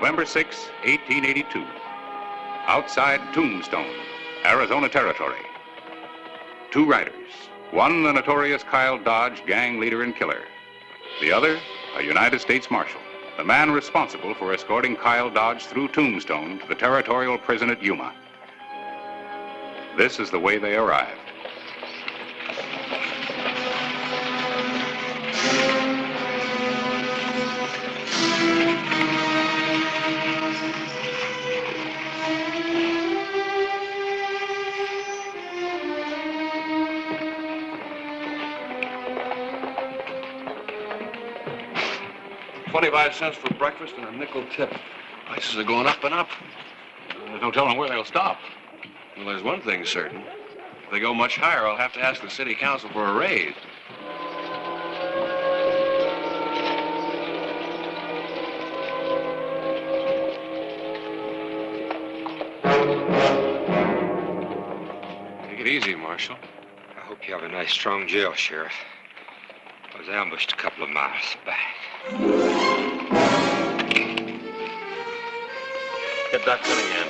November 6, 1882. Outside Tombstone, Arizona Territory. Two riders. One, the notorious Kyle Dodge, gang leader and killer. The other, a United States Marshal, the man responsible for escorting Kyle Dodge through Tombstone to the territorial prison at Yuma. This is the way they arrived. $0.25 for breakfast and a nickel tip. Prices are going up and up. There's no telling where they'll stop. Well, there's one thing certain. If they go much higher, I'll have to ask the city council for a raise. Take it easy, Marshal. I hope you have a nice, strong jail, Sheriff. I was ambushed a couple of miles back. Get Doc Cunningham.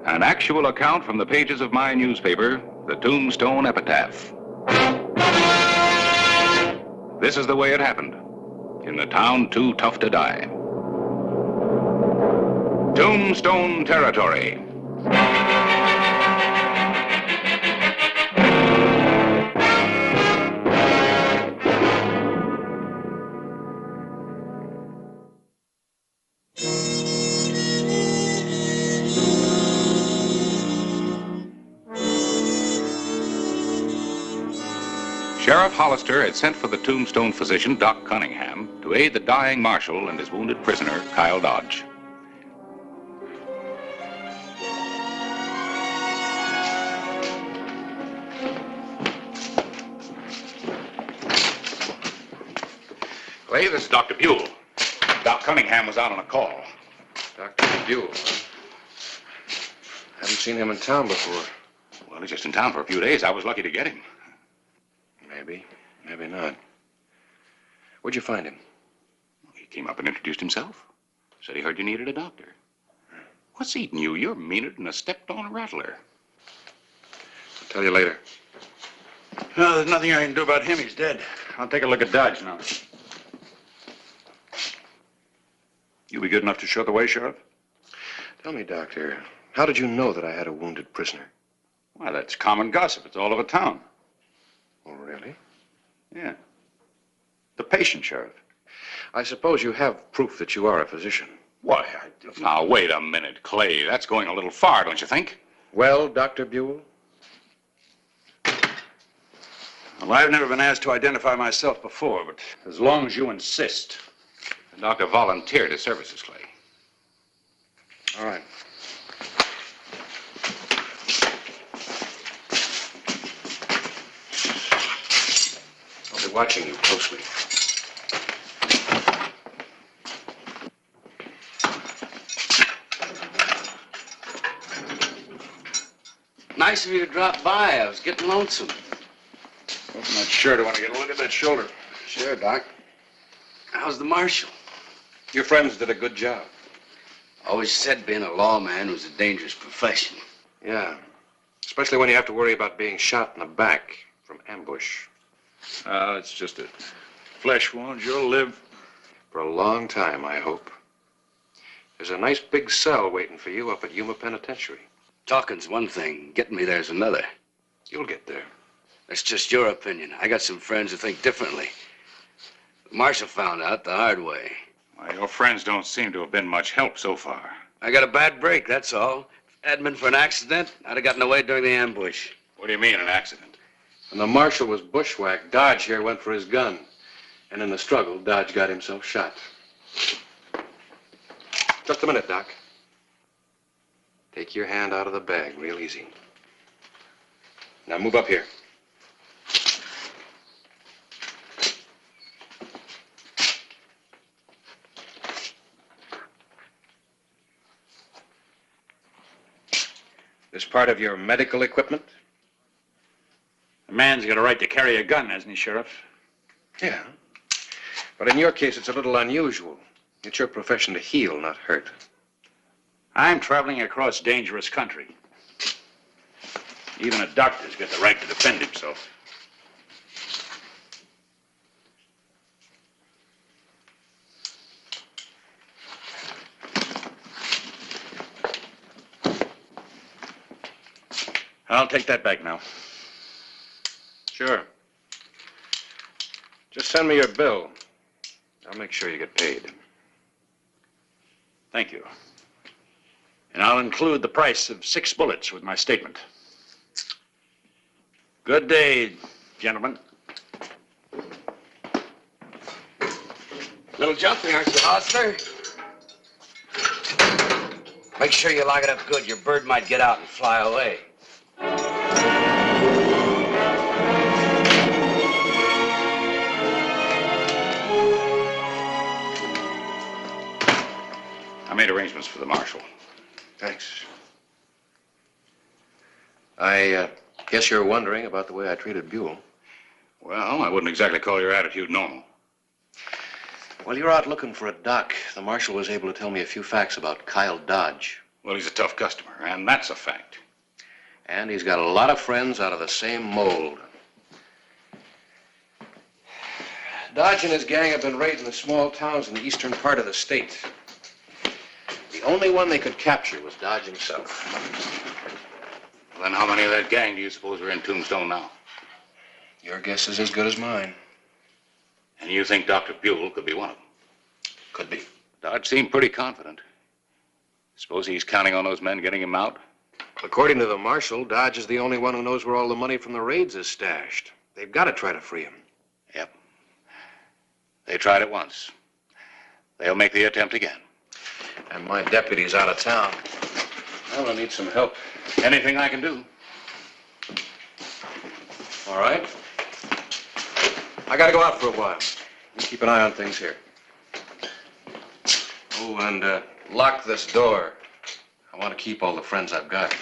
An actual account from the pages of my newspaper, the Tombstone Epitaph. This is the way it happened. In the town too tough to die. Tombstone Territory. Sheriff Hollister had sent for the Tombstone physician, Doc Cunningham, to aid the dying marshal and his wounded prisoner, Kyle Dodge. Clay, this is Dr. Buell. Doc Cunningham was out on a call. Dr. Buell. Haven't seen him in town before. Well, he's just in town for a few days. I was lucky to get him. Maybe. Maybe not. Where'd you find him? He came up and introduced himself. Said he heard you needed a doctor. What's eating you? You're meaner than a stepped-on rattler. I'll tell you later. No, there's nothing I can do about him. He's dead. I'll take a look at Dodge now. You be good enough to show the way, Sheriff? Tell me, Doctor, how did you know that I had a wounded prisoner? Why, that's common gossip. It's all over town. Oh, really? Yeah. The patient, Sheriff. I suppose you have proof that you are a physician. Why, Now, wait a minute, Clay. That's going a little far, don't you think? Well, Dr. Buell? Well, I've never been asked to identify myself before, but as long as you insist. The doctor volunteered his services, Clay. All right. I'll be watching you closely. Nice of you to drop by. I was getting lonesome. Open that shirt. I want to get a look at that shoulder. Sure, Doc. How's the marshal? Your friends did a good job. Always said being a lawman was a dangerous profession. Yeah. Especially when you have to worry about being shot in the back from ambush. It's just a flesh wound. You'll live. For a long time, I hope. There's a nice big cell waiting for you up at Yuma Penitentiary. Talking's one thing. Getting me there's another. You'll get there. That's just your opinion. I got some friends who think differently. The marshal found out the hard way. Well, your friends don't seem to have been much help so far. I got a bad break, that's all. If it hadn't been for an accident, I'd have gotten away during the ambush. What do you mean, an accident? When the marshal was bushwhacked, Dodge here went for his gun. And in the struggle, Dodge got himself shot. Just a minute, Doc. Take your hand out of the bag real easy. Now move up here. This part of your medical equipment? A man's got a right to carry a gun, hasn't he, Sheriff? Yeah. But in your case, it's a little unusual. It's your profession to heal, not hurt. I'm traveling across dangerous country. Even a doctor's got the right to defend himself. I'll take that back now. Sure. Just send me your bill. I'll make sure you get paid. Thank you. And I'll include the price of 6 bullets with my statement. Good day, gentlemen. Little jumpy, aren't you, Hostler? Make sure you lock it up good. Your bird might get out and fly away. I made arrangements for the marshal. Thanks. I guess you're wondering about the way I treated Buell. Well, I wouldn't exactly call your attitude normal. While you're out looking for a doc, the marshal was able to tell me a few facts about Kyle Dodge. Well, he's a tough customer, and that's a fact. And he's got a lot of friends out of the same mold. Dodge and his gang have been raiding the small towns in the eastern part of the state. The only one they could capture was Dodge himself. Well, then how many of that gang do you suppose are in Tombstone now? Your guess is as good as mine. And you think Dr. Buell could be one of them? Could be. Dodge seemed pretty confident. Suppose he's counting on those men getting him out? According to the marshal, Dodge is the only one who knows where all the money from the raids is stashed. They've got to try to free him. Yep. They tried it once. They'll make the attempt again. And my deputy's out of town. Well, I need some help. Anything I can do. All right. I got to go out for a while. You keep an eye on things here. Oh, and lock this door. I want to keep all the friends I've got.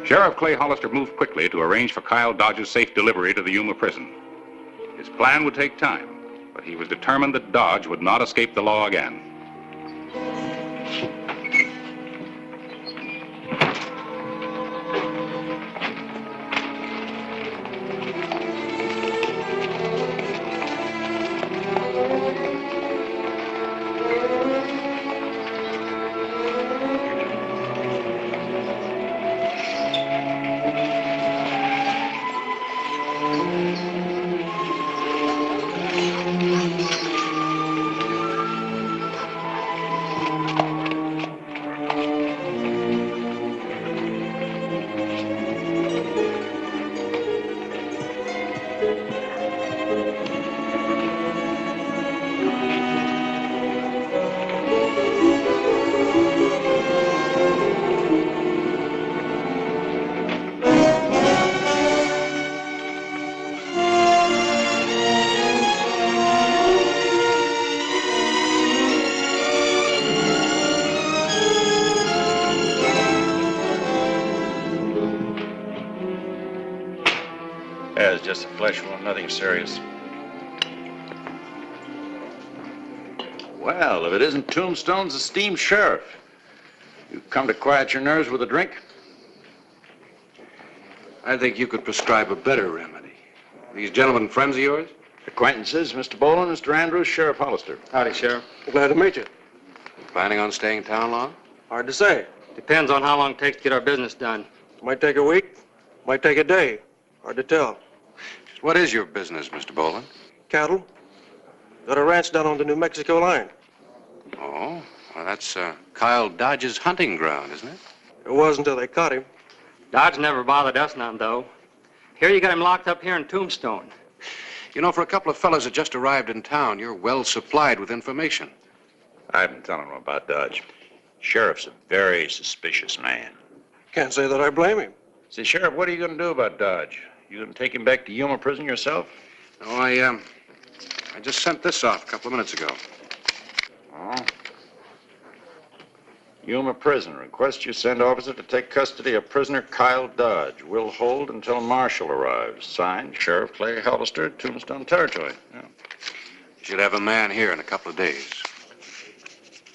Sheriff Clay Hollister moved quickly to arrange for Kyle Dodge's safe delivery to the Yuma prison. His plan would take time, but he was determined that Dodge would not escape the law again. Yeah, it's just a flesh wound, nothing serious. Well, if it isn't Tombstone's esteemed sheriff. You've come to quiet your nerves with a drink? I think you could prescribe a better remedy. These gentlemen friends of yours? Acquaintances, Mr. Boland, Mr. Andrews, Sheriff Hollister. Howdy, Sheriff. Glad to meet you. Planning on staying in town long? Hard to say. Depends on how long it takes to get our business done. Might take a week, might take a day. Hard to tell. What is your business, Mr. Boland? Cattle. Got a ranch down on the New Mexico line. Oh, well, that's Kyle Dodge's hunting ground, isn't it? It was until they caught him. Dodge never bothered us none, though. Here you got him locked up here in Tombstone. You know, for a couple of fellas that just arrived in town, you're well supplied with information. I've been telling them about Dodge. Sheriff's a very suspicious man. Can't say that I blame him. Say, Sheriff, what are you going to do about Dodge? You going to take him back to Yuma prison yourself? Oh, I just sent this off a couple of minutes ago. Oh. Yuma prison. Request you send officer to take custody of prisoner Kyle Dodge. Will hold until marshal arrives. Signed, Sheriff Clay Hollister, Tombstone Territory. Yeah. You should have a man here in a couple of days.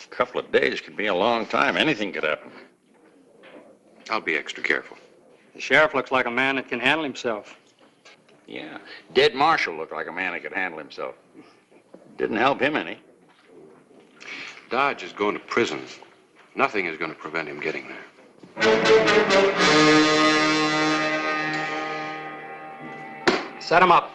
A couple of days could be a long time. Anything could happen. I'll be extra careful. The sheriff looks like a man that can handle himself. Yeah. Dead marshal looked like a man that could handle himself. Didn't help him any. Dodge is going to prison. Nothing is going to prevent him getting there. Set him up.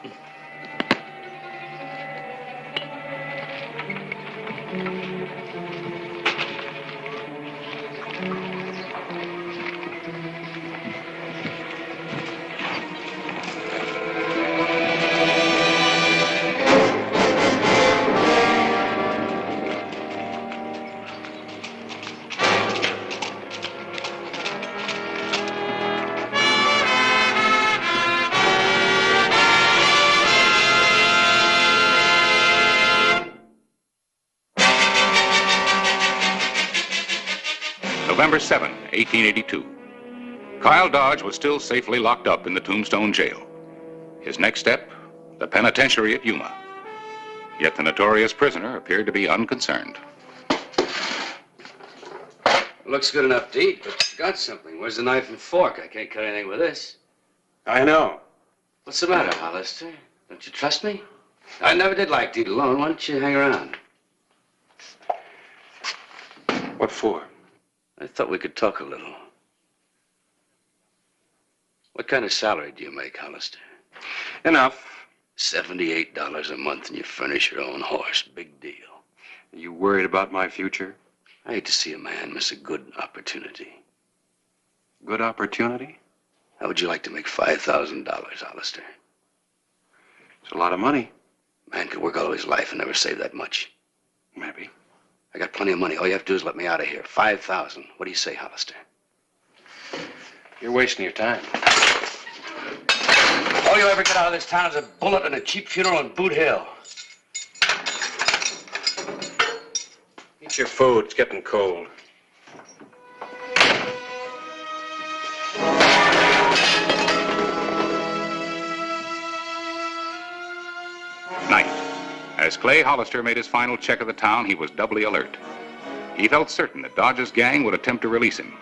November 7, 1882. Kyle Dodge was still safely locked up in the Tombstone jail. His next step, the penitentiary at Yuma. Yet the notorious prisoner appeared to be unconcerned. Looks good enough to eat, but you got something. Where's the knife and fork? I can't cut anything with this. I know. What's the matter, Hollister? Don't you trust me? I never did like to eat alone. Why don't you hang around? What for? I thought we could talk a little. What kind of salary do you make, Hollister? Enough. $78 a month and you furnish your own horse. Big deal. Are you worried about my future? I hate to see a man miss a good opportunity. Good opportunity? How would you like to make $5,000, Hollister? It's a lot of money. Man could work all his life and never save that much. Maybe. I got plenty of money. All you have to do is let me out of here. 5,000. What do you say, Hollister? You're wasting your time. All you'll ever get out of this town is a bullet and a cheap funeral in Boot Hill. Eat your food. It's getting cold. Night. As Clay Hollister made his final check of the town, he was doubly alert. He felt certain that Dodge's gang would attempt to release him.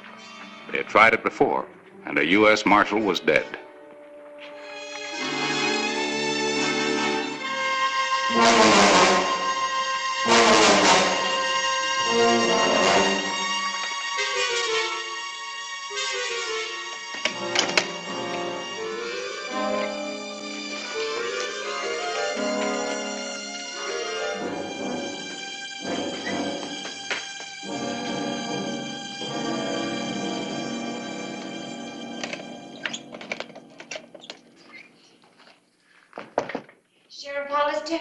They had tried it before, and a U.S. Marshal was dead. Sheriff Hollister?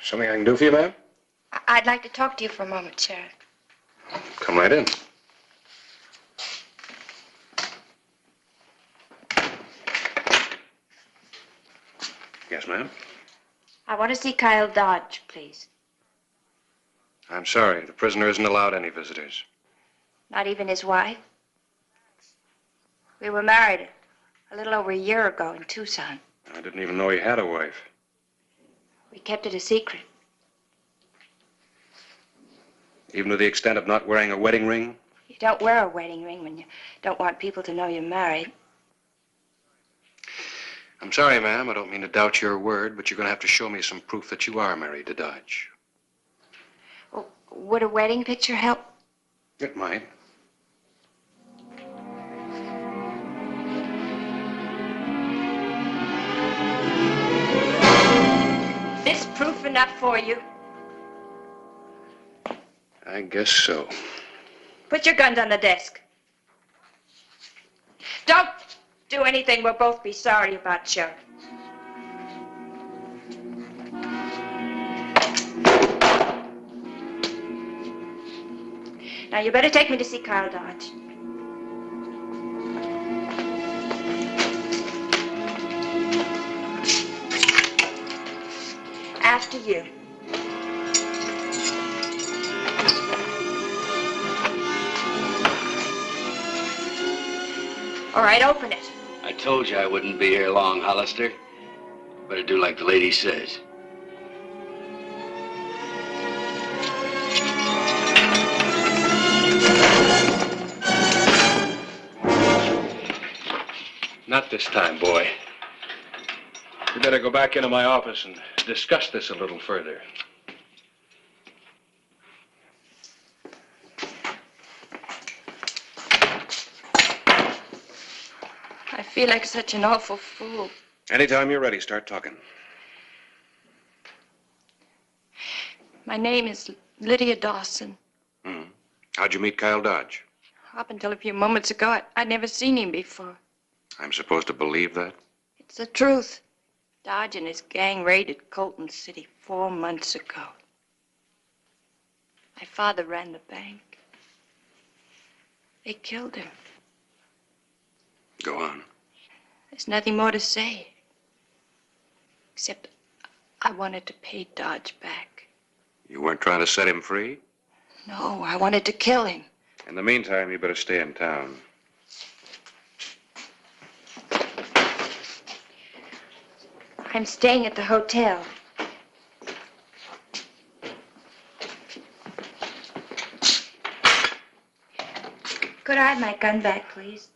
Something I can do for you, ma'am? I'd like to talk to you for a moment, Sheriff. Come right in. Yes, ma'am? I want to see Kyle Dodge, please. I'm sorry. The prisoner isn't allowed any visitors. Not even his wife? We were married a little over a year ago in Tucson. I didn't even know he had a wife. We kept it a secret. Even to the extent of not wearing a wedding ring? You don't wear a wedding ring when you don't want people to know you're married. I'm sorry, ma'am. I don't mean to doubt your word, but you're going to have to show me some proof that you are married to Dodge. Oh, would a wedding picture help? It might. This proof enough for you? I guess so. Put your guns on the desk. Don't do anything we'll both be sorry about, Sheriff. Now, you better take me to see Kyle Dodge. After you. All right, open it. I told you I wouldn't be here long, Hollister. Better do like the lady says. Not this time, boy. You better go back into my office and discuss this a little further. I feel like such an awful fool. Anytime you're ready, start talking. My name is Lydia Dawson. How'd you meet Kyle Dodge? Up until a few moments ago, I'd never seen him before. I'm supposed to believe that? It's the truth. Dodge and his gang raided Colton City 4 months ago. My father ran the bank. They killed him. Go on. There's nothing more to say. Except I wanted to pay Dodge back. You weren't trying to set him free? No, I wanted to kill him. In the meantime, you better stay in town. I'm staying at the hotel. Could I have my gun back, please?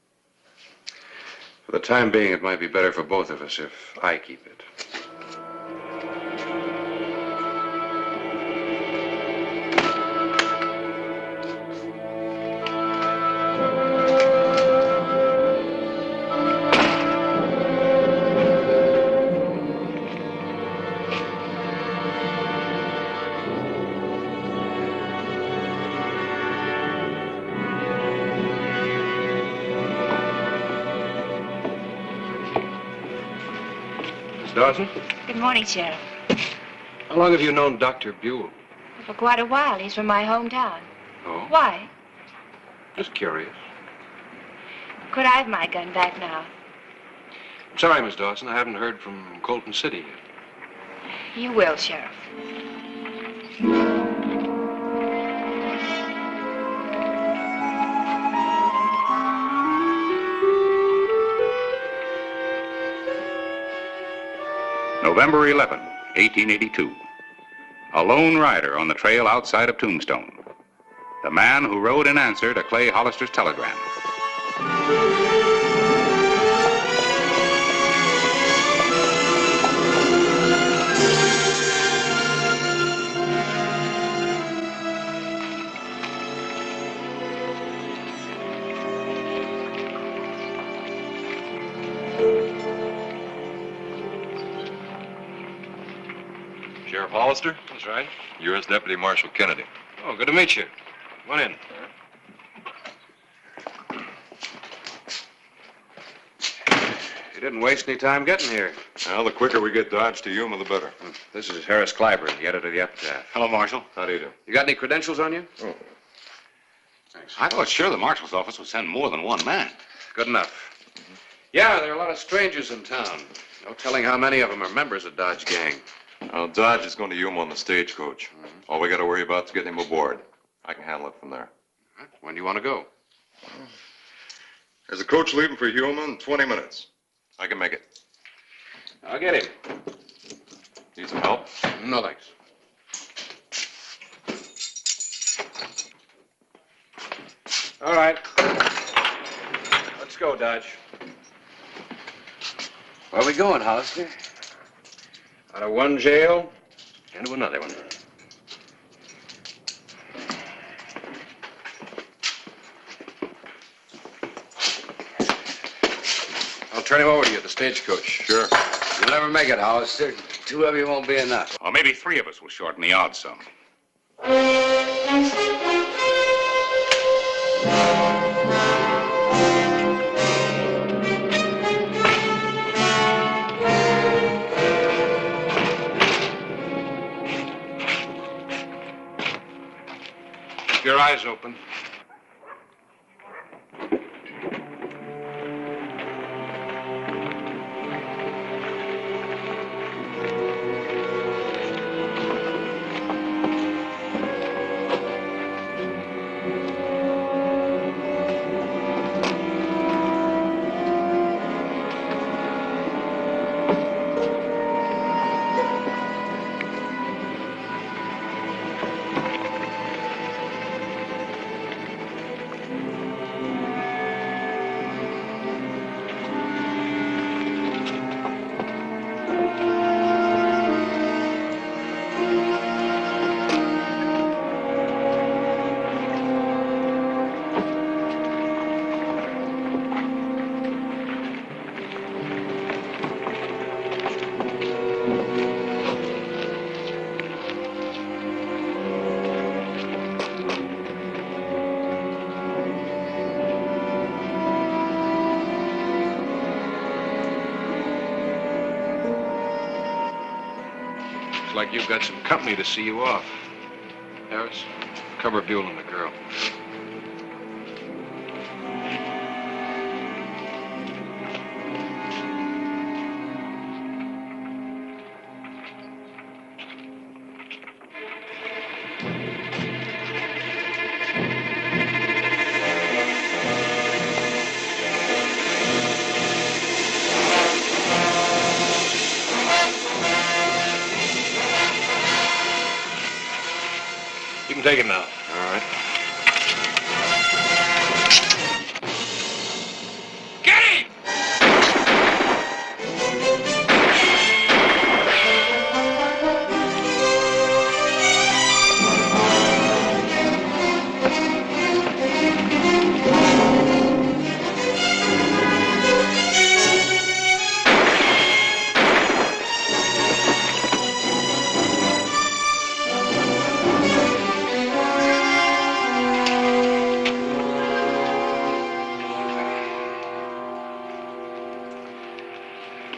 For the time being, it might be better for both of us if I keep it. Dawson? Good morning, Sheriff. How long have you known Dr. Buell? For quite a while. He's from my hometown. Oh? Why? Just curious. Could I have my gun back now? I'm sorry, Miss Dawson. I haven't heard from Colton City yet. You will, Sheriff. November 11, 1882. A lone rider on the trail outside of Tombstone. The man who rode in answer to Clay Hollister's telegram. Sheriff Hollister? That's right. U.S. Deputy Marshal Kennedy. Oh, good to meet you. Come on in. You didn't waste any time getting here. Well, the quicker we get Dodge to Yuma, the better. This is Harris Clyburn, the editor of the Epitaph. Hello, Marshal. How do you do? You got any credentials on you? Oh. Thanks. I thought sure the Marshal's office would send more than one man. Good enough. Yeah, there are a lot of strangers in town. No telling how many of them are members of Dodge gang. Well, Dodge is going to Yuma on the stagecoach. All we got to worry about is getting him aboard. I can handle it from there. When do you want to go? There's a coach leaving for Yuma in 20 minutes. I can make it. I'll get him. Need some help? No, thanks. All right. Let's go, Dodge. Where are we going, Hollister? Out of one jail into another one. I'll turn him over to you at the stagecoach. Sure. You'll never make it, Hollister. Two of you won't be enough. Or maybe three of us will shorten the odds some. Keep your eyes open. Looks like you've got some company to see you off. Harris, cover Buell and the girl. You can take him now. All right. Get him!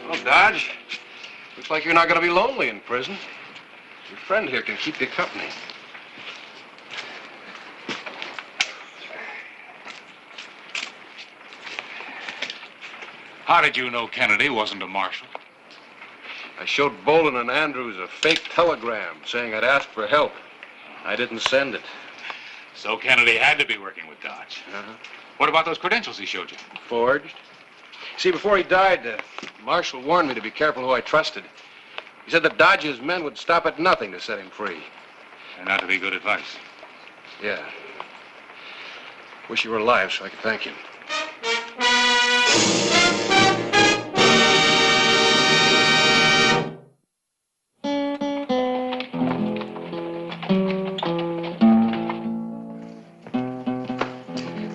Well, Dodge, looks like you're not going to be lonely in prison. Your friend here can keep you company. How did you know Kennedy wasn't a marshal? I showed Bolin and Andrews a fake telegram saying I'd asked for help. I didn't send it. So Kennedy had to be working with Dodge. Uh-huh. What about those credentials he showed you? Forged. See, before he died, Marshall warned me to be careful who I trusted. He said that Dodge's men would stop at nothing to set him free. And not to be good advice. Yeah. Wish you were alive so I could thank him.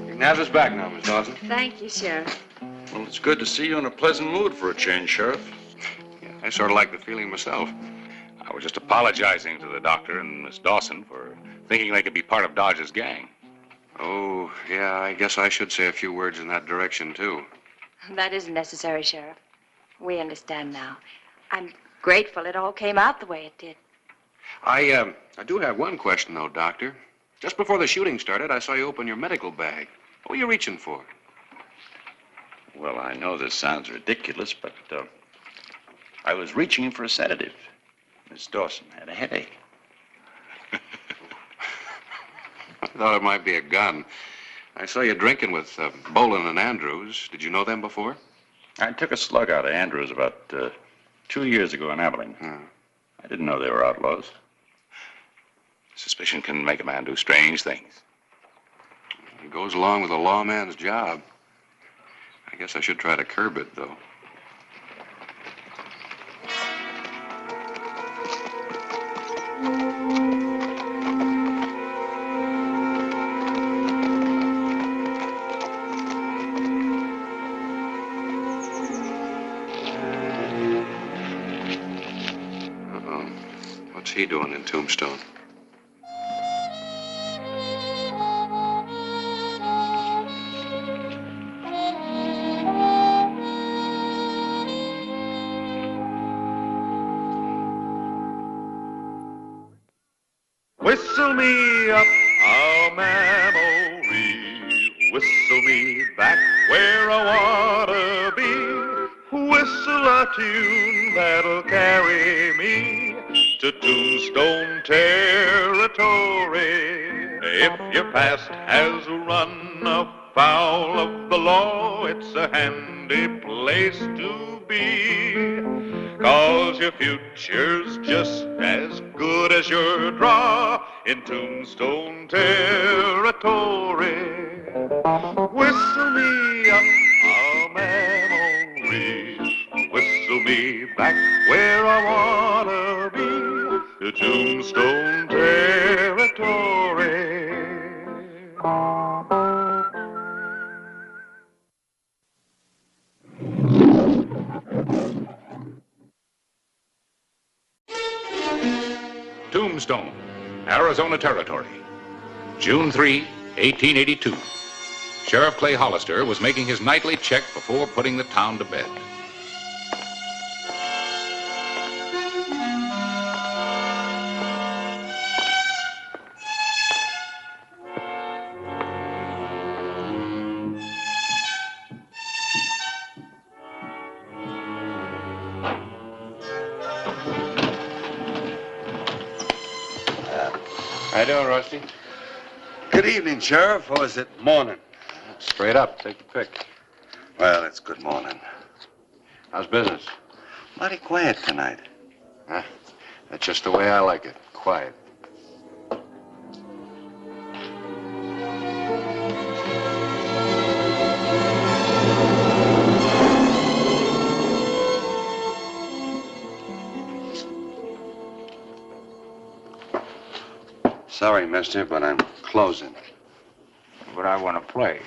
You can have this back now, Miss Dawson. Thank you, Sheriff. Well, it's good to see you in a pleasant mood for a change, Sheriff. Yeah, I sort of like the feeling myself. I was just apologizing to the doctor and Miss Dawson for thinking they could be part of Dodge's gang. Oh, yeah, I guess I should say a few words in that direction, too. That isn't necessary, Sheriff. We understand now. I'm grateful it all came out the way it did. I do have one question, though, Doctor. Just before the shooting started, I saw you open your medical bag. What were you reaching for? Well, I know this sounds ridiculous, but I was reaching for a sedative. Miss Dawson had a headache. I thought it might be a gun. I saw you drinking with Bolin and Andrews. Did you know them before? I took a slug out of Andrews about 2 years ago in Abilene. I didn't know they were outlaws. Suspicion can make a man do strange things. It goes along with a lawman's job. I guess I should try to curb it, though. Uh-oh. What's he doing in Tombstone? Whistle me up a memory, whistle me back where I wanna be, whistle a tune that'll carry me to Tombstone territory. If your past has run afoul of the law, it's a handy place to be. 'Cause your future's just as good as your draw in Tombstone territory. Whistle me up a memory, whistle me back where I wanna be, to Tombstone territory. Tombstone, Arizona Territory. June 3, 1882. Sheriff Clay Hollister was making his nightly check before putting the town to bed. How you doing, Rusty? Good evening, Sheriff. Or is it morning? Straight up. Take your pick. Well, it's good morning. How's business? Mighty quiet tonight. Huh? That's just the way I like it. Quiet. Sorry, mister, but I'm closing. But I want to play.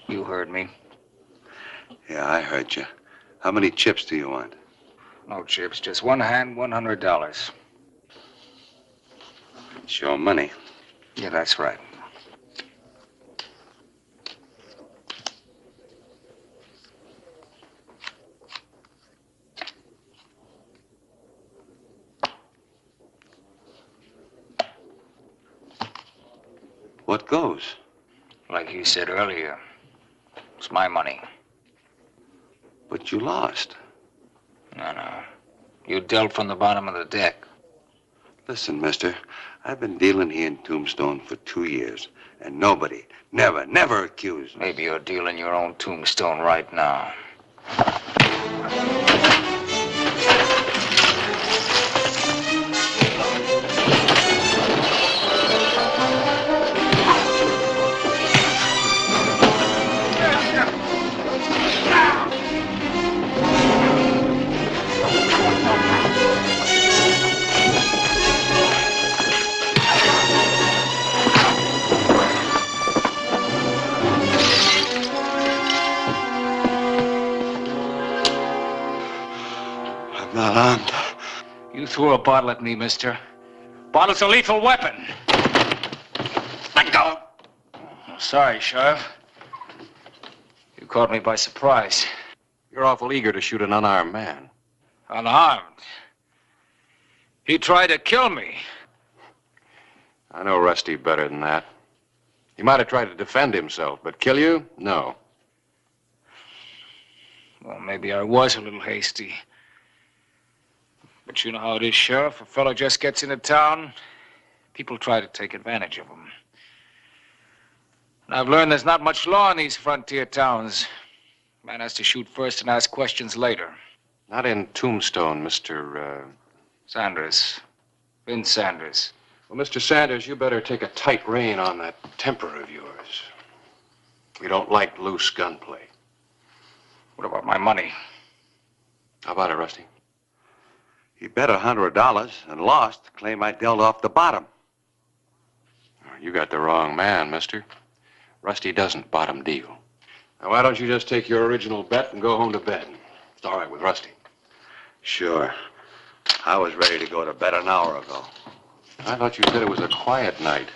You heard me. Yeah, I heard you. How many chips do you want? No chips, just one hand, $100. It's your money. Yeah, that's right. What goes? Like you said earlier, it's my money. But you lost. No. You dealt from the bottom of the deck. Listen, mister, I've been dealing here in Tombstone for 2 years, and nobody, never accused me. Maybe you're dealing your own tombstone right now. I'm not armed. You threw a bottle at me, mister. Bottle's a lethal weapon. Let go. Sorry, Sheriff. You caught me by surprise. You're awful eager to shoot an unarmed man. Unarmed. He tried to kill me. I know Rusty better than that. He might have tried to defend himself, but kill you? No. Well, maybe I was a little hasty. But you know how it is, Sheriff. A fellow just gets into town, people try to take advantage of him. And I've learned there's not much law in these frontier towns. Man has to shoot first and ask questions later. Not in Tombstone, Mr. Sanders. Vince Sanders. Well, Mr. Sanders, you better take a tight rein on that temper of yours. We don't like loose gunplay. What about my money? How about it, Rusty? He bet $100 and lost to claim I dealt off the bottom. You got the wrong man, mister. Rusty doesn't bottom deal. Now, why don't you just take your original bet and go home to bed? It's all right with Rusty. Sure. I was ready to go to bed an hour ago. I thought you said it was a quiet night.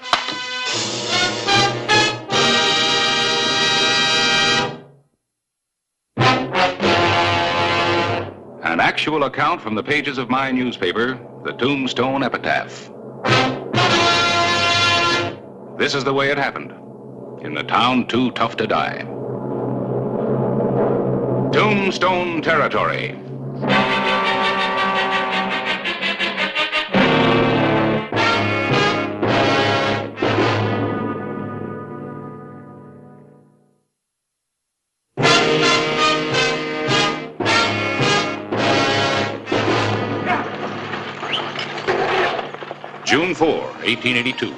An actual account from the pages of my newspaper, the Tombstone Epitaph. This is the way it happened. In the town too tough to die. Tombstone Territory. June 4, 1882.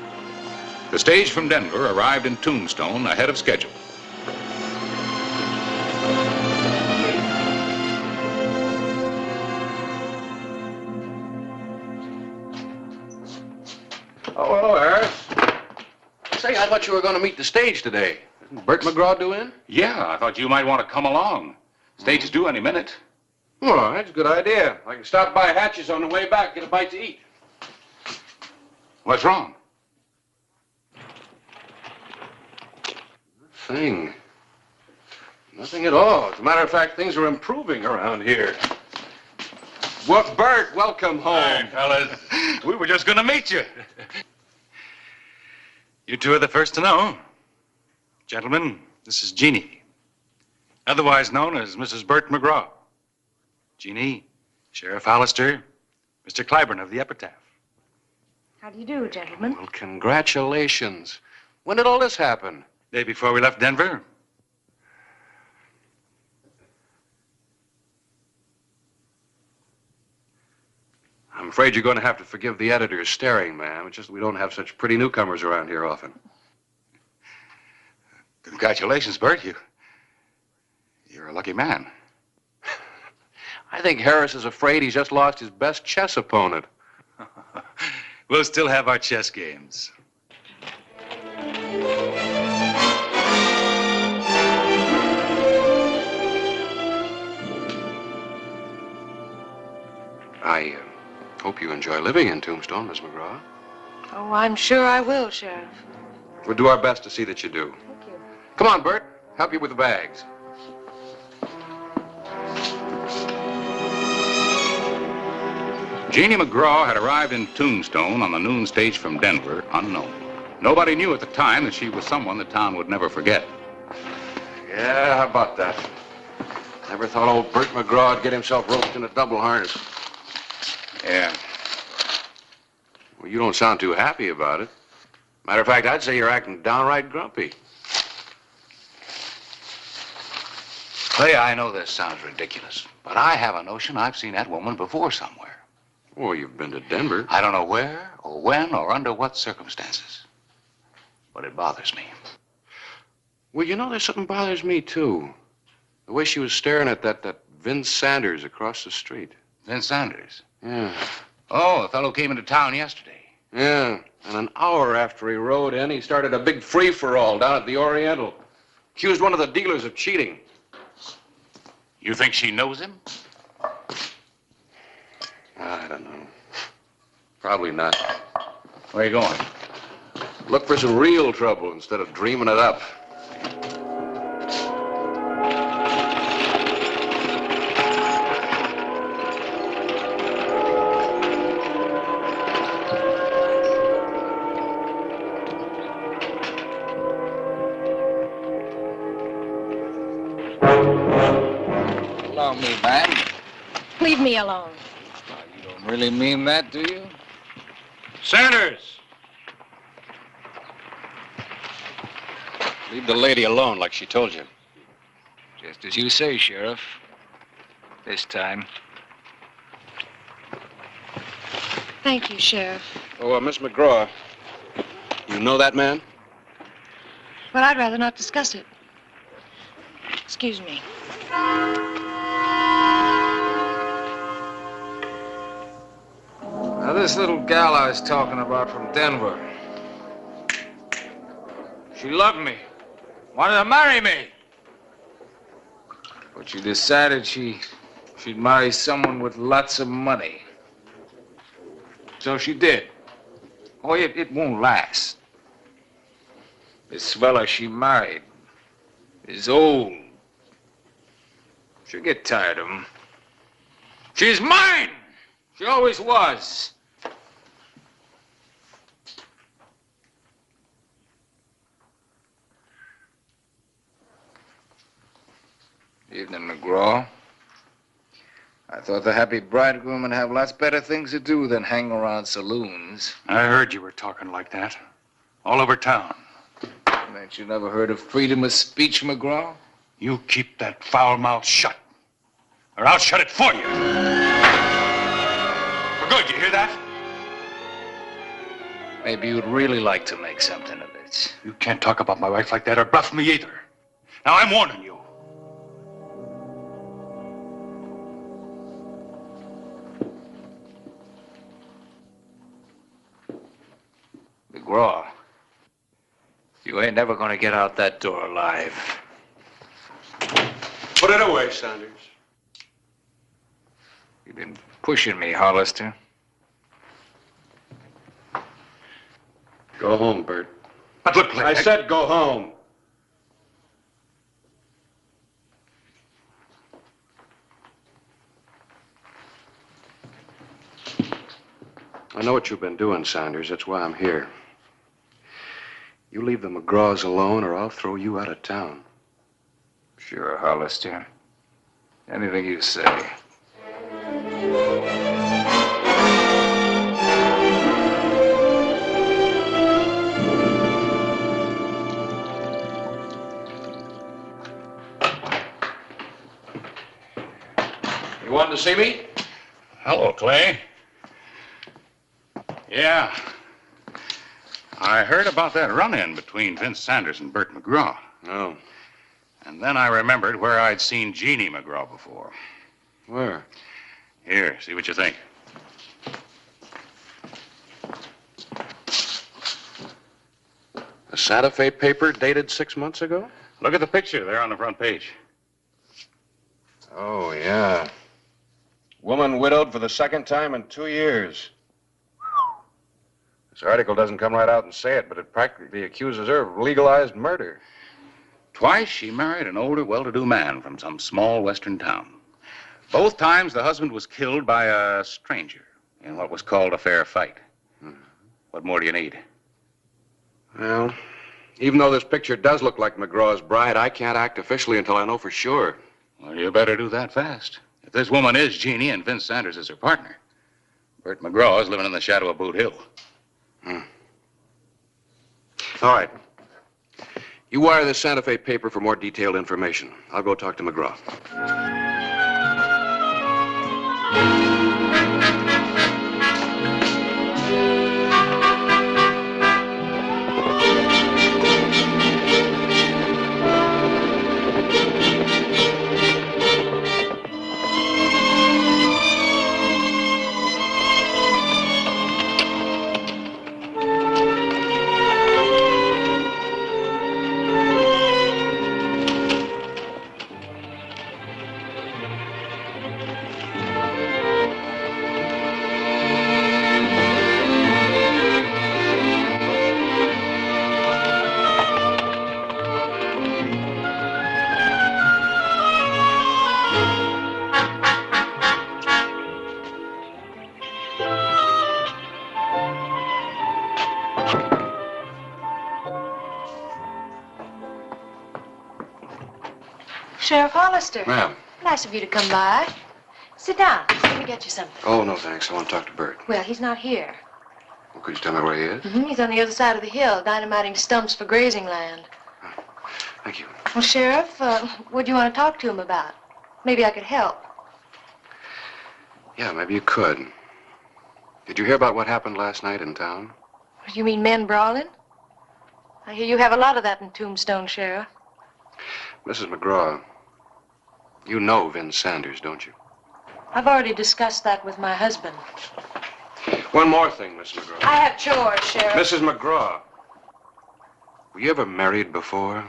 The stage from Denver arrived in Tombstone ahead of schedule. Oh, hello, Harris. Say, I thought you were going to meet the stage today. Isn't Bert McGraw due in? Yeah, I thought you might want to come along. Stage is due any minute. Oh, that's a good idea. I can stop by Hatch's on the way back, get a bite to eat. What's wrong? Nothing. Nothing at all. As a matter of fact, things are improving around here. What, Bert, welcome home. Hi, fellas. We were just going to meet you. You two are the first to know. Gentlemen, this is Jeannie, otherwise known as Mrs. Bert McGraw. Jeannie, Sheriff Hollister, Mr. Clyburn of the Epitaph. How do you do, gentlemen? Well, congratulations. When did all this happen? Day before we left Denver. I'm afraid you're going to have to forgive the editor's staring, ma'am. It's just we don't have such pretty newcomers around here often. Congratulations, Bert. You're a lucky man. I think Harris is afraid he's just lost his best chess opponent. We'll still have our chess games. I hope you enjoy living in Tombstone, Miss McGraw. Oh, I'm sure I will, Sheriff. We'll do our best to see that you do. Thank you. Come on, Bert. Help you with the bags. Jeannie McGraw had arrived in Tombstone on the noon stage from Denver, unknown. Nobody knew at the time that she was someone the town would never forget. Yeah, how about that? Never thought old Bert McGraw would get himself roped in a double harness. Yeah. Well, you don't sound too happy about it. Matter of fact, I'd say you're acting downright grumpy. Well, yeah, I know this sounds ridiculous, but I have a notion I've seen that woman before somewhere. Oh, you've been to Denver. I don't know where or when or under what circumstances, but it bothers me. Well, you know, there's something bothers me, too. The way she was staring at that Vince Sanders across the street. Vince Sanders? Yeah. Oh, the fellow came into town yesterday. Yeah, and an hour after he rode in, he started a big free-for-all down at the Oriental. Accused one of the dealers of cheating. You think she knows him? I don't know. Probably not. Where are you going? Look for some real trouble instead of dreaming it up. Allow me, ma'am. Leave me alone. You don't really mean that, do you? Sanders! Leave the lady alone like she told you. Just as you say, Sheriff. This time. Thank you, Sheriff. Oh, Miss McGraw, you know that man? But I'd rather not discuss it. Excuse me. Now, this little gal I was talking about from Denver, she loved me, wanted to marry me. But she decided she'd marry someone with lots of money. So she did. Oh, it won't last. This fella she married is old. She'll get tired of him. She's mine! She always was. Evening, McGraw. I thought the happy bridegroom would have lots better things to do than hang around saloons. I heard you were talking like that. All over town. Ain't you never heard of freedom of speech, McGraw? You keep that foul mouth shut, or I'll shut it for you. For good, you hear that? Maybe you'd really like to make something of it. You can't talk about my wife like that or bluff me either. Now, I'm warning you. McGraw, you ain't never gonna get out that door alive. Put it away, Sanders. You've been pushing me, Hollister. Go home, Bert. But look, I said go home. I know what you've been doing, Sanders. That's why I'm here. You leave the McGraws alone or I'll throw you out of town. Sure, Hollister. Anything you say. You wanted to see me? Hello, Clay. Yeah. I heard about that run-in between Vince Sanders and Bert McGraw. Oh. And then I remembered where I'd seen Jeannie McGraw before. Where? Here, see what you think. A Santa Fe paper dated 6 months ago? Look at the picture there on the front page. Oh, yeah. Woman widowed for the second time in 2 years. This article doesn't come right out and say it, but it practically accuses her of legalized murder. Twice she married an older, well-to-do man from some small western town. Both times the husband was killed by a stranger in what was called a fair fight. What more do you need? Well, even though this picture does look like McGraw's bride, I can't act officially until I know for sure. Well, you better do that fast. If this woman is Jeannie and Vince Sanders is her partner, Bert McGraw is living in the shadow of Boot Hill. All right. You wire the Santa Fe paper for more detailed information. I'll go talk to McGraw. Sheriff Hollister. Ma'am. Nice of you to come by. Sit down. Let me get you something. Oh, no, thanks. I want to talk to Bert. Well, he's not here. Well, could you tell me where he is? He's on the other side of the hill, dynamiting stumps for grazing land. Thank you. Well, Sheriff, what do you want to talk to him about? Maybe I could help. Yeah, maybe you could. Did you hear about what happened last night in town? You mean men brawling? I hear you have a lot of that in Tombstone, Sheriff. Mrs. McGraw, you know Vince Sanders, don't you? I've already discussed that with my husband. One more thing, Mrs. McGraw. I have chores, Sheriff. Mrs. McGraw, were you ever married before?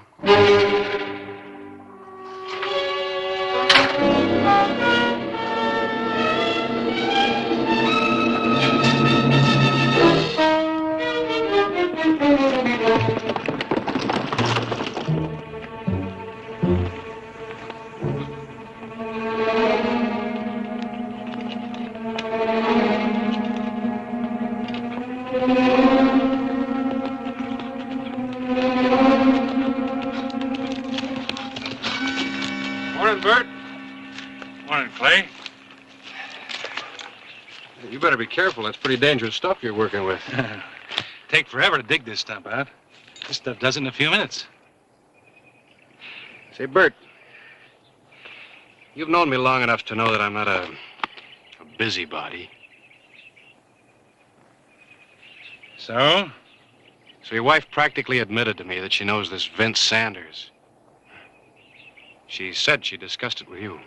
Morning, Bert. Morning, Clay. You better be careful. That's pretty dangerous stuff you're working with. Take forever to dig this stump out. This stuff does it in a few minutes. Say, Bert, you've known me long enough to know that I'm not a busybody. So? So your wife practically admitted to me that she knows this Vince Sanders. She said she discussed it with you.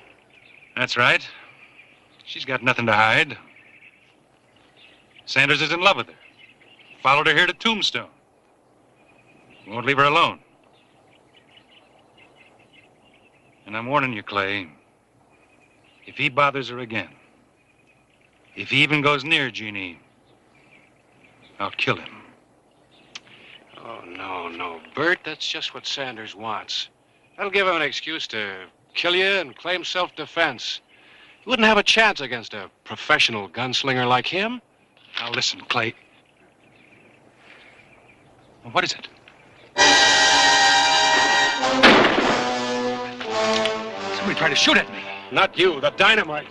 That's right. She's got nothing to hide. Sanders is in love with her. Followed her here to Tombstone. Won't leave her alone. And I'm warning you, Clay. If he bothers her again, if he even goes near Jeannie, I'll kill him. Oh, no, Bert. That's just what Sanders wants. That'll give him an excuse to kill you and claim self-defense. You wouldn't have a chance against a professional gunslinger like him. Now listen, Clay. What is it? Somebody tried to shoot at me. Not you, the dynamite.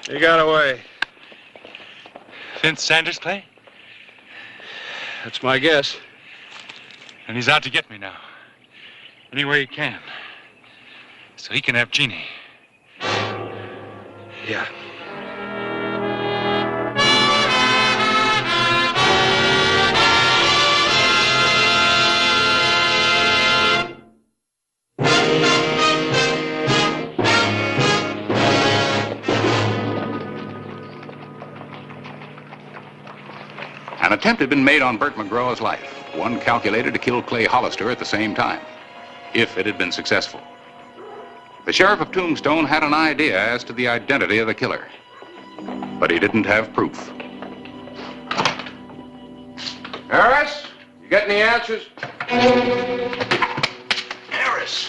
He got away. Vince Sanders, Clay? That's my guess. And he's out to get me now. Any way he can. So he can have Jeannie. Yeah. An attempt had been made on Bert McGraw's life, one calculated to kill Clay Hollister at the same time, if it had been successful. The sheriff of Tombstone had an idea as to the identity of the killer, but he didn't have proof. Harris, you got any answers? Harris.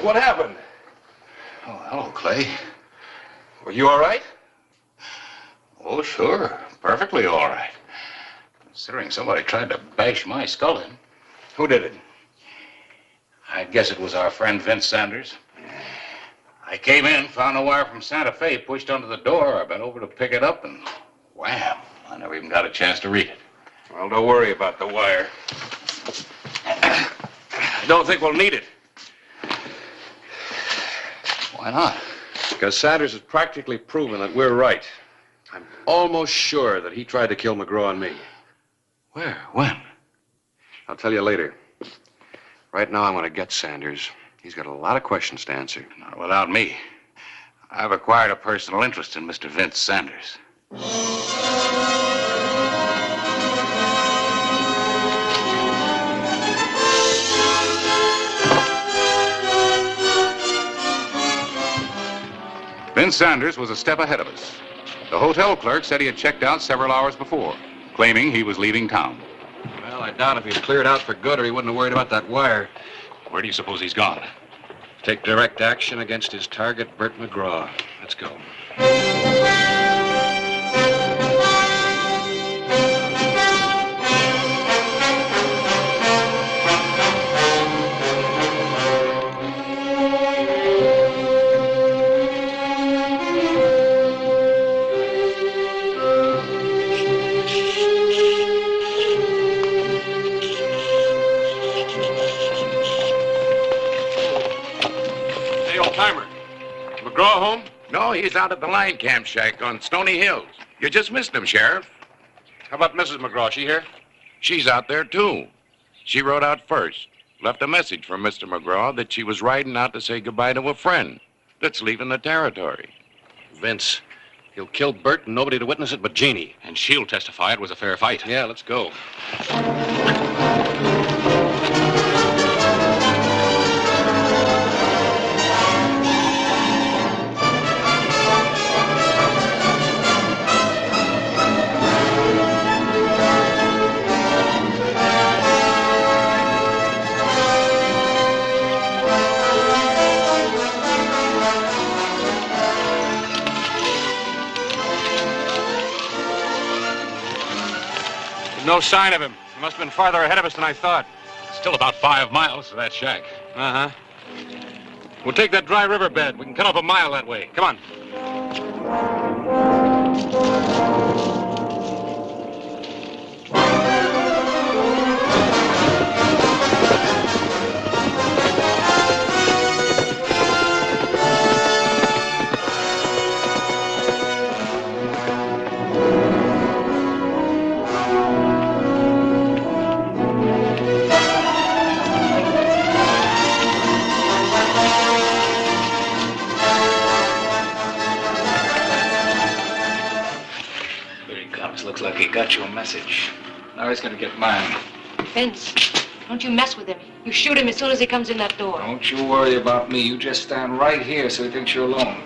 What happened? Oh, hello, Clay. Were you all right? Oh, sure. Perfectly all right. Considering somebody tried to bash my skull in. Who did it? I guess it was our friend Vince Sanders. I came in, found a wire from Santa Fe pushed under the door. I bent over to pick it up, and wham! I never even got a chance to read it. Well, don't worry about the wire. I don't think we'll need it. Why not? Because Sanders has practically proven that we're right. I'm almost sure that he tried to kill McGraw and me. Where? When? I'll tell you later. Right now, I'm going to get Sanders. He's got a lot of questions to answer. Not without me. I've acquired a personal interest in Mr. Vince Sanders. Vince Sanders was a step ahead of us. The hotel clerk said he had checked out several hours before, claiming he was leaving town. Well, I doubt if he'd cleared out for good or he wouldn't have worried about that wire. Where do you suppose he's gone? Take direct action against his target, Bert McGraw. Let's go. McGraw home? No, he's out at the line camp shack on Stony Hills. You just missed him, Sheriff. How about Mrs. McGraw? She here? She's out there, too. She rode out first. Left a message for Mr. McGraw that she was riding out to say goodbye to a friend that's leaving the territory. Vince, he'll kill Bert and nobody to witness it but Jeannie. And she'll testify it was a fair fight. Yeah, let's go. No sign of him. He must have been farther ahead of us than I thought. Still about 5 miles to that shack. Uh-huh. We'll take that dry riverbed. We can cut off a mile that way. Come on. Looks like he got you a message. Now he's gonna get mine. Vince, don't you mess with him. You shoot him as soon as he comes in that door. Don't you worry about me. You just stand right here so he thinks you're alone.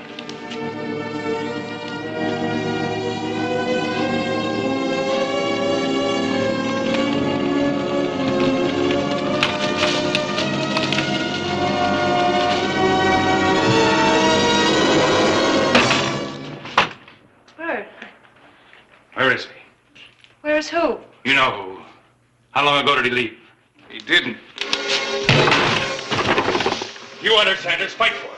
Where is he? Where's who? You know who. How long ago did he leave? He didn't. You understand, Sanders. Fight for her.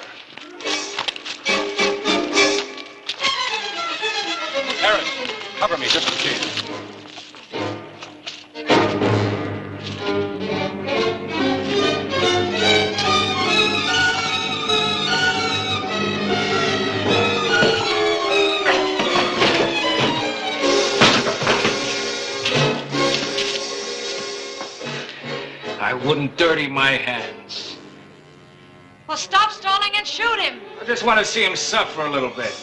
wouldn't dirty my hands. Well, stop stalling and shoot him. I just want to see him suffer a little bit.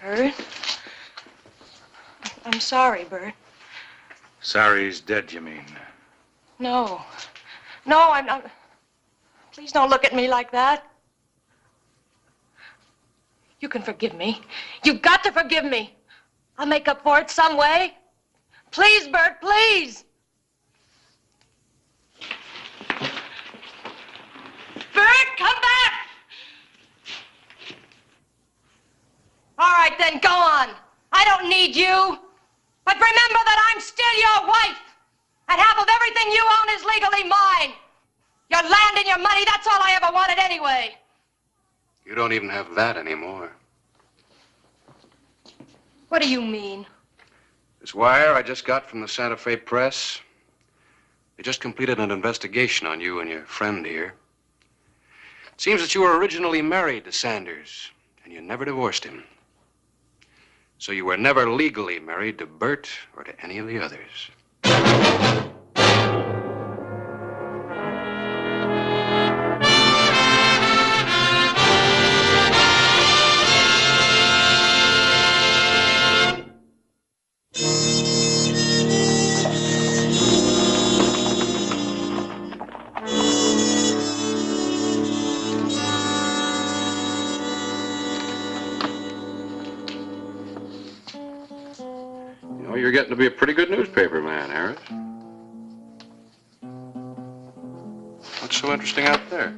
Bert? I'm sorry, Bert. Sorry he's dead, you mean? No. No, I'm not. Please don't look at me like that. You can forgive me. You've got to forgive me. I'll make up for it some way. Please, Bert, please. Bert, come back! All right, then, go on. I don't need you. But remember that I'm still your wife. And half of everything you own is legally mine. Your land and your money, that's all I ever wanted anyway. You don't even have that anymore. What do you mean? This wire I just got from the Santa Fe Press. They just completed an investigation on you and your friend here. It seems that you were originally married to Sanders, and you never divorced him. So you were never legally married to Bert or to any of the others. You're getting to be a pretty good newspaper man, Harris. What's so interesting out there?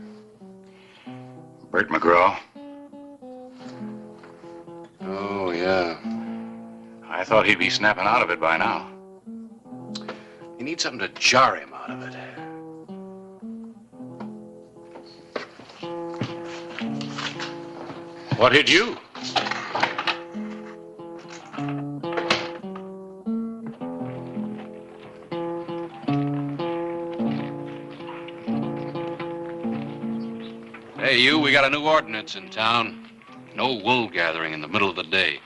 Bert McGraw. Oh, yeah. I thought he'd be snapping out of it by now. You need something to jar him out of it. What hit you? Hey, you, we got a new ordinance in town. No wool gathering in the middle of the day.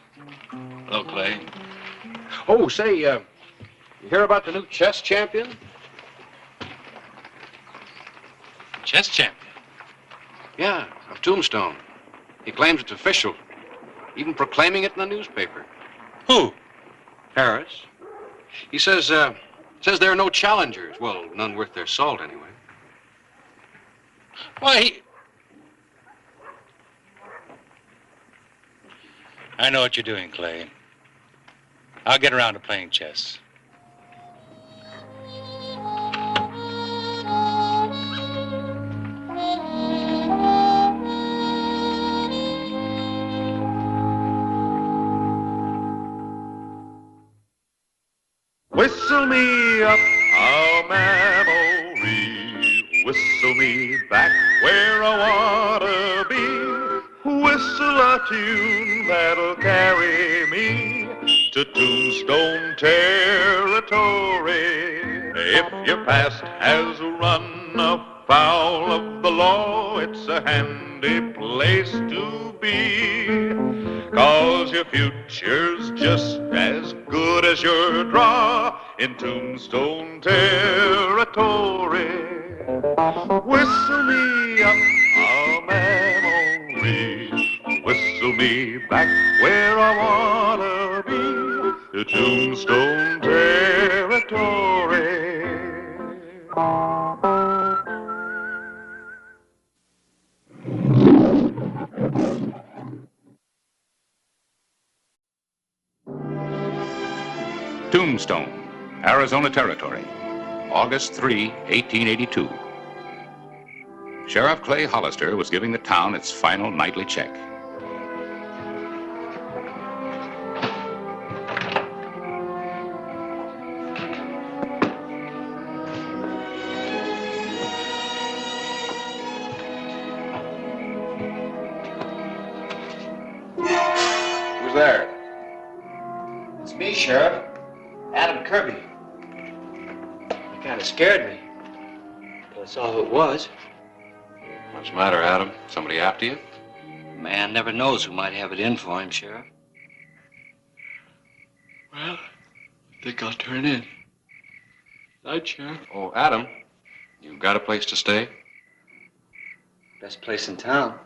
Hello, Clay. Oh, say, you hear about the new chess champion? Chess champion? Yeah, of Tombstone. He claims it's official, even proclaiming it in the newspaper. Who? Harris. He says there are no challengers. Well, none worth their salt, anyway. Why, I know what you're doing, Clay. I'll get around to playing chess. Whistle me up a memory, whistle me back where I wanna be, whistle a tune that'll carry me to Tombstone territory. If your past has run afoul of the law, it's a handy place to be, 'cause your future's just as good as your draw in Tombstone territory. Whistle me up a memory, whistle me back where I wanna be, to Tombstone territory. Tombstone, Arizona Territory, August 3, 1882. Sheriff Clay Hollister was giving the town its final nightly check. Sheriff. Adam Kirby. It kind of scared me. Till I saw who it was. What's the matter, Adam? Somebody after you? Man never knows who might have it in for him, Sheriff. Well, I think I'll turn in. Night, Sheriff. Oh, Adam, you got a place to stay? Best place in town.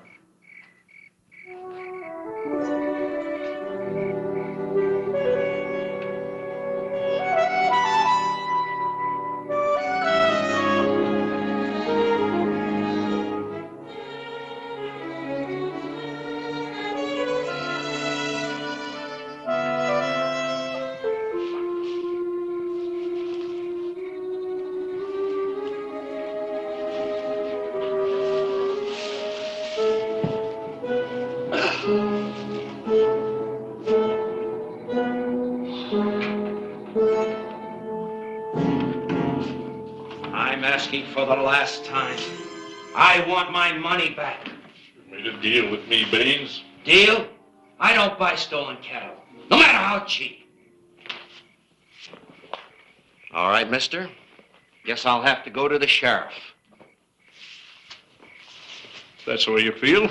I'm asking for the last time. I want my money back. You made a deal with me, Baines. Deal? I don't buy stolen cattle, no matter how cheap. All right, mister. Guess I'll have to go to the sheriff. If that's the way you feel.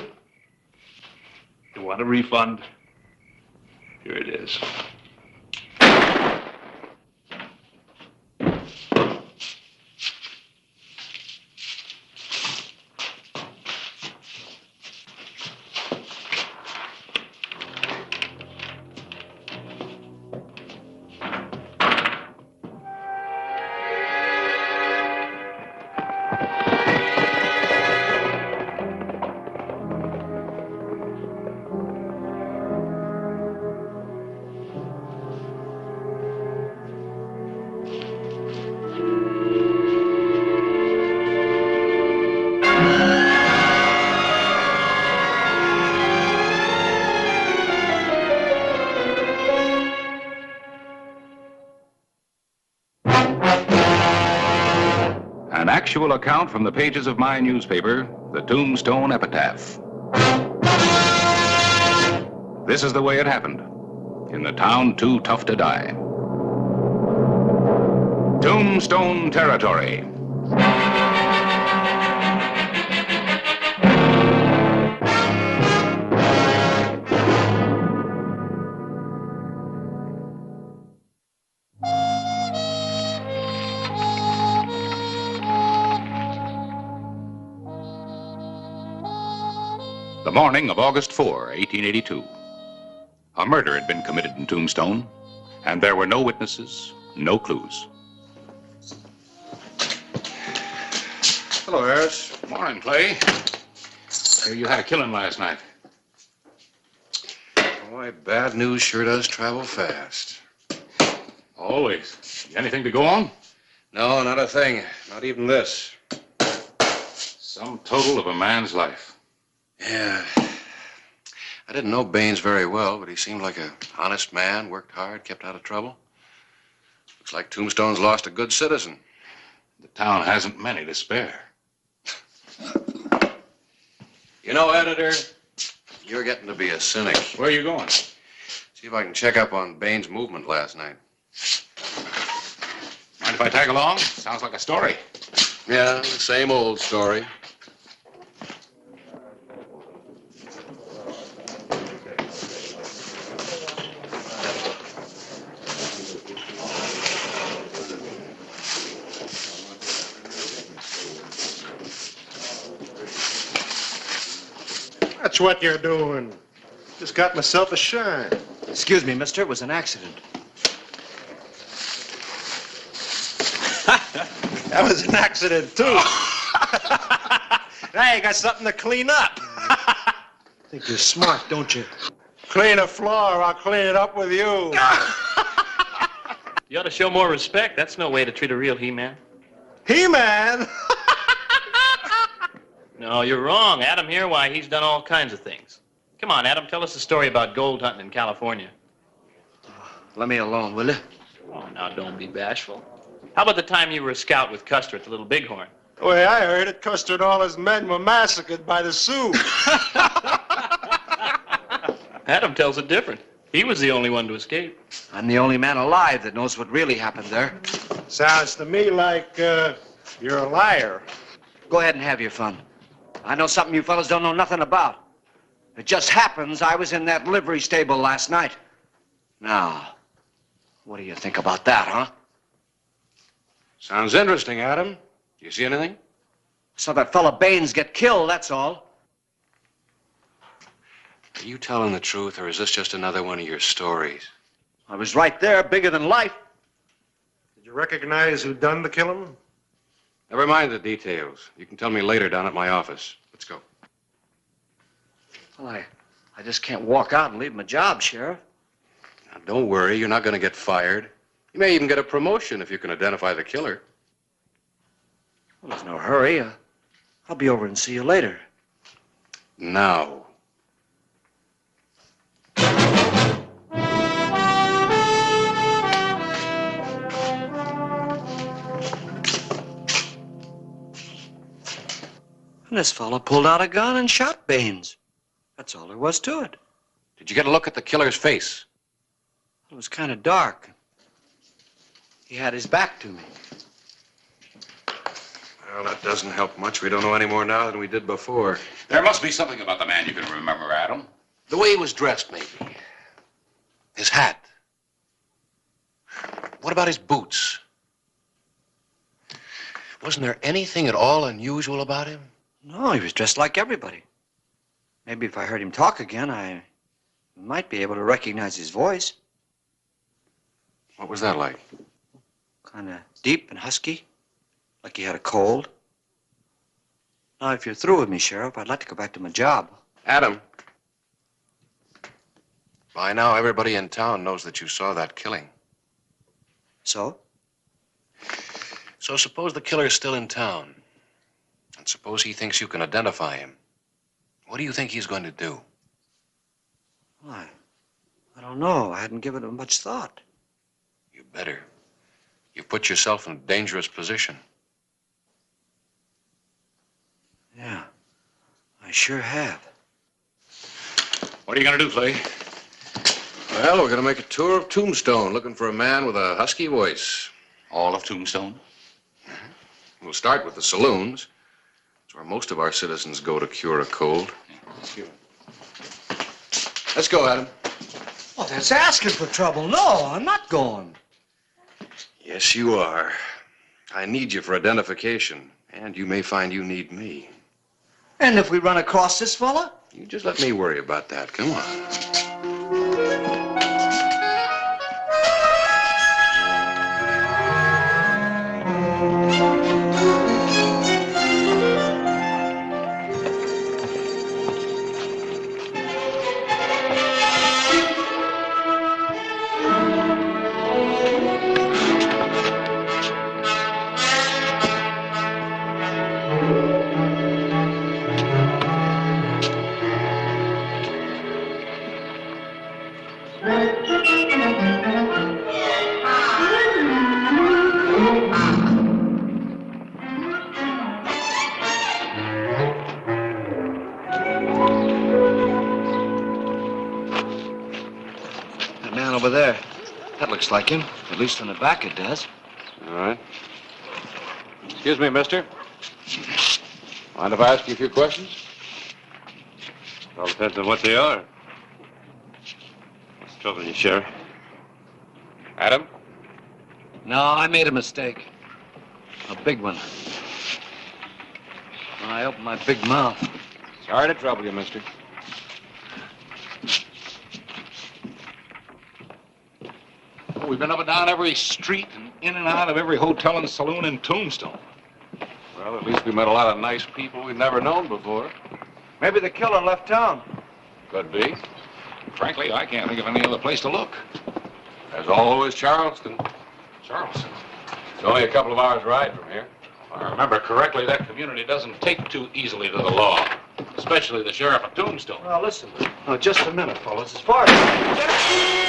You want a refund? Here it is. An actual account from the pages of my newspaper, the Tombstone Epitaph. This is the way it happened, in the town too tough to die. Tombstone Territory. The morning of August 4, 1882. A murder had been committed in Tombstone, and there were no witnesses, no clues. Hello, Harris. Morning, Clay. Hear you had a killing last night. Boy, bad news sure does travel fast. Always. Anything to go on? No, not a thing. Not even this. Sum total of a man's life. Yeah. I didn't know Baines very well, but he seemed like an honest man, worked hard, kept out of trouble. Looks like Tombstone's lost a good citizen. The town hasn't many to spare. You know, editor, you're getting to be a cynic. Where are you going? See if I can check up on Baines' movement last night. Mind if I tag along? Sounds like a story. Yeah, the same old story. That's what you're doing. Just got myself a shine. Excuse me, mister. It was an accident. That was an accident, too. Now you got something to clean up. Think you're smart, don't you? Clean a floor, I'll clean it up with you. You ought to show more respect. That's no way to treat a real He-Man. He-Man? No, you're wrong. Adam here, why, he's done all kinds of things. Come on, Adam, tell us a story about gold hunting in California. Let me alone, will you? Oh, now don't be bashful. How about the time you were a scout with Custer at the Little Bighorn? The way I heard it, Custer and all his men were massacred by the Sioux. Adam tells it different. He was the only one to escape. I'm the only man alive that knows what really happened there. Sounds to me like you're a liar. Go ahead and have your fun. I know something you fellas don't know nothing about. It just happens I was in that livery stable last night. Now, what do you think about that, huh? Sounds interesting, Adam. Do you see anything? Saw that fella Baines get killed, that's all. Are you telling the truth, or is this just another one of your stories? I was right there, bigger than life. Did you recognize who done the killing? Never mind the details. You can tell me later down at my office. Let's go. Well, I just can't walk out and leave my job, Sheriff. Now, don't worry. You're not going to get fired. You may even get a promotion if you can identify the killer. Well, there's no hurry. I'll be over and see you later. Now. And this fella pulled out a gun and shot Baines. That's all there was to it. Did you get a look at the killer's face? It was kind of dark. He had his back to me. Well, that doesn't help much. We don't know any more now than we did before. There must be something about the man you can remember, Adam. The way he was dressed, maybe. His hat. What about his boots? Wasn't there anything at all unusual about him? No, he was dressed like everybody. Maybe if I heard him talk again, I might be able to recognize his voice. What was that like? Kind of deep and husky, like he had a cold. Now, if you're through with me, Sheriff, I'd like to go back to my job. Adam. By now, everybody in town knows that you saw that killing. So? So suppose the killer's still in town. And suppose he thinks you can identify him. What do you think he's going to do? Why, I don't know. I hadn't given it much thought. You better. You've put yourself in a dangerous position. Yeah, I sure have. What are you going to do, Clay? Well, we're going to make a tour of Tombstone, looking for a man with a husky voice. All of Tombstone? We'll start with the saloons. It's where most of our citizens go to cure a cold. Let's go, Adam. Well, that's asking for trouble. No, I'm not going. Yes, you are. I need you for identification, and you may find you need me. And if we run across this fella? You just let me worry about that. Come on. That man over there. That looks like him. At least on the back it does. All right. Excuse me, mister. Mind if I ask you a few questions? All depends on what they are. What's troubling you, Sheriff? Adam? No, I made a mistake. A big one. When I opened my big mouth. Sorry to trouble you, mister. Oh, we've been up and down every street and in and out of every hotel and saloon in Tombstone. Well, at least we met a lot of nice people we've never known before. Maybe the killer left town. Could be. Frankly, I can't think of any other place to look. There's always Charleston. Charleston? It's only a couple of hours' ride from here. If I remember correctly, that community doesn't take too easily to the law, especially the sheriff of Tombstone. Well, listen. Oh, just a minute, fellas. As far as...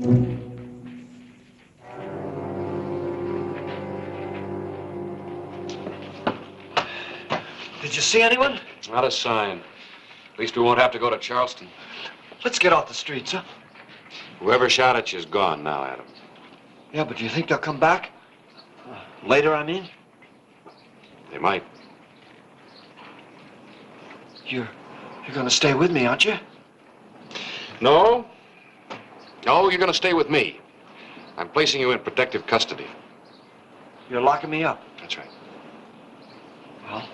Did you see anyone? Not a sign. At least we won't have to go to Charleston. Let's get off the streets, huh? Whoever shot at you is gone now, Adam. Yeah, but do you think they'll come back? Later, I mean? They might. You're gonna stay with me, aren't you? No. No, you're going to stay with me. I'm placing you in protective custody. You're locking me up? That's right. Well,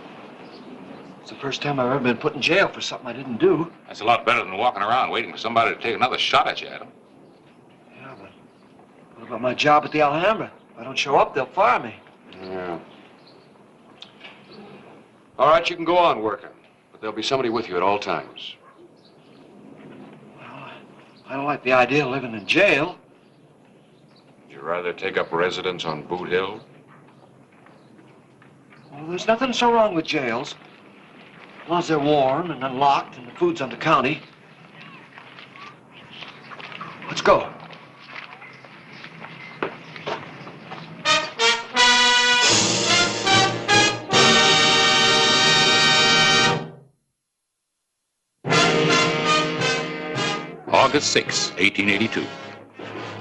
it's the first time I've ever been put in jail for something I didn't do. That's a lot better than walking around waiting for somebody to take another shot at you, Adam. Yeah, but what about my job at the Alhambra? If I don't show up, they'll fire me. Yeah. All right, you can go on working, but there'll be somebody with you at all times. I don't like the idea of living in jail. Would you rather take up residence on Boot Hill? Well, there's nothing so wrong with jails. As long as they're warm and unlocked and the food's on the county. Let's go. August 6, 1882.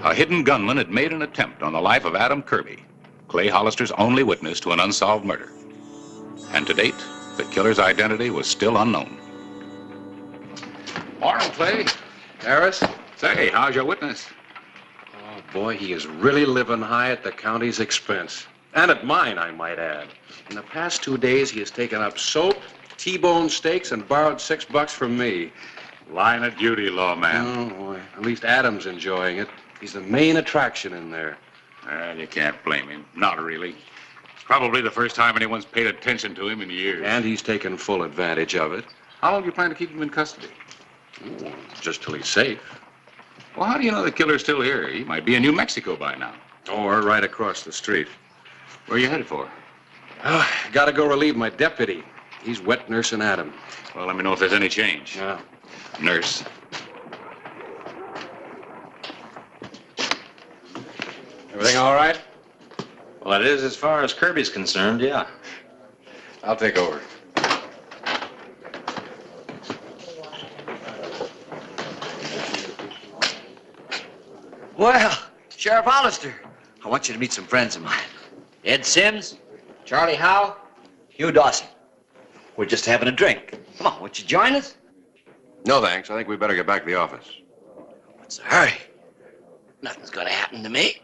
A hidden gunman had made an attempt on the life of Adam Kirby, Clay Hollister's only witness to an unsolved murder. And to date, the killer's identity was still unknown. Morning, Clay. Harris? Say, how's your witness? Oh, boy, he is really living high at the county's expense. And at mine, I might add. In the past 2 days, he has taken up soap, T-bone steaks, and borrowed $6 from me. Line of duty, lawman. Oh, boy. At least Adam's enjoying it. He's the main attraction in there. Well, you can't blame him. Not really. It's probably the first time anyone's paid attention to him in years. And he's taken full advantage of it. How long do you plan to keep him in custody? Oh, just till he's safe. Well, how do you know the killer's still here? He might be in New Mexico by now. Or right across the street. Where are you headed for? Oh, gotta go relieve my deputy. He's wet nursing Adam. Well, let me know if there's any change. Yeah. Nurse. Everything all right? Well, it is as far as Kirby's concerned, yeah. I'll take over. Well, Sheriff Hollister, I want you to meet some friends of mine. Ed Sims, Charlie Howe, Hugh Dawson. We're just having a drink. Come on, won't you join us? No, thanks. I think we better get back to the office. What's the hurry? Nothing's gonna happen to me.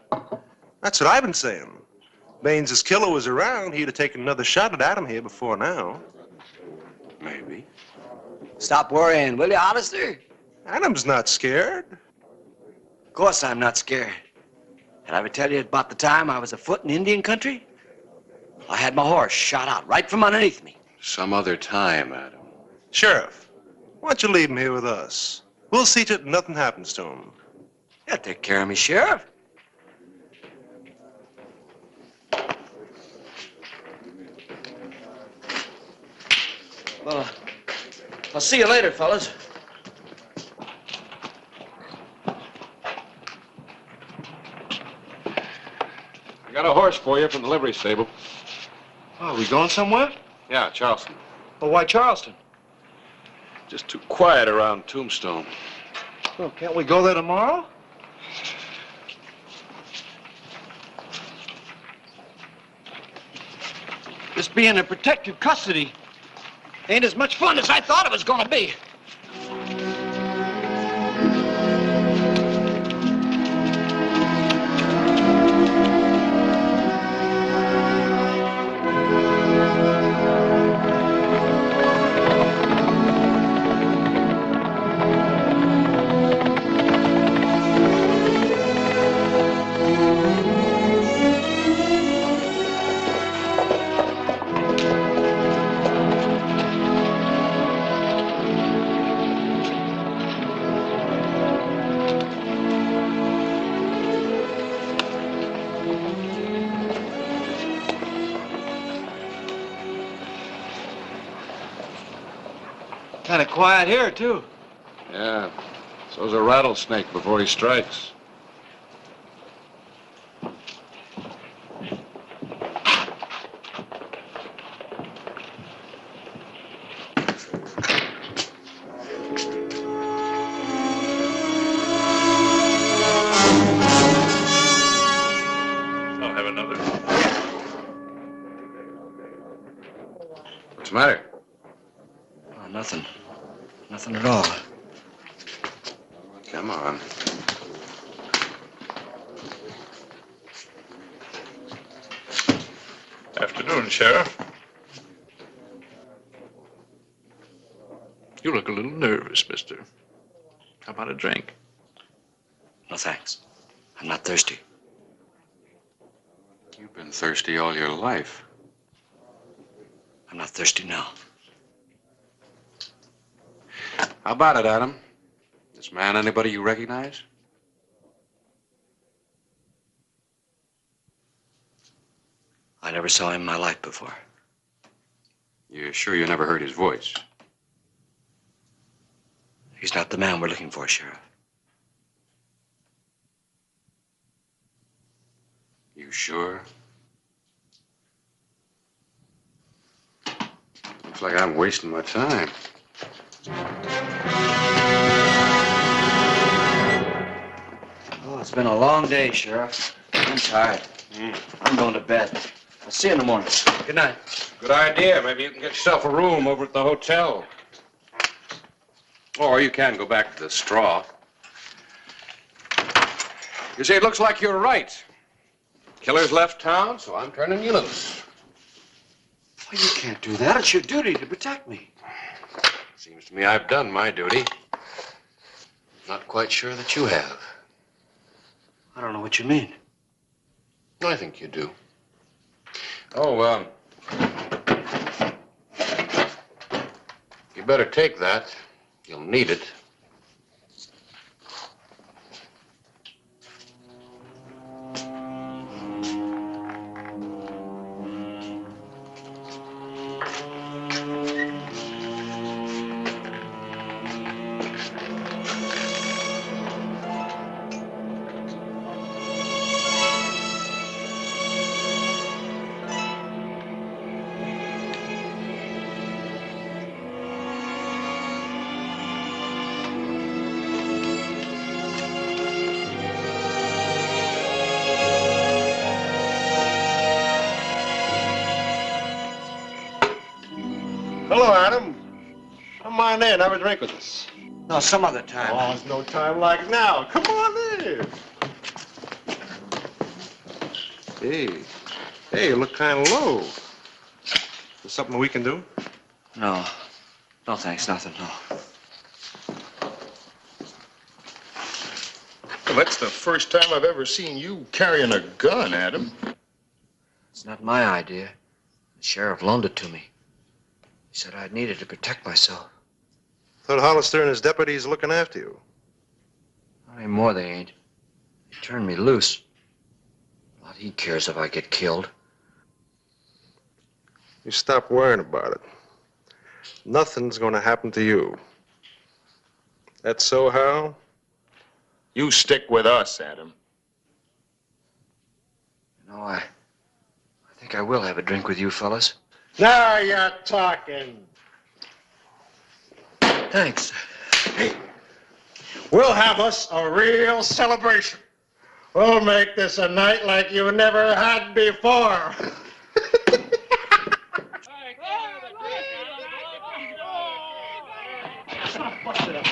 That's what I've been saying. Baines's killer was around, he'd have taken another shot at Adam here before now. Maybe. Stop worrying, will you, Hollister? Adam's not scared. Of course I'm not scared. Did I ever tell you about the time I was afoot in Indian country? I had my horse shot out right from underneath me. Some other time, Adam. Sheriff, why don't you leave him here with us? We'll see to it nothing happens to him. Yeah, take care of me, Sheriff. Well, I'll see you later, fellas. I got a horse for you from the livery stable. Oh, are we going somewhere? Yeah, Charleston. Well, why Charleston? Just too quiet around Tombstone. Well, can't we go there tomorrow? This being in protective custody ain't as much fun as I thought it was gonna be. Kind of quiet here, too. Yeah. So's a rattlesnake before he strikes. the matter? Oh, nothing. Nothing at all. Come on. Afternoon, Sheriff. You look a little nervous, mister. How about a drink? No, thanks. I'm not thirsty. You've been thirsty all your life. I'm not thirsty now. How about it, Adam? This man anybody you recognize? I never saw him in my life before. You're sure you never heard his voice? He's not the man we're looking for, Sheriff. You sure? Looks like I'm wasting my time. Oh, it's been a long day, Sheriff. I'm tired. I'm going to bed. I'll see you in the morning. Good night. Good idea. Maybe you can get yourself a room over at the hotel. Or you can go back to the Straw. You see, it looks like you're right. Killer's left town, so I'm turning you loose. Well, you can't do that. It's your duty to protect me. Seems to me I've done my duty. Not quite sure that you have. I don't know what you mean. I think you do. Oh, you better take that. You'll need it. Hello, Adam. Come on in. Have a drink with us. No, some other time. Oh, there's no time like now. Come on in. Hey, you look kind of low. Is there something we can do? No. No, thanks. Nothing, no. Well, that's the first time I've ever seen you carrying a gun, Adam. It's not my idea. The sheriff loaned it to me. He said I'd need it to protect myself. Thought Hollister and his deputies looking after you. Not anymore, they ain't. They turned me loose. What he cares if I get killed. You stop worrying about it. Nothing's gonna happen to you. That's so, Hal? You stick with us, Adam. You know, I think I will have a drink with you fellas. Now you're talking. Thanks. Hey, we'll have us a real celebration. We'll make this a night like you never had before.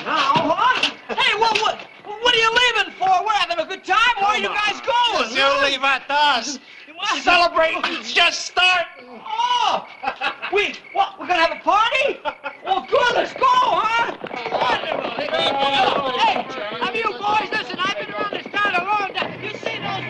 Now, huh? Hey, what are you leaving for? We're having a good time. Where are you guys going? You leave at us. Celebration's just starting. Oh, we're gonna have a party? Well, good, let's go, huh? Wonderful. Hey, you boys, listen, I've been around this town a long time. You see those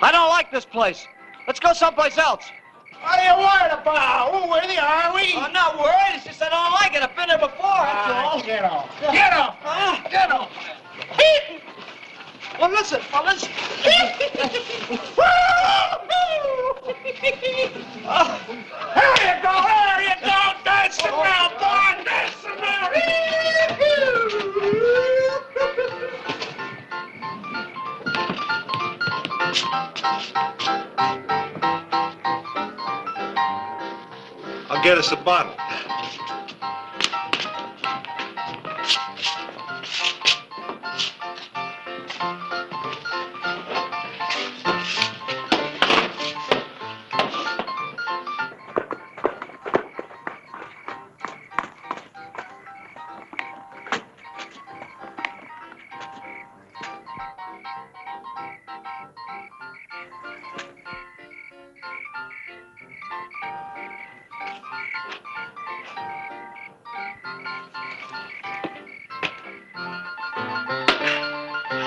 I don't like this place. Let's go someplace else. What are you worried about? We're with you, are we? I'm not worried. It's just I don't like it. I've been there before, that's all. Get off. Get off. Get off. Well, listen. There you go. There you go. Dance around, boy. Dance around. I'll get us a bottle.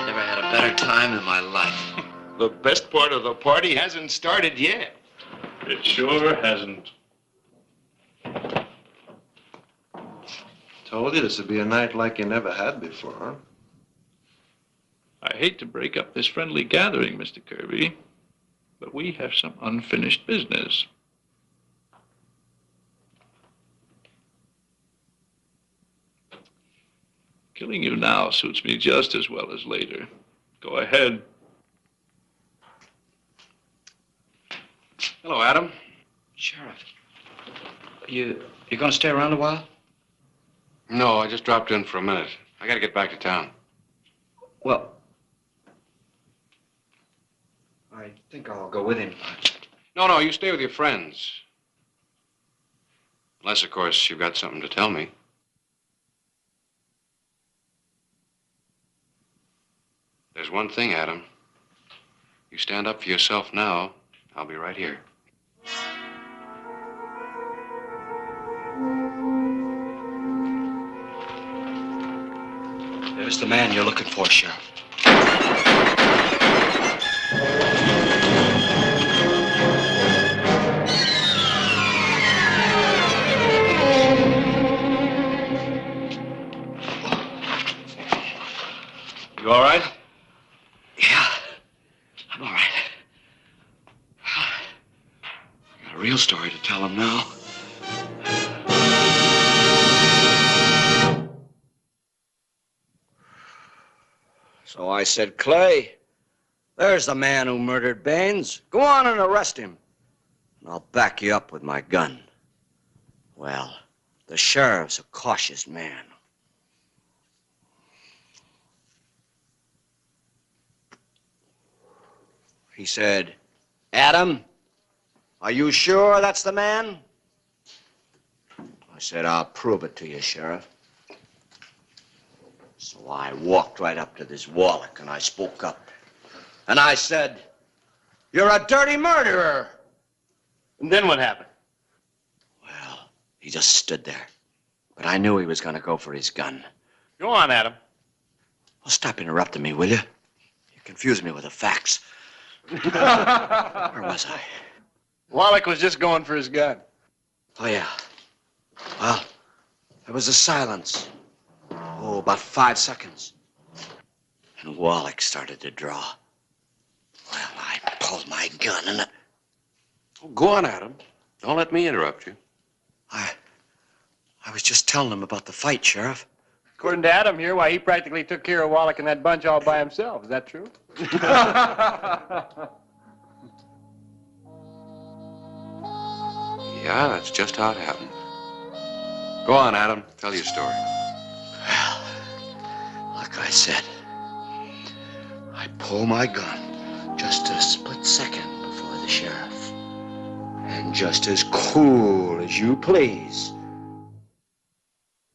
Never had a better time in my life. The best part of the party hasn't started yet. It sure hasn't. Told you this would be a night like you never had before. I hate to break up this friendly gathering, Mr. Kirby, but we have some unfinished business. Killing you now suits me just as well as later. Go ahead. Hello, Adam. Sheriff, you gonna stay around a while? No, I just dropped in for a minute. I gotta get back to town. Well, I think I'll go with him. No, you stay with your friends. Unless, of course, you've got something to tell me. There's one thing, Adam. You stand up for yourself now, I'll be right here. There's the man you're looking for, Sheriff. You all right? Yeah, I'm all right. I got a real story to tell him now. So I said, Clay, there's the man who murdered Baines. Go on and arrest him. And I'll back you up with my gun. Well, the sheriff's a cautious man. He said, Adam, are you sure that's the man? I said, I'll prove it to you, Sheriff. So I walked right up to this Wallach and I spoke up. And I said, you're a dirty murderer. And then what happened? Well, he just stood there. But I knew he was going to go for his gun. Go on, Adam. Well, stop interrupting me, will you? You confused me with the facts. Where was I? Wallach was just going for his gun. Oh, yeah. Well, there was a silence. Oh, about 5 seconds. And Wallach started to draw. Well, I pulled my gun and Go on, Adam. Don't let me interrupt you. I was just telling him about the fight, Sheriff. According to Adam here, why, he practically took care of Wallach and that bunch all by himself. Is that true? Yeah, that's just how it happened. Go on, Adam. Tell your story. Well, like I said, I pull my gun just a split second before the sheriff. And just as cool as you please.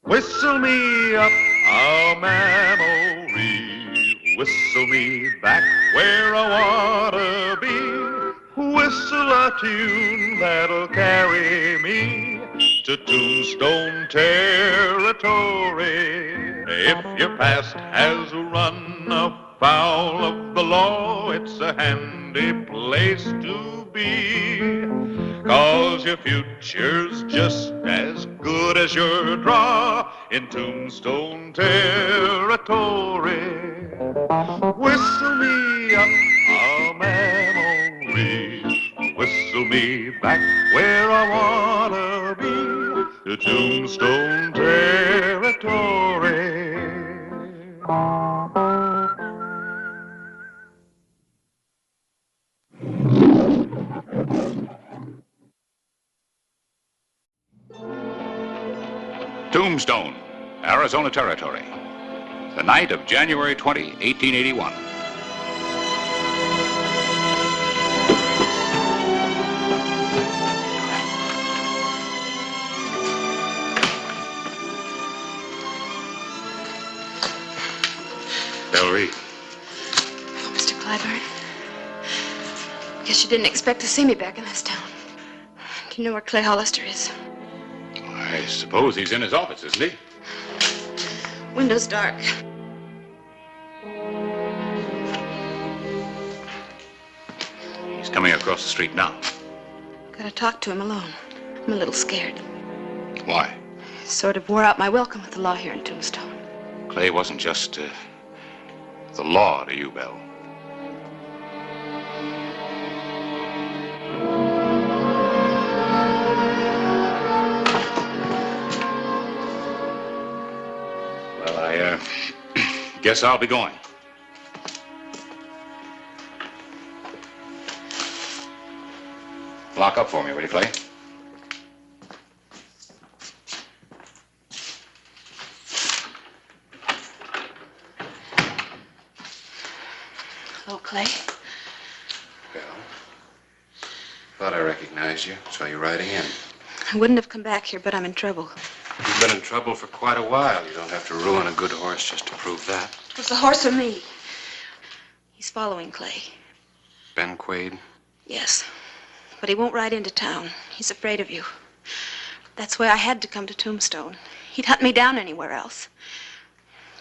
Whistle me up a memory, whistle me back where I wanna be, whistle a tune that'll carry me to Tombstone territory. If your past has run afoul of the law, it's a handy place to be. 'Cause your future's just as good as your draw in Tombstone territory. Whistle me up a memory, whistle me back where I wanna be, to Tombstone territory. Tombstone, Arizona Territory. The night of January 20, 1881. Valerie. Oh, Mr. Clyburn. Guess you didn't expect to see me back in this town. Do you know where Clay Hollister is? I suppose he's in his office, isn't he? Window's dark. He's coming across the street now. Gotta talk to him alone. I'm a little scared. Why? Sort of wore out my welcome with the law here in Tombstone. Clay wasn't just the law to you, Belle. Well, I guess I'll be going. Lock up for me, will you, Clay? Hello, Clay. Belle. Thought I recognized you. Saw you riding in. I wouldn't have come back here, but I'm in trouble. You've been in trouble for quite a while. You don't have to ruin a good horse just to prove that. Was the horse or me? He's following Clay. Ben Quaid? Yes. But he won't ride into town. He's afraid of you. That's why I had to come to Tombstone. He'd hunt me down anywhere else.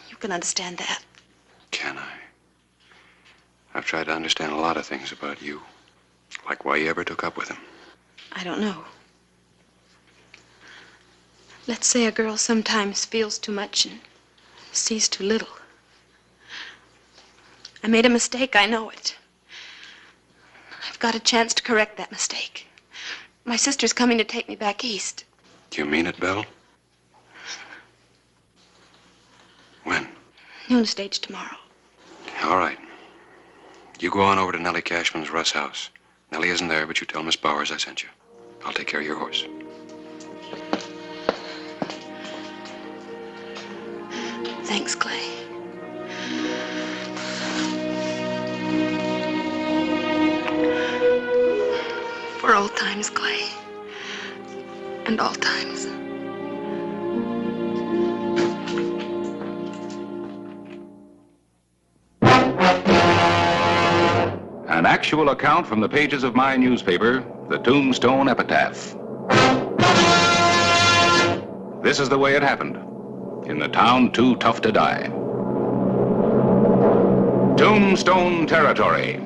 You can understand that. Can I? I've tried to understand a lot of things about you. Like why you ever took up with him. I don't know. Let's say a girl sometimes feels too much and sees too little. I made a mistake, I know it. I've got a chance to correct that mistake. My sister's coming to take me back east. Do you mean it, Belle? When? Noon stage tomorrow. All right. You go on over to Nellie Cashman's Russ house. Nellie isn't there, but you tell Miss Bowers I sent you. I'll take care of your horse. Thanks, Clay. For old times, Clay. And all times. An actual account from the pages of my newspaper, the Tombstone Epitaph. This is the way it happened. In the town too tough to die. Tombstone Territory.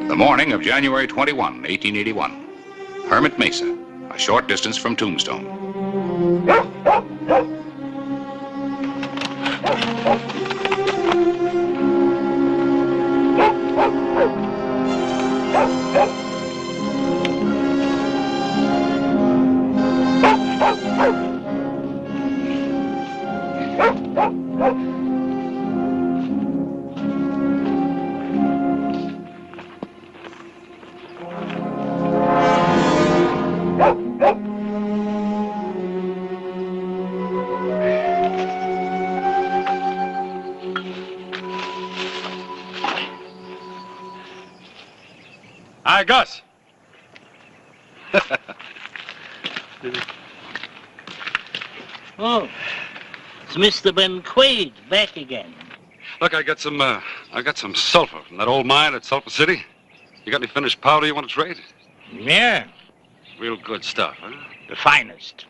The morning of January 21, 1881. Hermit Mesa, a short distance from Tombstone. Hi, Gus. Oh, it's Mr. Ben Quaid back again. Look, I got some sulfur from that old mine at Sulphur City. You got any finished powder you want to trade? Yeah, Real good stuff, huh? the finest.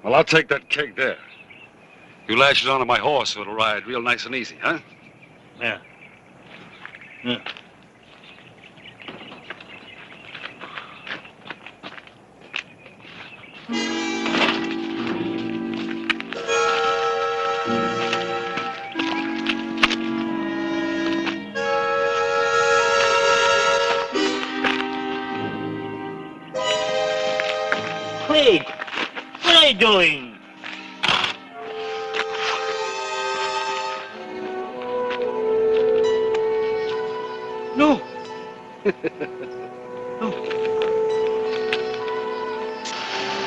Well, I'll take that keg there. You lash it onto my horse so it'll ride real nice and easy, huh? Yeah. Yeah. Quaid, what are you doing?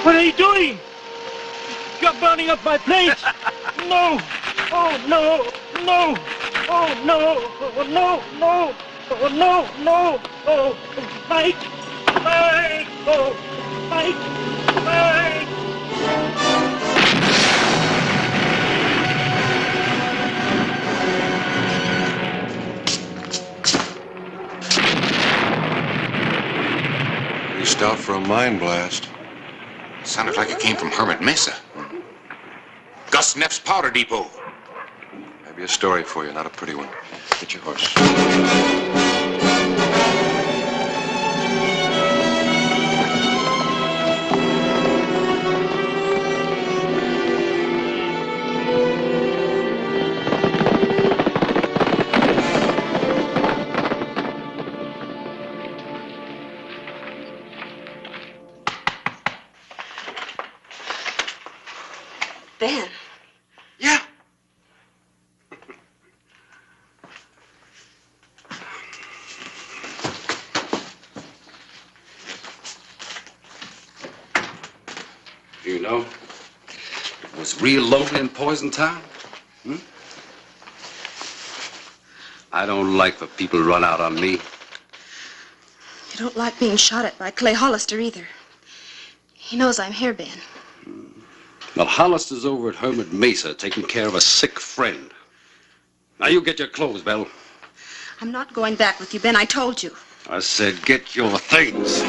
What are you doing? You're burning up my plate. No. Oh, no. No. Oh, no. Oh, no. No. Oh, no. No. Oh, Mike. Mike. Oh, Mike. Mike. Pretty stout for a mine blast. Sounded like it came from Hermit Mesa. Gus Neff's powder depot. Maybe a story for you, not a pretty one. Get your horse. Ben. Yeah. Do you know, it was real lonely in Poison Town? I don't like for people to run out on me. You don't like being shot at by Clay Hollister either. He knows I'm here, Ben. Well, Hollister's over at Hermit Mesa taking care of a sick friend. Now you get your clothes, Belle. I'm not going back with you, Ben. I told you. I said get your things.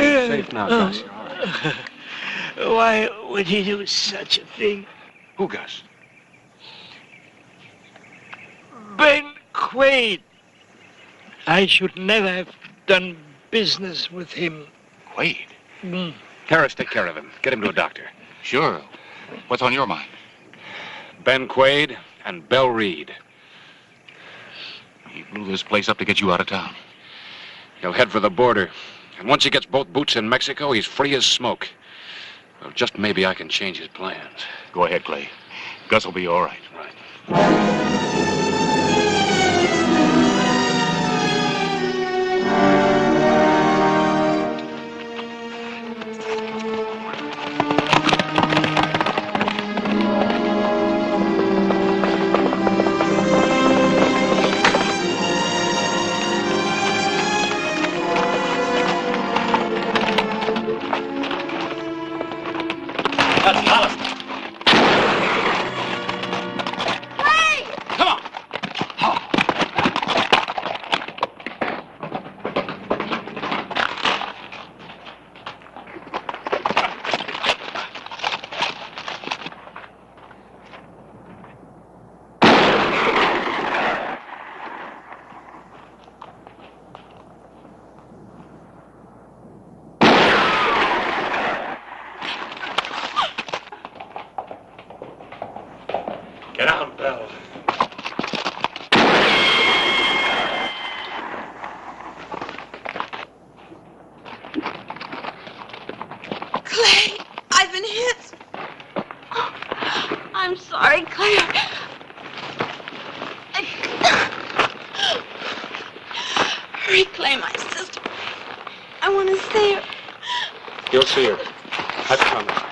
You're safe now, Gus. You're all right. Why would he do such a thing? Who, Gus? Ben Quaid. I should never have done business with him. Quaid? Mm. Terrace, take care of him. Get him to a doctor. Sure. What's on your mind? Ben Quaid and Belle Reed. He blew this place up to get you out of town. He'll head for the border. And once he gets both boots in Mexico, he's free as smoke. Well, just maybe I can change his plans. Go ahead, Clay. Gus will be all right. Right. Get out, Belle. Clay, I've been hit. I'm sorry, Clay. Hurry, Clay, my sister. I want to see her. You'll see her. I promise.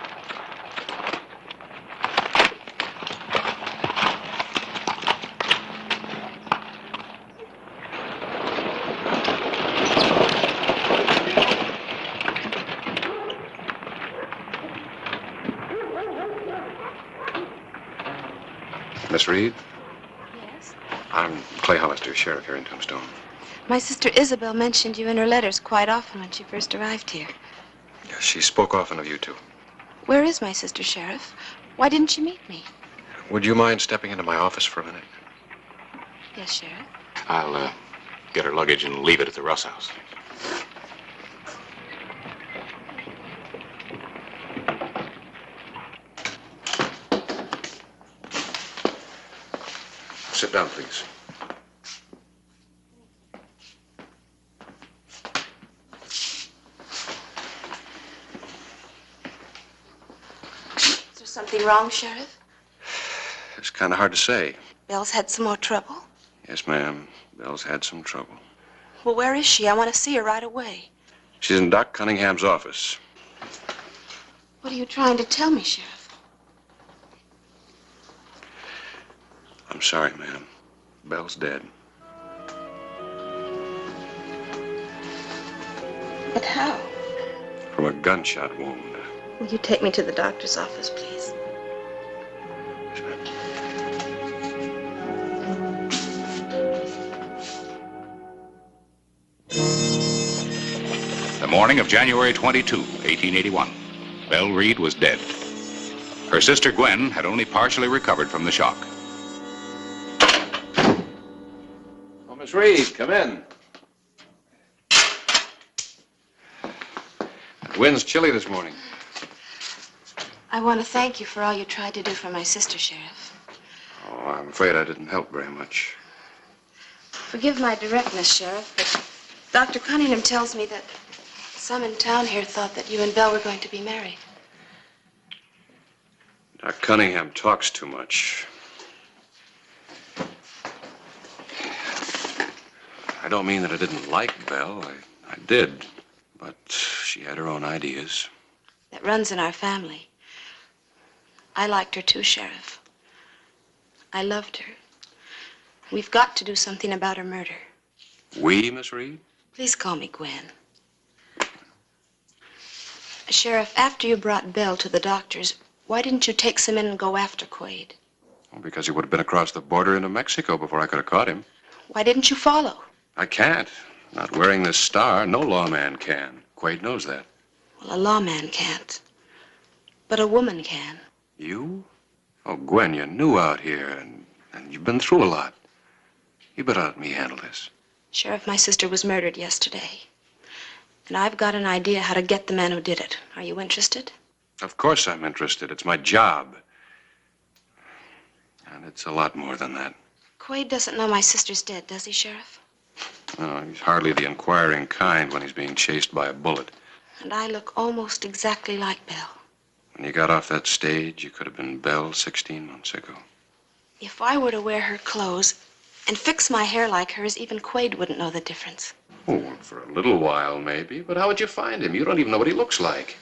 Miss Reed? Yes? I'm Clay Hollister, sheriff here in Tombstone. My sister Isabel mentioned you in her letters quite often when she first arrived here. Yes, she spoke often of you two. Where is my sister, Sheriff? Why didn't she meet me? Would you mind stepping into my office for a minute? Yes, Sheriff. I'll get her luggage and leave it at the Russ house. Sit down, please. Is there something wrong, Sheriff? It's kind of hard to say. Belle's had some more trouble? Yes, ma'am. Belle's had some trouble. Well, where is she? I want to see her right away. She's in Doc Cunningham's office. What are you trying to tell me, Sheriff? I'm sorry, ma'am. Belle's dead. But how? From a gunshot wound. Will you take me to the doctor's office, please? The morning of January 22, 1881, Belle Reed was dead. Her sister Gwen had only partially recovered from the shock. Oh, Miss Reed, come in. The wind's chilly this morning. I want to thank you for all you tried to do for my sister, Sheriff. Oh, I'm afraid I didn't help very much. Forgive my directness, Sheriff, but Dr. Cunningham tells me that some in town here thought that you and Belle were going to be married. Doc Cunningham talks too much. I don't mean that I didn't like Belle. I did. But she had her own ideas. That runs in our family. I liked her too, Sheriff. I loved her. We've got to do something about her murder. We, Miss Reed? Please call me Gwen. Sheriff, after you brought Belle to the doctor's, why didn't you take some in and go after Quaid? Well, because he would have been across the border into Mexico before I could have caught him. Why didn't you follow? I can't. Not wearing this star, no lawman can. Quaid knows that. Well, a lawman can't. But a woman can. You? Oh, Gwen, you're new out here, and you've been through a lot. You better let me handle this. Sheriff, my sister was murdered yesterday. And I've got an idea how to get the man who did it. Are you interested? Of course I'm interested. It's my job. And it's a lot more than that. Quaid doesn't know my sister's dead, does he, Sheriff? No, he's hardly the inquiring kind when he's being chased by a bullet. And I look almost exactly like Belle. When you got off that stage, you could have been Belle 16 months ago. If I were to wear her clothes and fix my hair like hers, even Quaid wouldn't know the difference. Oh, for a little while, maybe. But how would you find him? You don't even know what he looks like.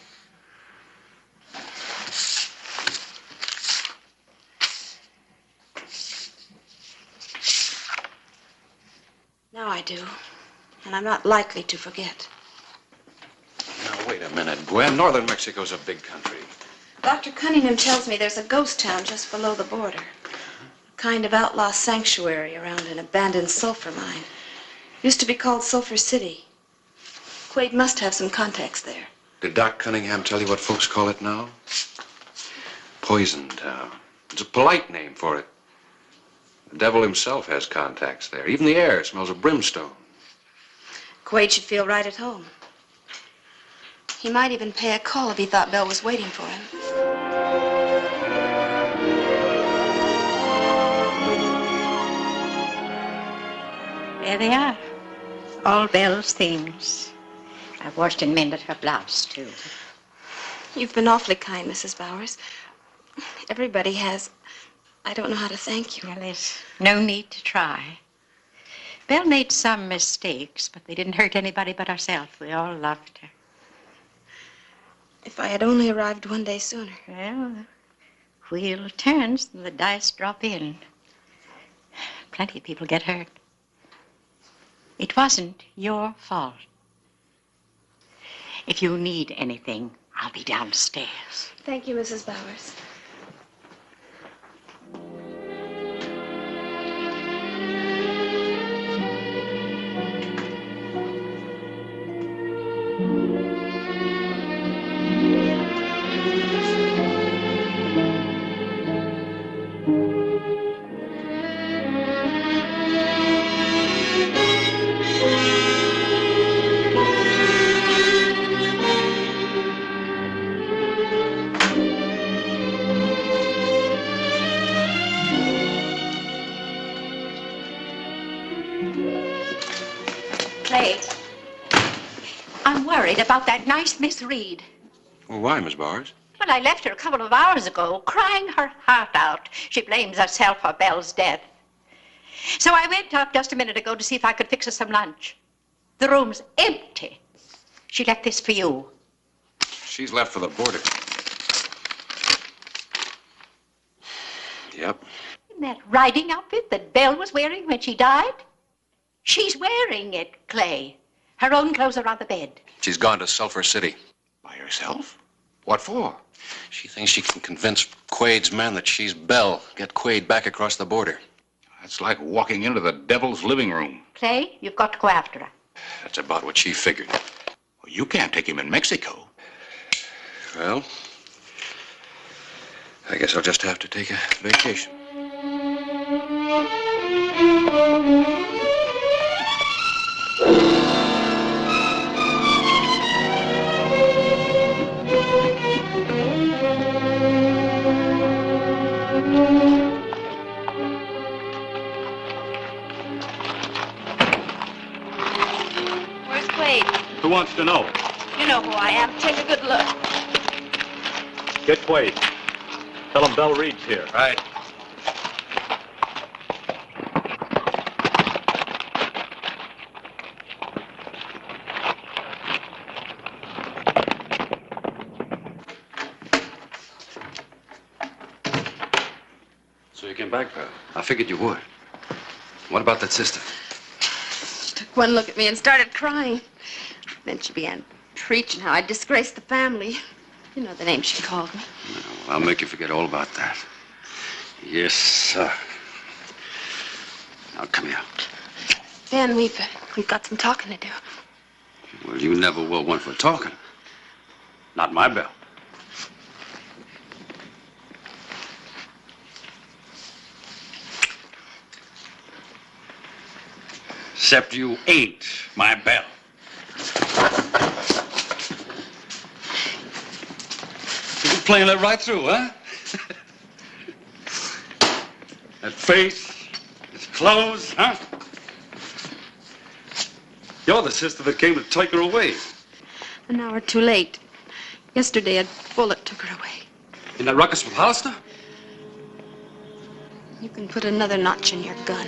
Now I do. And I'm not likely to forget. Now, wait a minute, Gwen. Northern Mexico's a big country. Dr. Cunningham tells me there's a ghost town just below the border. A kind of outlaw sanctuary around an abandoned sulfur mine. Used to be called Sulphur City. Quaid must have some contacts there. Did Doc Cunningham tell you what folks call it now? Poison Town. It's a polite name for it. The devil himself has contacts there. Even the air smells of brimstone. Quaid should feel right at home. He might even pay a call if he thought Belle was waiting for him. There they are. All Belle's things. I've washed and mended her blouse, too. You've been awfully kind, Mrs. Bowers. Everybody has. I don't know how to thank you. Well, there's no need to try. Belle made some mistakes, but they didn't hurt anybody but ourselves. We all loved her. If I had only arrived one day sooner. Well, the wheel turns and the dice drop in. Plenty of people get hurt. It wasn't your fault. If you need anything, I'll be downstairs. Thank you, Mrs. Bowers. Clay, I'm worried about that nice Miss Reed. Well, why, Miss Bowers? Well, I left her a couple of hours ago, crying her heart out. She blames herself for Belle's death. So I went up just a minute ago to see if I could fix her some lunch. The room's empty. She left this for you. She's left for the border. Yep. Isn't that riding outfit that Belle was wearing when she died? She's wearing it, Clay. Her own clothes are on the bed. She's gone to Sulphur City. By herself? What for? She thinks she can convince Quade's men that she's Belle. Get Quade back across the border. That's like walking into the devil's living room. Clay, you've got to go after her. That's about what she figured. Well, you can't take him in Mexico. Well, I guess I'll just have to take a vacation. Where's Quade? Who wants to know? You know who I am. Take a good look. Get Quade. Tell him Belle Reed's here. Right. So you came back, pal? I figured you would. What about that sister? Took one look at me and started crying. Then she began preaching how I disgraced the family. You know the name she called me. Well, I'll make you forget all about that. Yes, sir. Now, come here. Ben, we've got some talking to do. Well, you never were one for talking. Not my Belle. Except you ain't my Belle. You've been playing that right through, huh? That face, his clothes, huh? You're the sister that came to take her away. An hour too late. Yesterday, a bullet took her away. In that ruckus with Hollister? You can put another notch in your gun.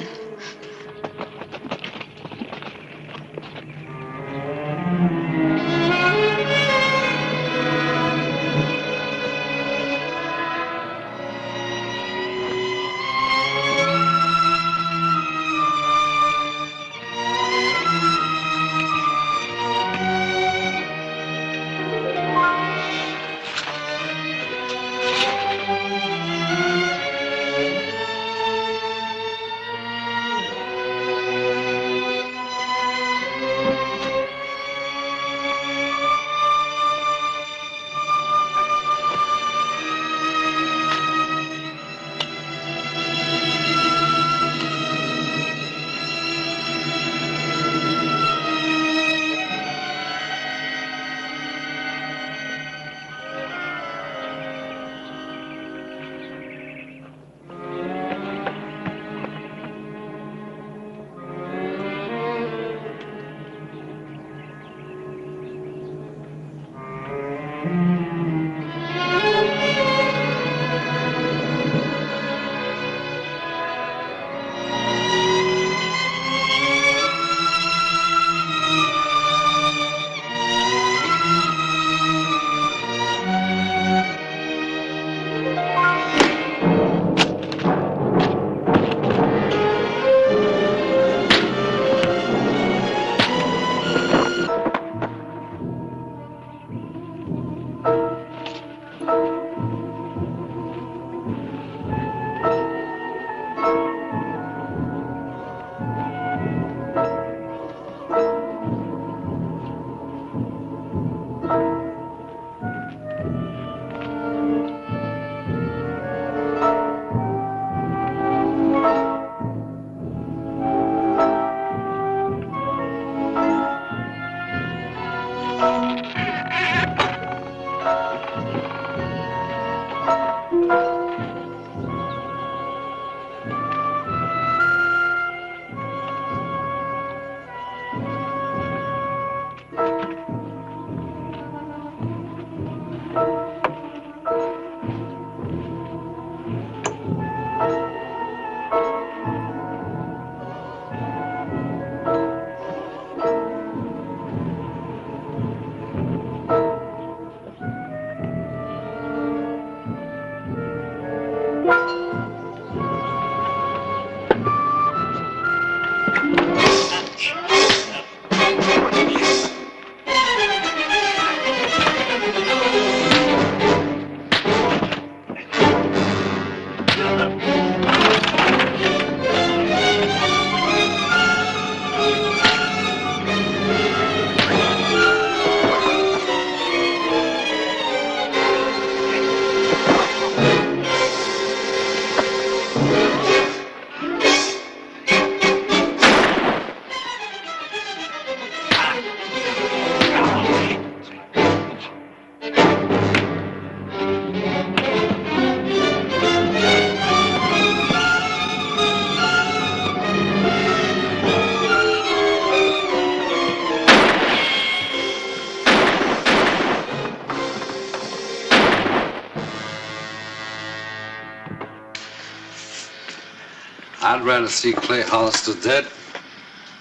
I'd rather see Clay Hollister dead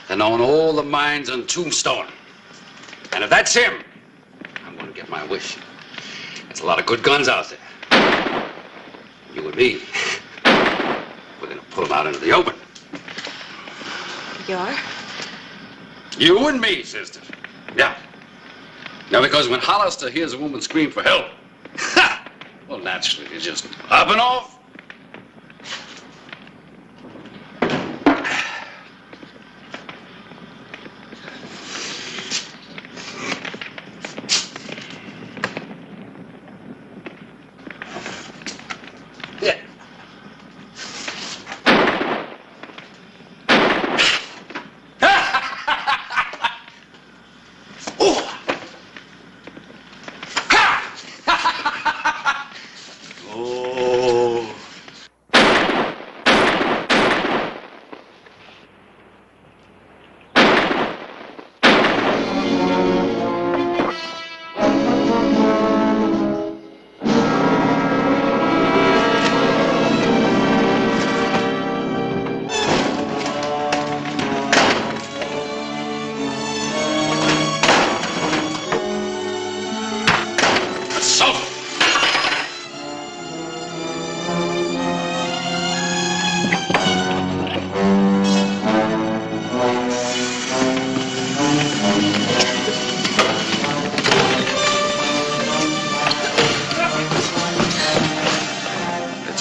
than own all the mines on Tombstone. And if that's him, I'm gonna get my wish. There's a lot of good guns out there. You and me, we're gonna put them out into the open. You are? You and me, sister. Yeah. Now, because when Hollister hears a woman scream for help, well, naturally, he's just up and off.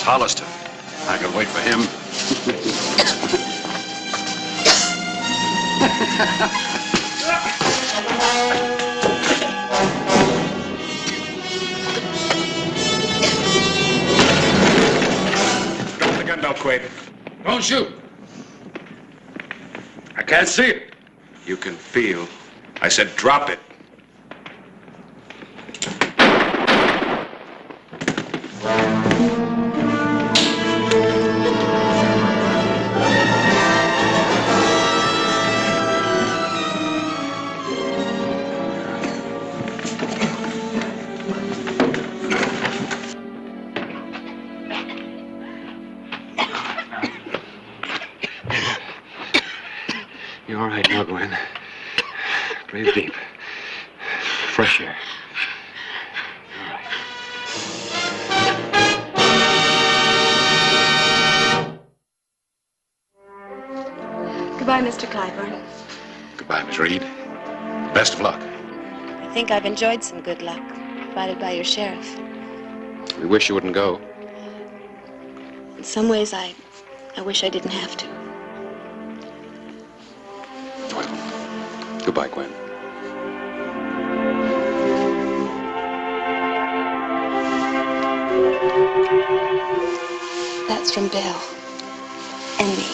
Hollister. I can wait for him. Drop the gun now, Quaid. Don't shoot. I can't see it. You can feel. I said drop it. You're all right now, Gwen. Breathe deep. Fresh air. All right. Goodbye, Mr. Clyburn. Goodbye, Miss Reed. Best of luck. I think I've enjoyed some good luck, provided by your sheriff. We wish you wouldn't go. In some ways, I wish I didn't have to. Goodbye, Gwen. That's from Bill and me.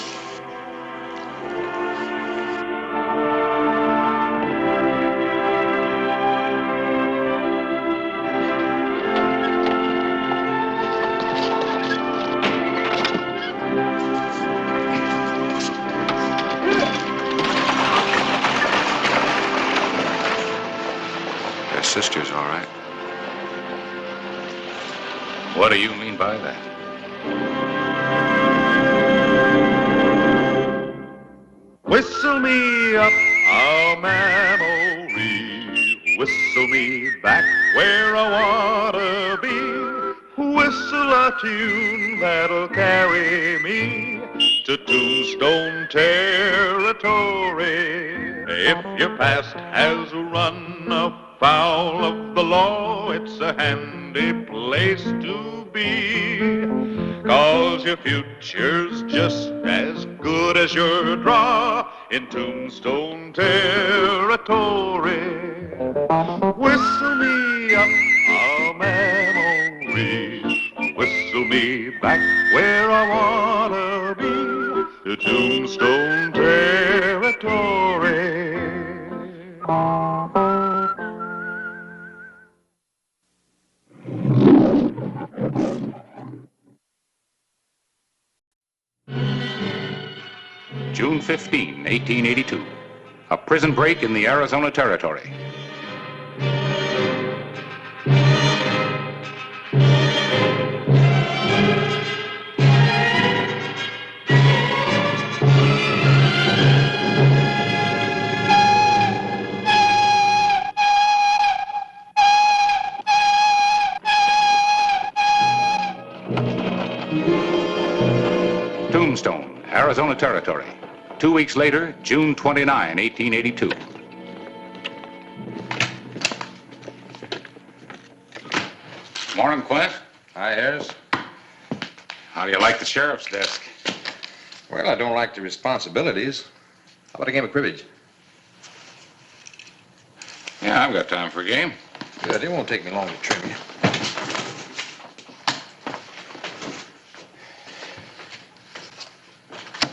Sister's all right. What do you mean by that? Whistle me up a memory, whistle me back where I wanna be, whistle a tune that'll carry me to Tombstone territory. If your past has run afoul of the law, it's a handy place to be, 'cause your future's just as good as your draw in Tombstone territory. Whistle me up a memory, whistle me back where I wanna be, to Tombstone territory. June 15, 1882. A prison break in the Arizona Territory. Arizona Territory. 2 weeks later, June 29, 1882. Morning, Quint. Hi, Harris. How do you like the sheriff's desk? Well, I don't like the responsibilities. How about a game of cribbage? Yeah, I've got time for a game. Good. It won't take me long to trim you.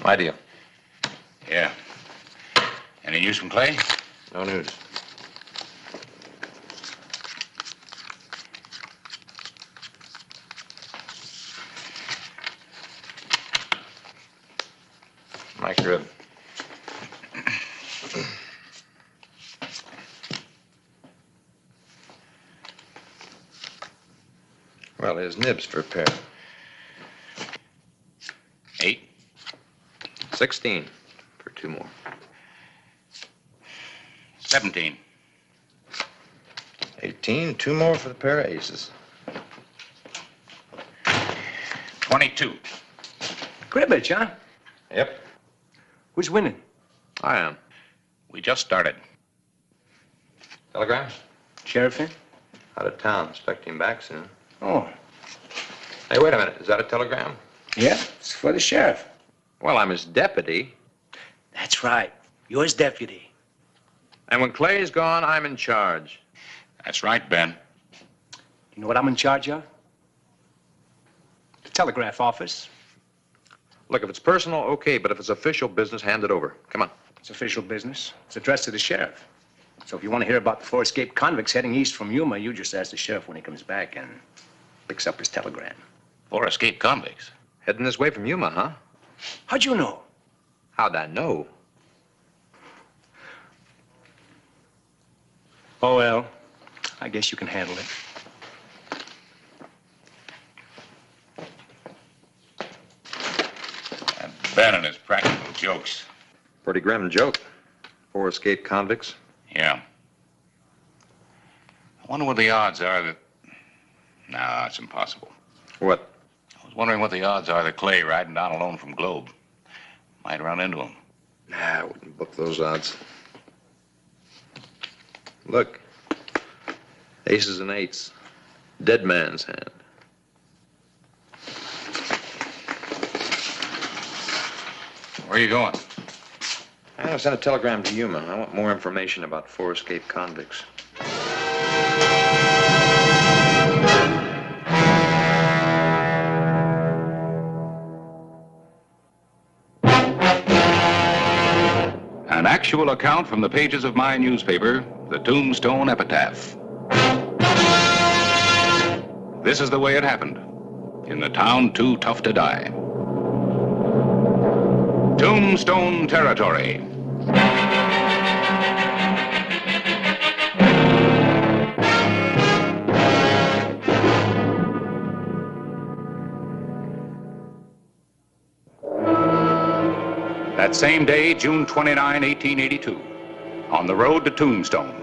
My deal. Yeah. Any news from Clay? No news. My crib. Well, there's nibs for a pair. 8. 16 for 2 more. 17. 18, 2 more for the pair of aces. 22. Cribbage, huh? Yep. Who's winning? I am. We just started. Telegram? Sheriff in? Out of town. Expect him back soon. Oh. Hey, wait a minute. Is that a telegram? Yeah, it's for the sheriff. Well, I'm his deputy. That's right. You're his deputy. And when Clay's gone, I'm in charge. That's right, Ben. You know what I'm in charge of? The telegraph office. Look, if it's personal, okay, but if it's official business, hand it over. Come on. It's official business. It's addressed to the sheriff. So if you want to hear about the 4 escaped convicts heading east from Yuma, you just ask the sheriff when he comes back and picks up his telegram. 4 escaped convicts? Heading this way from Yuma, huh? How'd you know? How'd I know? Oh, well, I guess you can handle it. And Ben and his practical jokes. Pretty grim joke. 4 escaped convicts. Yeah. I wonder what the odds are that... No, it's impossible. What? I was wondering what the odds are that Clay, riding down alone from Globe, might run into him. Nah, I wouldn't book those odds. Look. Aces and 8s. Dead man's hand. Where are you going? I'm going to send a telegram to Yuma. I want more information about 4 escaped convicts. An actual account from the pages of my newspaper, the Tombstone Epitaph. This is the way it happened, in the town too tough to die. Tombstone Territory. That same day, June 29, 1882, on the road to Tombstone.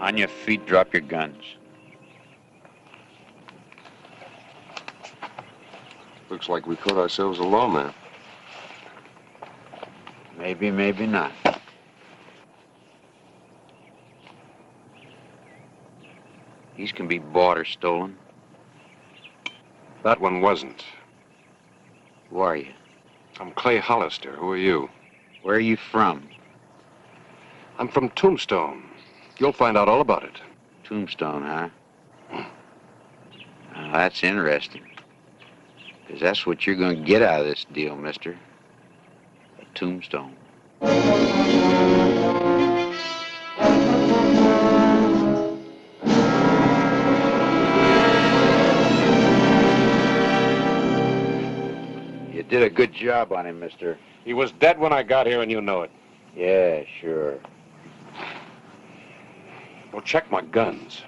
On your feet, drop your guns. Looks like we caught ourselves a lawman. Maybe, maybe not. These can be bought or stolen. That one wasn't. Who are you? I'm Clay Hollister. Who are you? Where are you from? I'm from Tombstone. You'll find out all about it. Tombstone, huh? Well, that's interesting. Because that's what you're going to get out of this deal, mister. A tombstone. You did a good job on him, mister. He was dead when I got here, and you know it. Yeah, sure. Well, check my guns.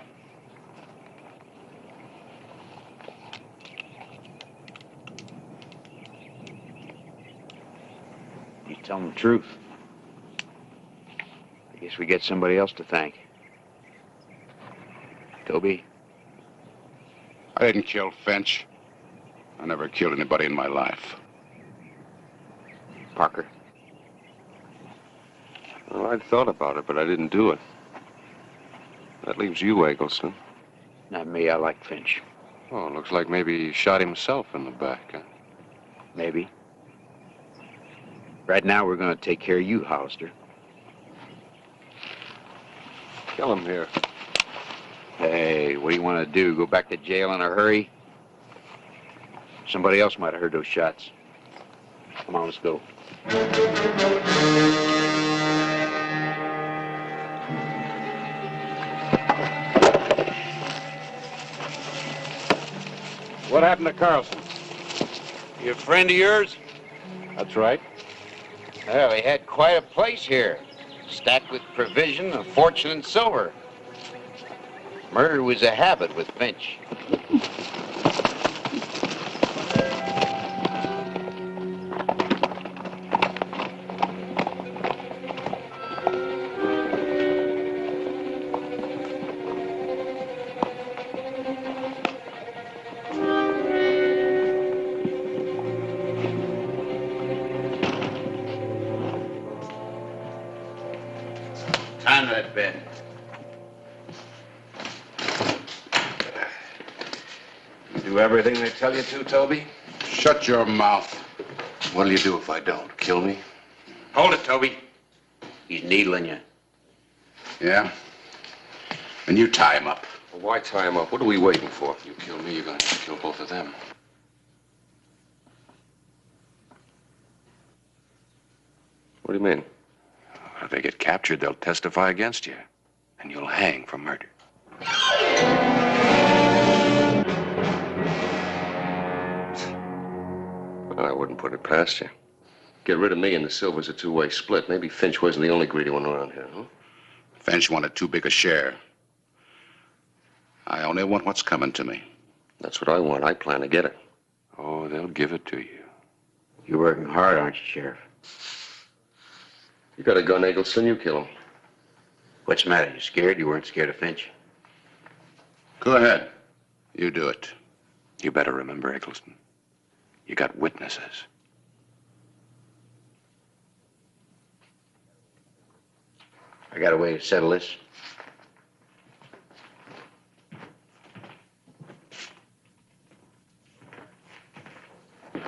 You tell them the truth. I guess we get somebody else to thank. Toby? I didn't kill Finch. I never killed anybody in my life. Parker? Well, I'd thought about it, but I didn't do it. That leaves you, Eggleston. Not me. I like Finch. Oh, looks like maybe he shot himself in the back, huh? Maybe. Right now, we're going to take care of you, Hollister. Kill him here. Hey, what do you want to do? Go back to jail in a hurry? Somebody else might have heard those shots. Come on, let's go. What happened to Carlson? You a friend of yours? That's right. Well, he had quite a place here, stacked with provision, a fortune in silver. Murder was a habit with Finch. Time to that bed. You do everything they tell you to, Toby? Shut your mouth. What'll you do if I don't? Kill me? Hold it, Toby. He's needling you. Yeah? And you tie him up. Well, why tie him up? What are we waiting for? If you kill me, you're going to have to kill both of them. What do you mean? If they get captured, they'll testify against you. And you'll hang for murder. Well, I wouldn't put it past you. Get rid of me and the silver's a two-way split. Maybe Finch wasn't the only greedy one around here, huh? Finch wanted too big a share. I only want what's coming to me. That's what I want. I plan to get it. Oh, they'll give it to you. You're working hard, aren't you, Sheriff? You got a gun, Eggleston. You kill him. What's the matter? You scared? You weren't scared of Finch? Go ahead. You do it. You better remember, Eggleston. You got witnesses. I got a way to settle this.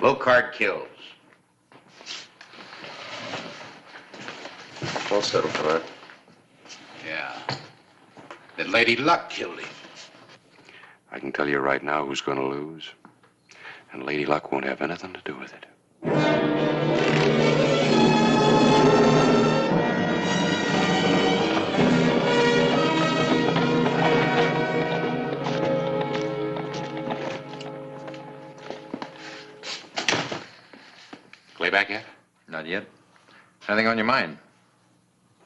Low card kills. I'll settle for that. Yeah. Then Lady Luck killed him. I can tell you right now who's going to lose. And Lady Luck won't have anything to do with it. Clay back yet? Not yet. Anything on your mind?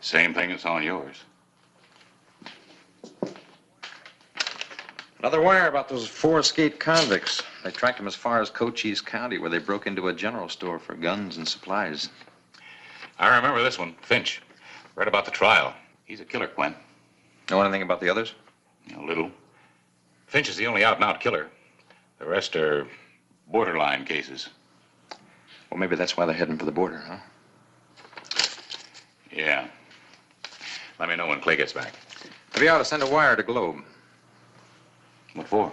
Same thing that's on yours. Another wire about those 4 escaped convicts. They tracked them as far as Cochise County, where they broke into a general store for guns and supplies. I remember this one, Finch. Read about the trial. He's a killer, Quinn. Know anything about the others? A little. Finch is the only out-and-out killer. The rest are borderline cases. Well, maybe that's why they're heading for the border, huh? Yeah. Let me know when Clay gets back. Maybe I ought to send a wire to Globe. What for?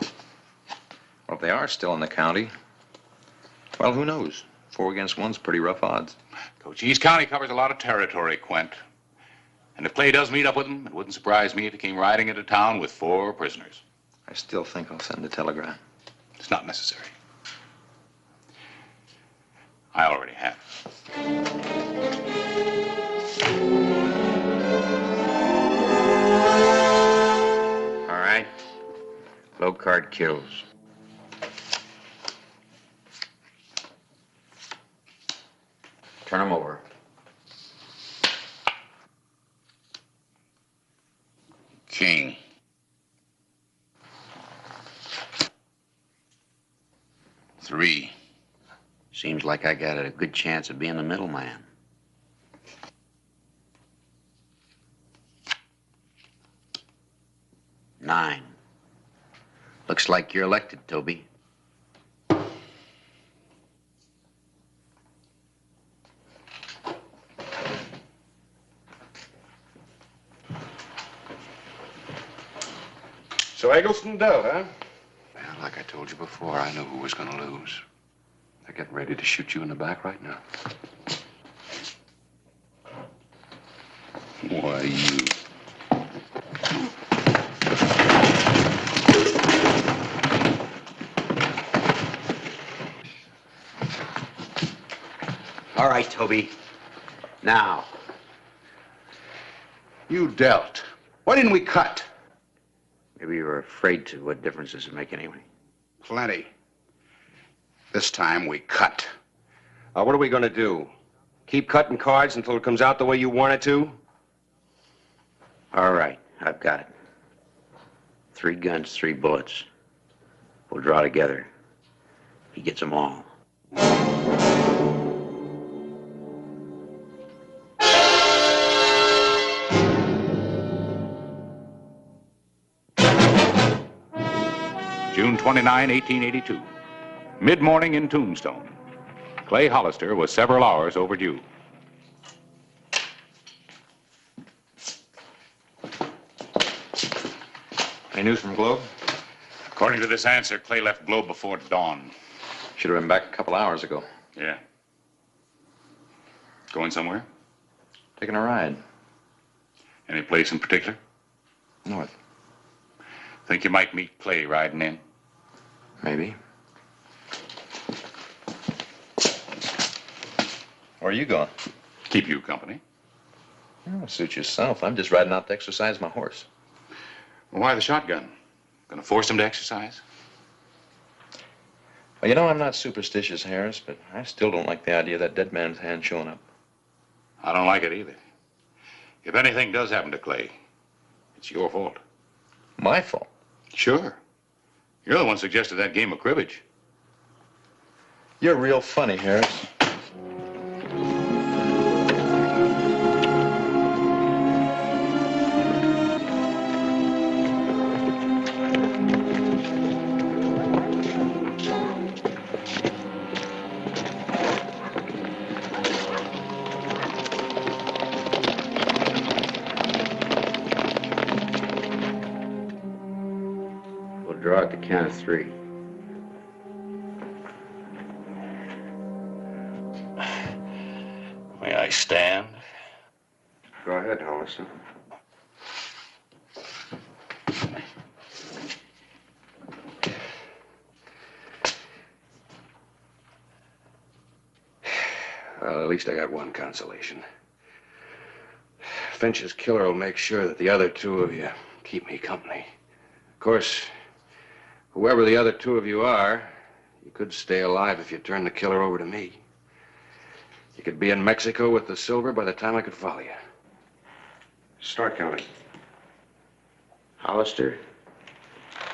Well, if they are still in the county, well, who knows? 4 against 1's pretty rough odds. Cochise County covers a lot of territory, Quint. And if Clay does meet up with them, it wouldn't surprise me if he came riding into town with 4 prisoners. I still think I'll send a telegram. It's not necessary. I already have. All right. Low card kills. Turn him over. King. Three. Seems like I got a good chance of being the middleman. 9. Looks like you're elected, Toby. So Eggleston dealt, huh? Well, like I told you before, I knew who was going to lose. They're getting ready to shoot you in the back right now. Why, you... All right, Toby. Now. You dealt. Why didn't we cut? Maybe you were afraid to. What difference does it make anyway? Plenty. This time we cut. What are we going to do? Keep cutting cards until it comes out the way you want it to? All right, I've got it. 3 guns, 3 bullets. We'll draw together. He gets them all. June 29, 1882. Mid-morning in Tombstone. Clay Hollister was several hours overdue. Any news from Globe? According to this answer, Clay left Globe before dawn. Should have been back a couple hours ago. Yeah. Going somewhere? Taking a ride. Any place in particular? North. Think you might meet Clay riding in? Maybe. Where are you going? Keep you company. Oh, suit yourself. I'm just riding out to exercise my horse. Well, why the shotgun? Gonna force him to exercise? Well, you know, I'm not superstitious, Harris, but I still don't like the idea of that dead man's hand showing up. I don't like it either. If anything does happen to Clay, it's your fault. My fault? Sure. You're the one suggested that game of cribbage. You're real funny, Harris. Draw at the count of 3. May I stand? Go ahead, Hollister. Well, at least I got one consolation. Finch's killer will make sure that the other 2 of you keep me company. Of course, whoever the other 2 of you are, you could stay alive if you turn the killer over to me. You could be in Mexico with the silver by the time I could follow you. Start counting. Hollister,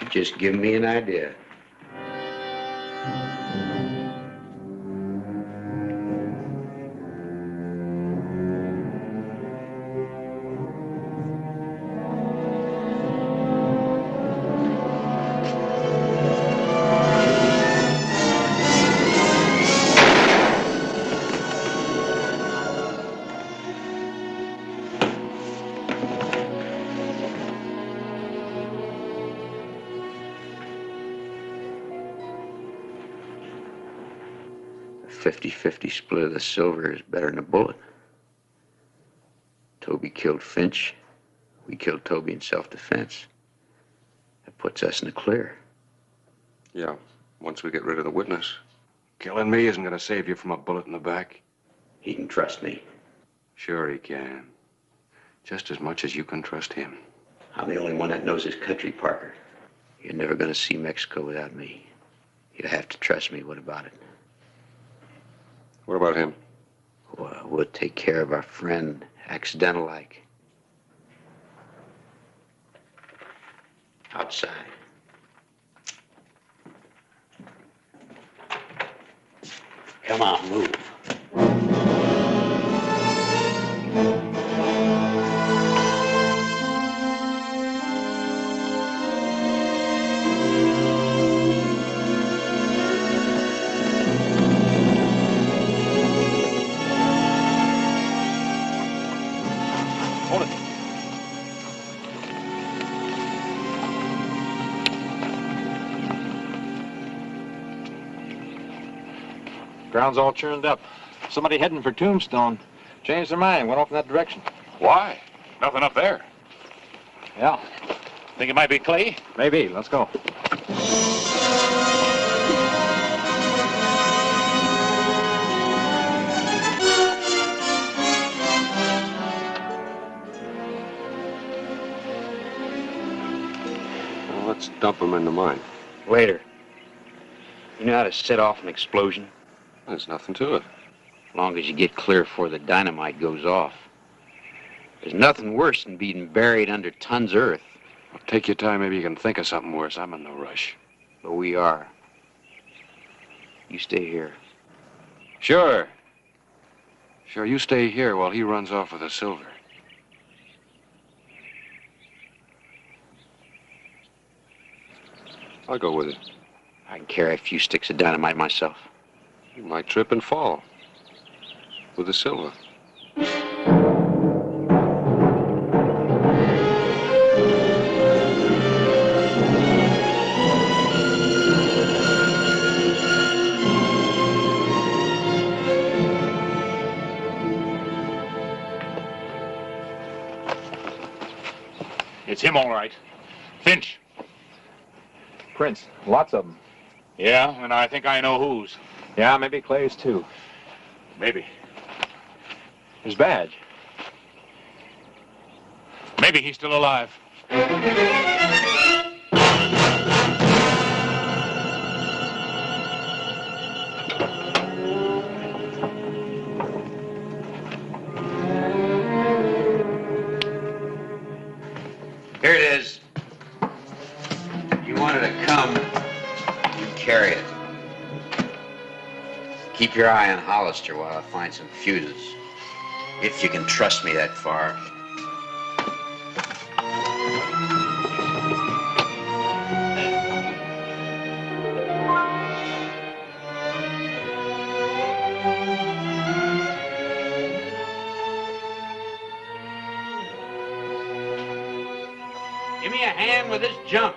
you just give me an idea. A 50-50 split of the silver is better than a bullet. Toby killed Finch. We killed Toby in self-defense. That puts us in the clear. Yeah, once we get rid of the witness. Killing me isn't going to save you from a bullet in the back. He can trust me. Sure he can. Just as much as you can trust him. I'm the only one that knows his country, Parker. You're never going to see Mexico without me. You have to trust me. What about it? What about him? Well, we'll take care of our friend, accidental-like. Outside. Come on, move. Hold it. Ground's all churned up. Somebody heading for Tombstone. Changed their mind, went off in that direction. Why? Nothing up there. Yeah. Think it might be Clay? Maybe. Let's go. Well, let's dump him in the mine. Later. You know how to set off an explosion? There's nothing to it. As long as you get clear before the dynamite goes off. There's nothing worse than being buried under tons of earth. Well, take your time. Maybe you can think of something worse. I'm in no rush. But we are. You stay here. Sure. Sure, you stay here while he runs off with the silver. I'll go with it. I can carry a few sticks of dynamite myself. You might trip and fall. With the silver. It's him, all right. Finch. Prints. Lots of them. Yeah, and I think I know whose. Yeah, maybe Clay's too. Maybe. His badge. Maybe he's still alive. Here it is. You wanted to come, you carry it. Keep your eye on Hollister while I find some fuses. If you can trust me that far. Give me a hand with this junk.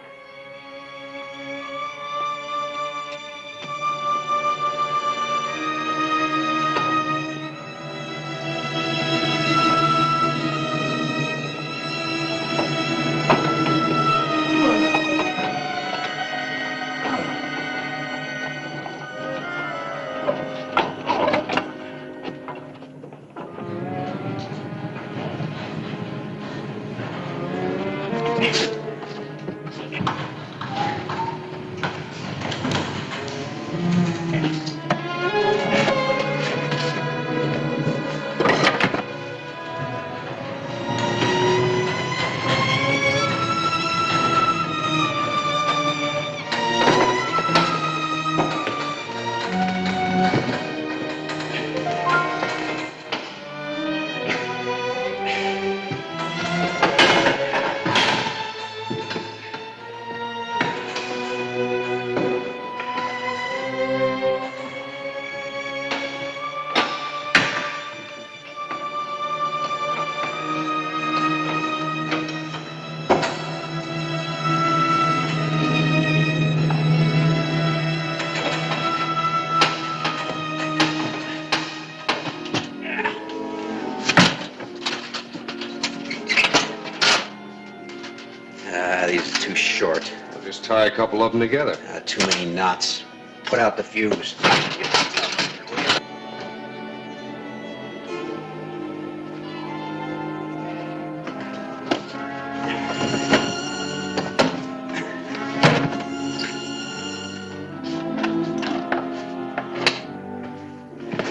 These are too short. I'll just tie a couple of them together. Too many knots. Put out the fuse.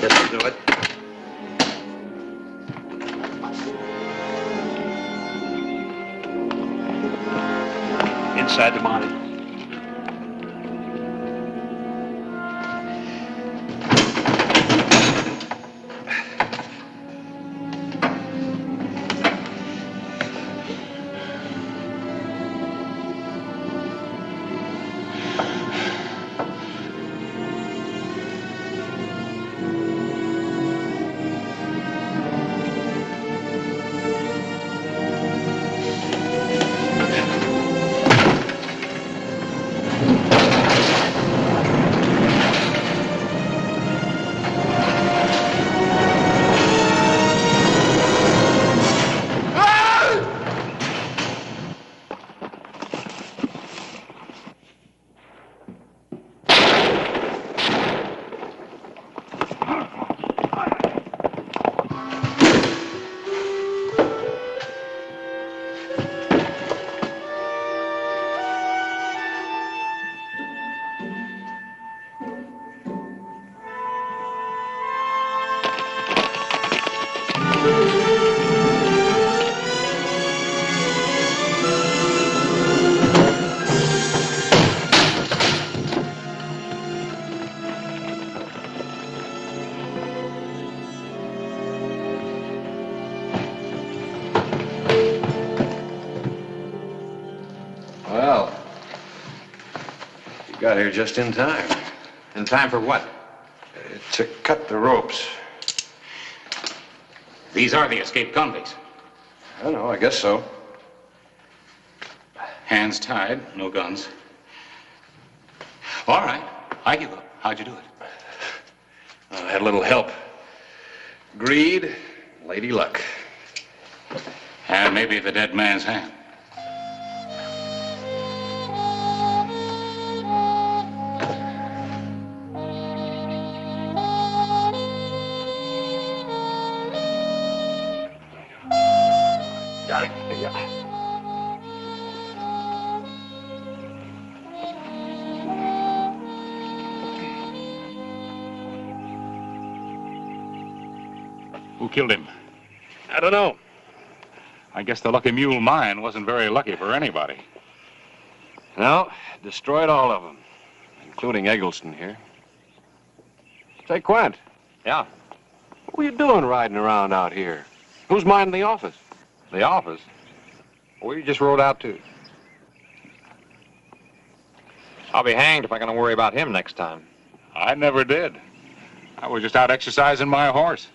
This'll do it. Glad to mind. Well, you got here just in time. In time for what? To cut the ropes. These are the escaped convicts. I don't know, I guess so. Hands tied, no guns. All right, I give up. How'd you do it? I had a little help. Greed, lady luck. And maybe the dead man's hand. Got it. Yeah. Who killed him? I don't know. I guess the Lucky Mule mine wasn't very lucky for anybody. No, destroyed all of them, including Eggleston here. Say, Quint. Yeah? What were you doing riding around out here? Who's minding the office? The office? Where you just rode out to? I'll be hanged if I'm going to worry about him next time. I never did. I was just out exercising my horse.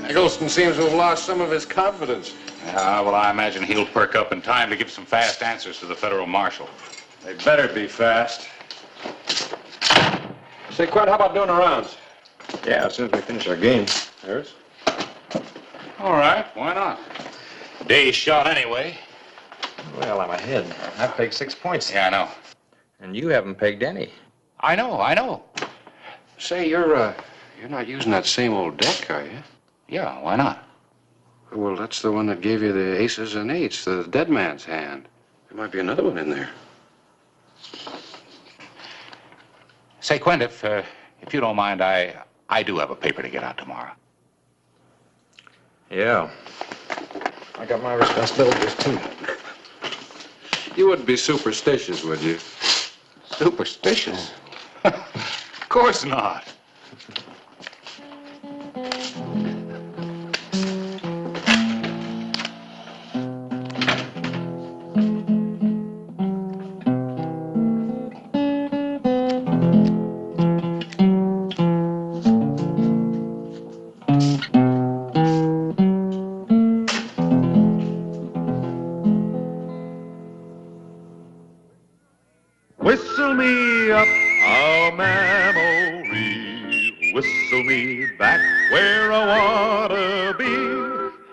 Eggleston seems to have lost some of his confidence. Well, I imagine he'll perk up in time to give some fast answers to the federal marshal. They better be fast. Say, Quint, how about doing the rounds? Yeah, as soon as we finish our game. There's. All right, why not? Day's shot anyway. Well, I'm ahead. I've pegged 6 points. Yeah, I know. And you haven't pegged any. I know. Say, you're not using that same old deck, are you? Yeah, why not? Well, that's the one that gave you the aces and eights, the dead man's hand. There might be another one in there. Say, Quint, if you don't mind, I do have a paper to get out tomorrow. Yeah. I got my responsibilities, too. You wouldn't be superstitious, would you? Superstitious? Of course not. Whistle me up a memory, whistle me back where I wanna be,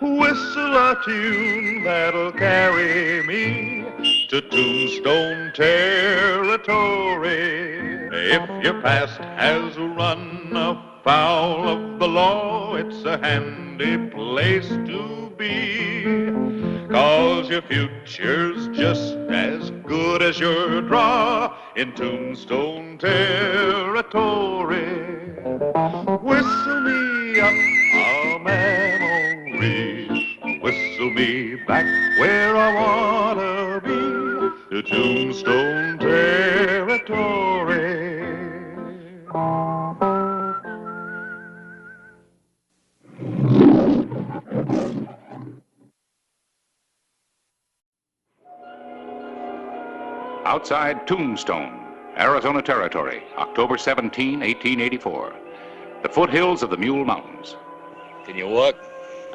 whistle a tune that'll carry me to Tombstone territory. If your past has run afoul of the law, it's a handy place to be. 'cause your future's just as good as your draw in Tombstone territory. Whistle me up a memory, whistle me back where I wanna be, to Tombstone territory. Outside Tombstone, Arizona Territory, October 17, 1884. The foothills of the Mule Mountains. Can you walk?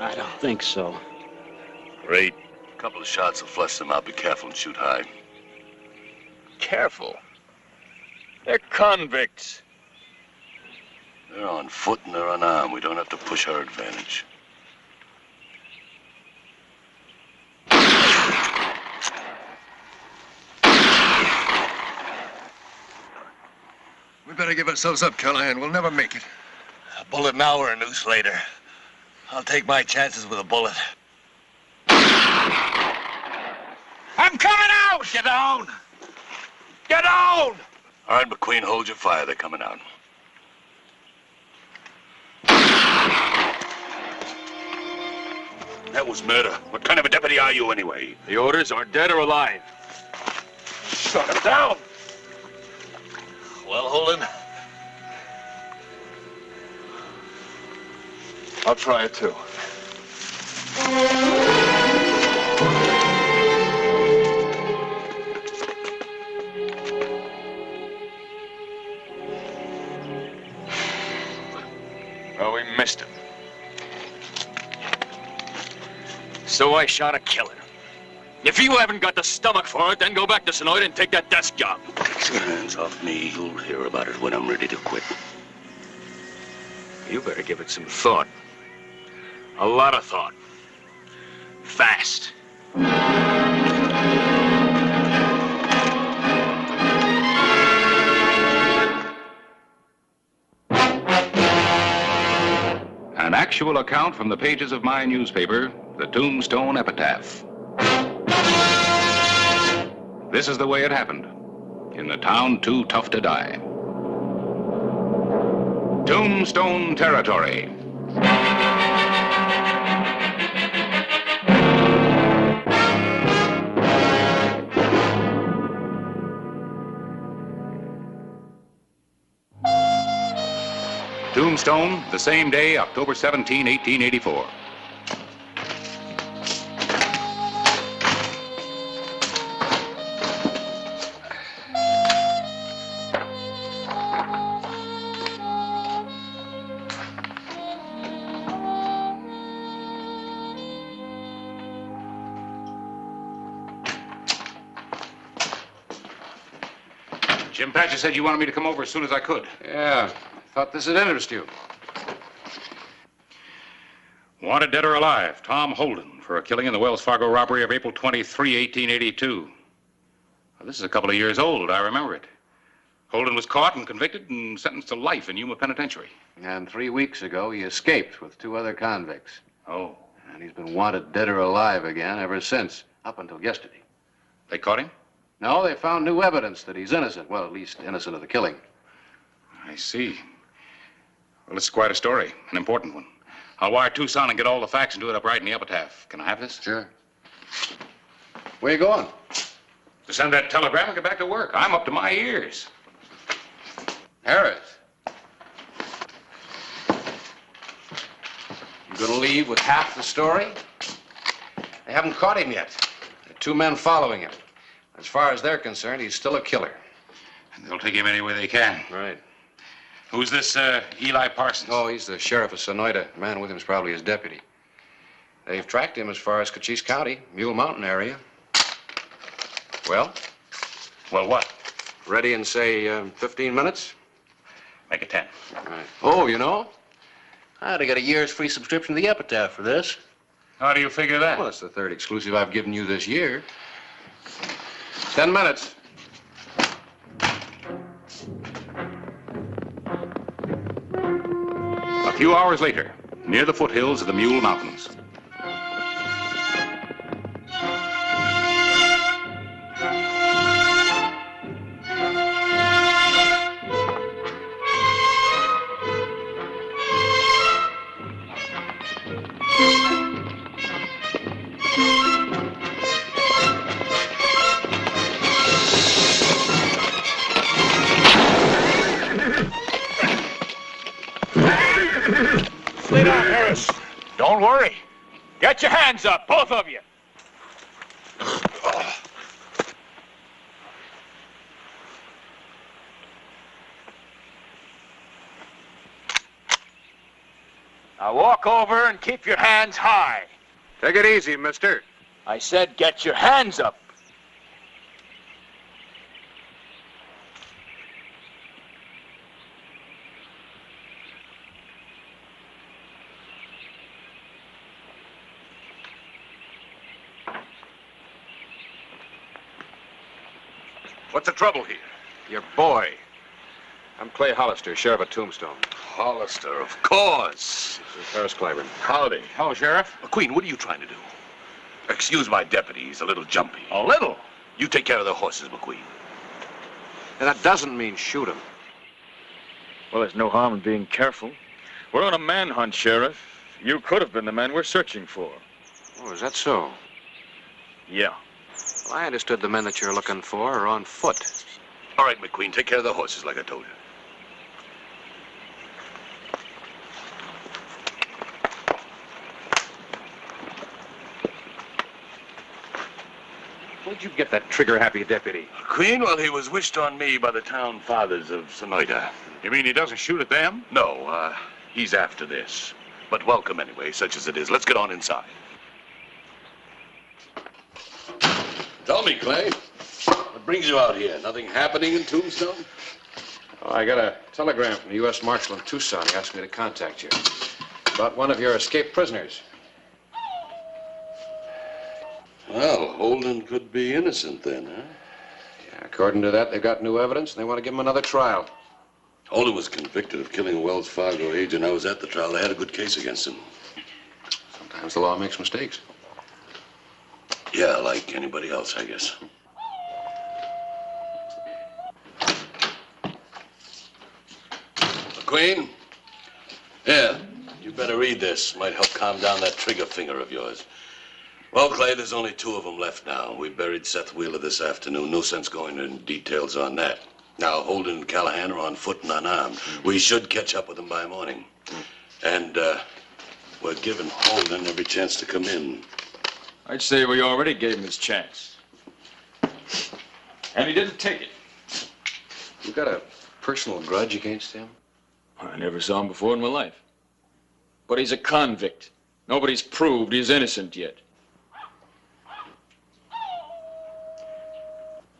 I don't think so. Great. A couple of shots will flush them out. Be careful and shoot high. Careful. They're convicts. They're on foot and they're unarmed. We don't have to push our advantage. We better give ourselves up, Callahan. We'll never make it. A bullet now or a noose later. I'll take my chances with a bullet. I'm coming out! Get down! Get down! All right, McQueen, hold your fire. They're coming out. That was murder. What kind of a deputy are you, anyway? The orders are dead or alive. Shut him down! Well, Holden, I'll try it too. Well, we missed him. So I shot a killer. If you haven't got the stomach for it, then go back to Sonoyta and take that desk job. Take your hands off me. You'll hear about it when I'm ready to quit. You better give it some thought. A lot of thought. Fast. An actual account from the pages of my newspaper, the Tombstone Epitaph. This is the way it happened, in the town too tough to die. Tombstone Territory. Tombstone, the same day, October 17, 1884. Jim Patcher said you wanted me to come over as soon as I could. Yeah, thought this would interest you. Wanted dead or alive, Tom Holden, for a killing in the Wells Fargo robbery of April 23, 1882. Well, this is a couple of years old. I remember it. Holden was caught and convicted and sentenced to life in Yuma Penitentiary. And 3 weeks ago, he escaped with 2 other convicts. Oh. And he's been wanted dead or alive again ever since, up until yesterday. They caught him? No, they found new evidence that he's innocent. Well, at least innocent of the killing. I see. Well, it's quite a story, an important one. I'll wire Tucson and get all the facts and do it up right in the epitaph. Can I have this? Sure. Where you going? To send that telegram and get back to work. I'm up to my ears. Harris. You gonna leave with half the story? They haven't caught him yet. There are 2 men following him. As far as they're concerned, he's still a killer. And they'll take him any way they can. Right. Who's this Eli Parsons? Oh, he's the sheriff of Sonoyta. The man with him is probably his deputy. They've tracked him as far as Cochise County, Mule Mountain area. Well? Well, what? Ready in, say, 15 minutes? Make it 10. Right. Oh, you know, I ought to get a year's free subscription to the Epitaph for this. How do you figure that? Well, it's the 3rd exclusive I've given you this year. 10 minutes. A few hours later, near the foothills of the Mule Mountains. worry. Get your hands up, both of you. Now walk over and keep your hands high. Take it easy, mister. I said get your hands up. What's the trouble here? Your boy. I'm Clay Hollister, sheriff of Tombstone. Hollister, of course. This is Ferris Clyburn. Howdy. Hello, Sheriff. McQueen, what are you trying to do? Excuse my deputy, he's a little jumpy. A little? You take care of the horses, McQueen. And that doesn't mean shoot him. Well, there's no harm in being careful. We're on a manhunt, Sheriff. You could have been the man we're searching for. Oh, is that so? Yeah. Well, I understood the men that you're looking for are on foot. All right, McQueen, take care of the horses like I told you. Where'd you get that trigger-happy deputy? McQueen, well, he was wished on me by the town fathers of Sonoita. You mean he doesn't shoot at them? No, he's after this. But welcome anyway, such as it is. Let's get on inside. Tell me, Clay, what brings you out here? Nothing happening in Tombstone? Oh, I got a telegram from the U.S. Marshal in Tucson. He asked me to contact you about one of your escaped prisoners. Well, Holden could be innocent then, huh? Yeah, according to that, they've got new evidence, and they want to give him another trial. Holden was convicted of killing a Wells Fargo agent. I was at the trial. They had a good case against him. Sometimes the law makes mistakes. Yeah, like anybody else, I guess. McQueen? Yeah, you better read this. Might help calm down that trigger finger of yours. Well, Clay, there's only 2 of them left now. We buried Seth Wheeler this afternoon. No sense going into details on that. Now, Holden and Callahan are on foot and unarmed. We should catch up with them by morning. And, we're giving Holden every chance to come in. I'd say we already gave him his chance. And he didn't take it. You got a personal grudge against him? I never saw him before in my life. But he's a convict. Nobody's proved he's innocent yet.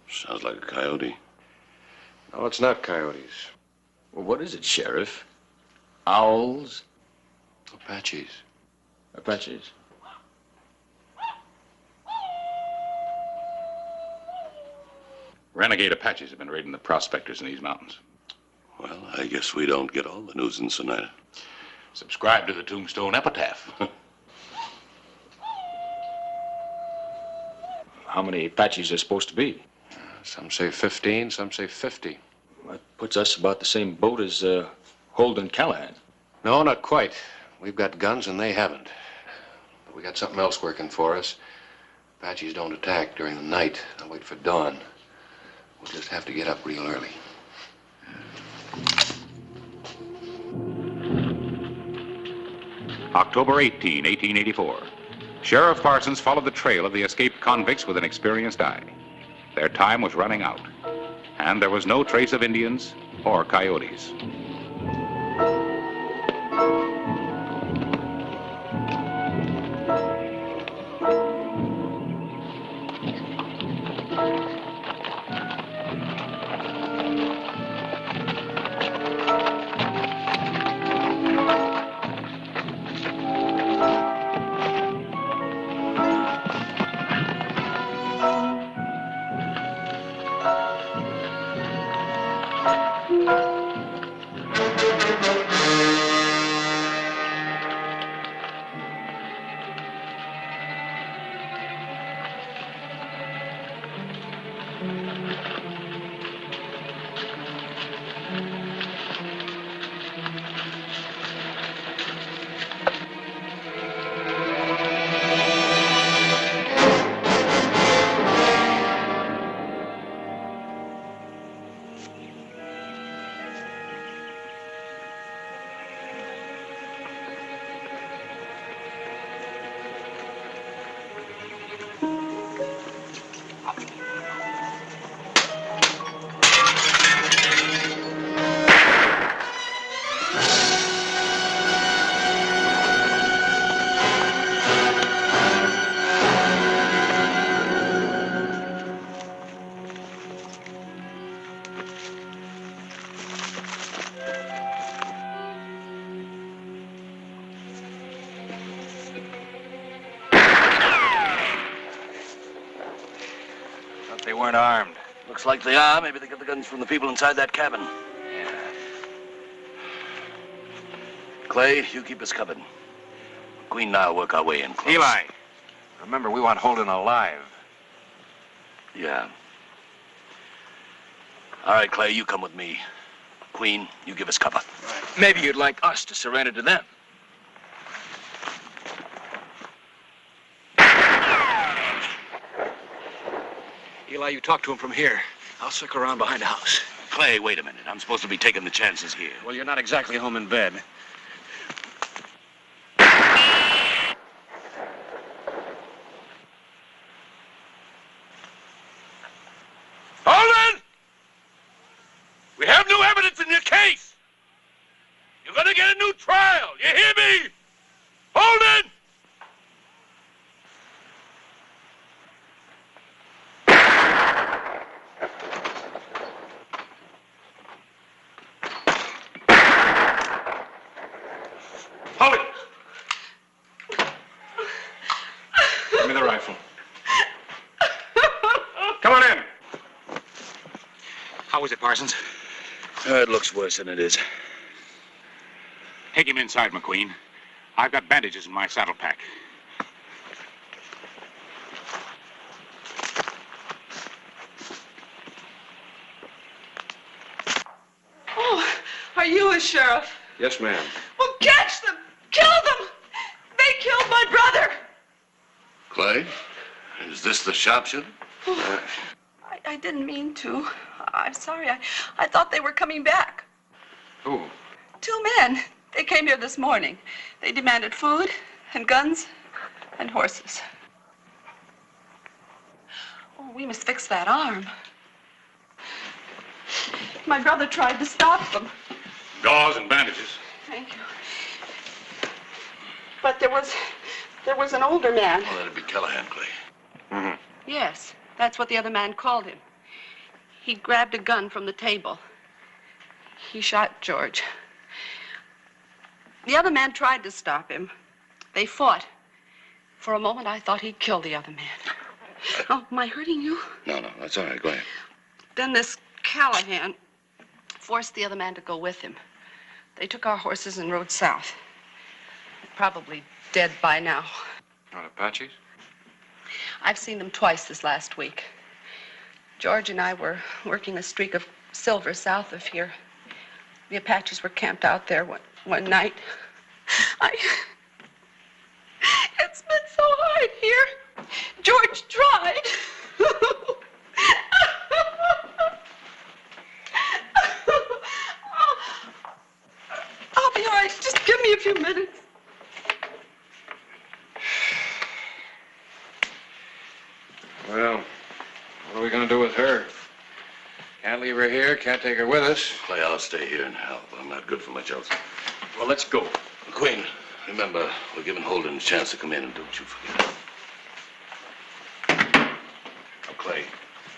Sounds like a coyote. No, it's not coyotes. Well, what is it, Sheriff? Owls? Apaches. Apaches. Renegade Apaches have been raiding the prospectors in these mountains. Well, I guess we don't get all the news in Sonata. Subscribe to the Tombstone Epitaph. How many Apaches are supposed to be? Some say 15, some say 50. That puts us about the same boat as Holden Callahan. No, not quite. We've got guns and they haven't. But we got something else working for us. Apaches don't attack during the night. They'll wait for dawn. We'll just have to get up real early. October 18, 1884. Sheriff Parsons followed the trail of the escaped convicts with an experienced eye. Their time was running out, and there was no trace of Indians or coyotes. weren't armed. Looks like they are. Maybe they got the guns from the people inside that cabin. Yeah. Clay, you keep us covered. Queen and I'll work our way in close. Eli, remember, we want Holden alive. Yeah. All right, Clay, you come with me. Queen, you give us cover. Maybe you'd like us to surrender to them. Eli, you talk to him from here. I'll circle around behind the house. Clay, wait a minute. I'm supposed to be taking the chances here. Well, you're not exactly home in bed. Holden! We have new evidence in your case. You're gonna get a new trial. You hear me? Holden! Hold it! Give me the rifle. Come on in. How is it, Parsons? It looks worse than it is. Take him inside, McQueen. I've got bandages in my saddle pack. Oh, are you a sheriff? Yes, ma'am. Well, catch them! Kill them! They killed my brother! Clay, is this the sharpshooter? I didn't mean to. I'm sorry. I thought they were coming back. Who? 2 men. They came here this morning. They demanded food and guns and horses. Oh, we must fix that arm. My brother tried to stop them. Gauze and bandages. Thank you. But there was an older man. Well, that'd be Callahan, Clay. Mm-hmm. Yes, that's what the other man called him. He grabbed a gun from the table. He shot George. The other man tried to stop him. They fought. For a moment, I thought he'd killed the other man. Oh, am I hurting you? No, that's all right. Go ahead. Then this Callahan forced the other man to go with him. They took our horses and rode south. Probably dead by now. Not Apaches? I've seen them twice this last week. George and I were working a streak of silver south of here. The Apaches were camped out there one night. It's been so hard here. George tried. I'll be all right. Just give me a few minutes. Well, what are we going to do with her? Can't leave her here, can't take her with us. Clay, I'll stay here and help. I'm not good for much else. Well, let's go. Queen, remember, we're giving Holden a chance to come in, and don't you forget it. Now, Clay.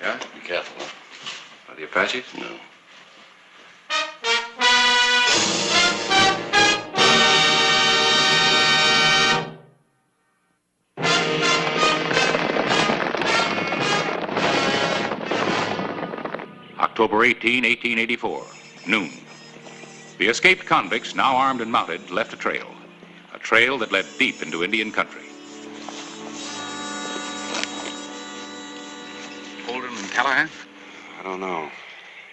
Yeah? Be careful, huh? Are the Apaches? No. October 18, 1884, noon. The escaped convicts, now armed and mounted, left a trail that led deep into Indian country. Holden and Callahan? I don't know.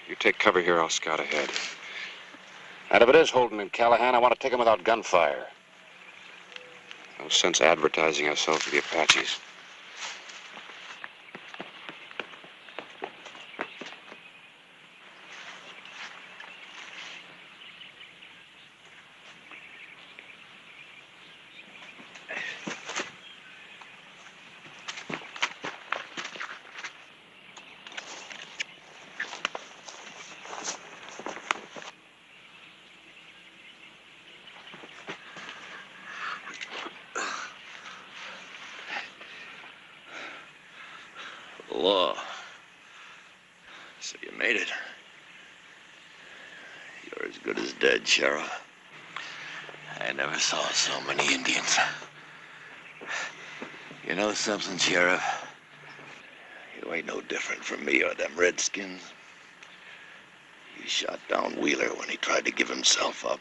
You take cover here, I'll scout ahead. And if it is Holden and Callahan, I want to take them without gunfire. No sense advertising ourselves to the Apaches. Law. So you made it. You're as good as dead, Sheriff. I never saw so many Indians. You know something, Sheriff? You You ain't no different from me or them redskins. You shot down Wheeler when he tried to give himself up.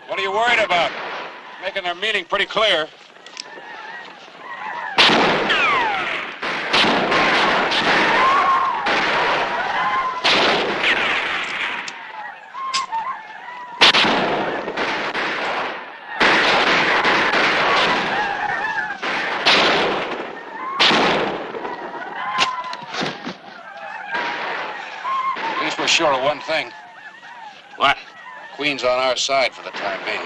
What are you worried about? Making their meaning pretty clear. At least we're sure of one thing. What? Queen's on our side for the time being.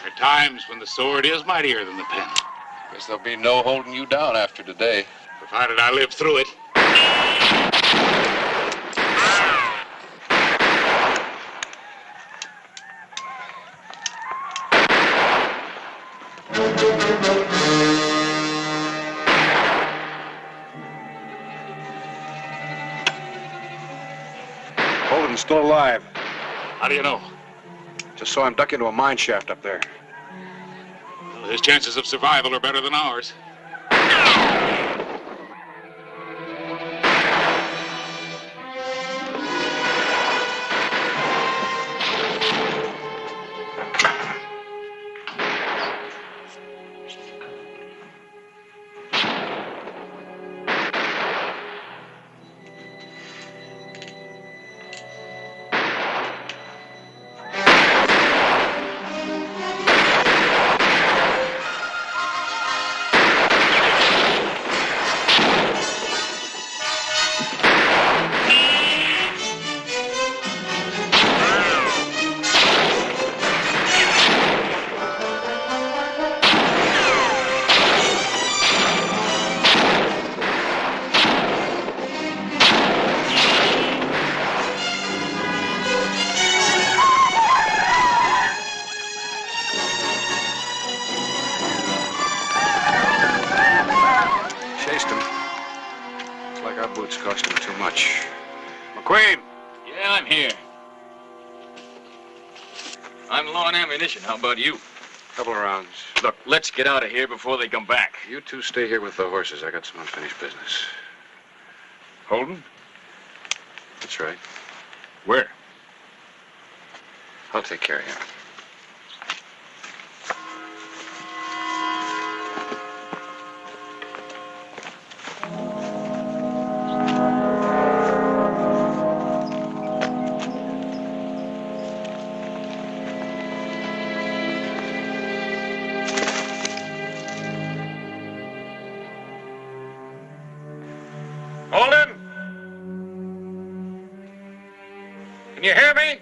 There are times when the sword is mightier than the pen. Guess there'll be no holding you down after today. Provided I live through it. Holden's still alive. How do you know? Just saw him duck into a mine shaft up there. Well, his chances of survival are better than ours. Cost him too much. McQueen! Yeah, I'm here. I'm low on ammunition. How about you? Couple of rounds. Look, let's get out of here before they come back. You two stay here with the horses. I got some unfinished business. Holden? That's right. Where? I'll take care of him. Holden? Can you hear me?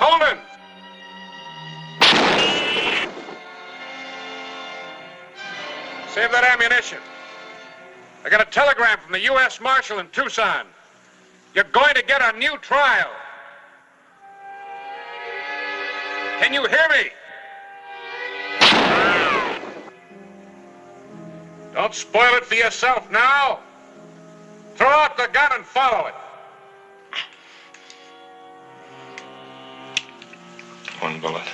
Holden! Save that ammunition. I got a telegram from the U.S. Marshal in Tucson. You're going to get a new trial. Can you hear me? Don't spoil it for yourself now. Throw out the gun and follow it. One bullet.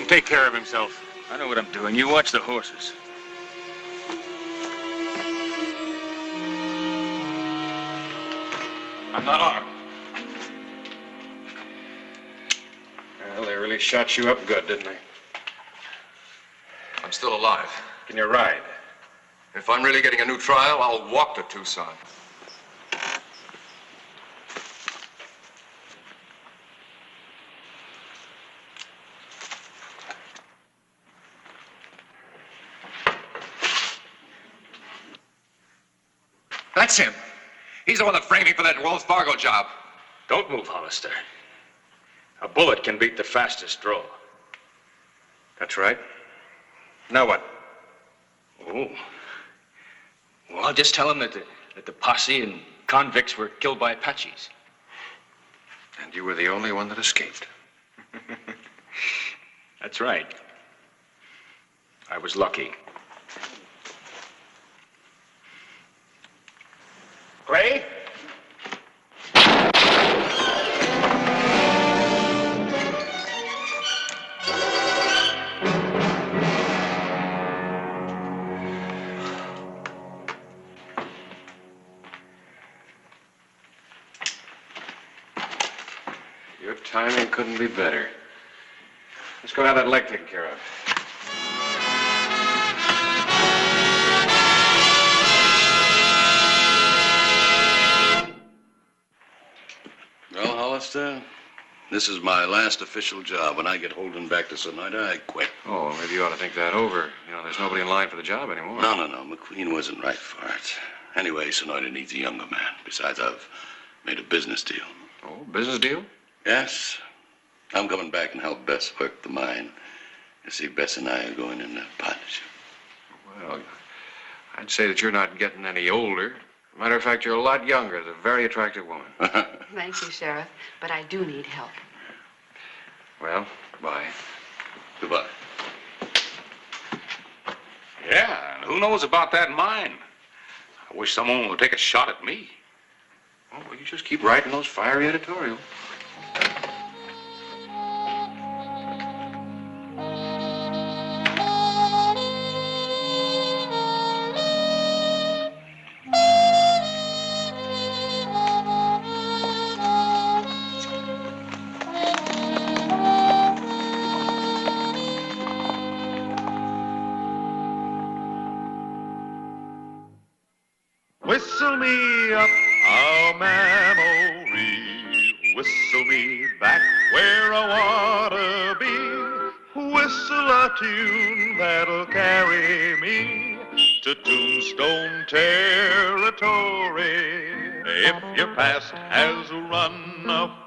Take care of himself. I know what I'm doing. You watch the horses. I'm not armed. Well, they really shot you up good, didn't they? I'm still alive. Can you ride? If I'm really getting a new trial, I'll walk to Tucson. That's him. He's the one that framed me for that Wells Fargo job. Don't move, Hollister. A bullet can beat the fastest draw. That's right. Now what? Oh. Well, I'll just tell him that the posse and convicts were killed by Apaches. And you were the only one that escaped. That's right. I was lucky. Clay? Your timing couldn't be better. Let's go have that leg taken care of. Well, Hollister, this is my last official job. When I get Holden back to Sonoyta, I quit. Oh, maybe you ought to think that over. You know, there's nobody in line for the job anymore. No. McQueen wasn't right for it. Anyway, Sonoyta needs a younger man. Besides, I've made a business deal. Oh, business deal? Yes. I'm coming back and help Bess work the mine. You see, Bess and I are going in a partnership. Well, I'd say that you're not getting any older. Matter of fact, you're a lot younger. As a very attractive woman. Thank you, Sheriff, but I do need help. Well, goodbye. Goodbye. Yeah, and who knows about that mine? I wish someone would take a shot at me. Oh, well, you just keep writing those fiery editorials. Whistle me up a memory, whistle me back where I wanna be, whistle a tune that'll carry me to Tombstone territory. If your past has run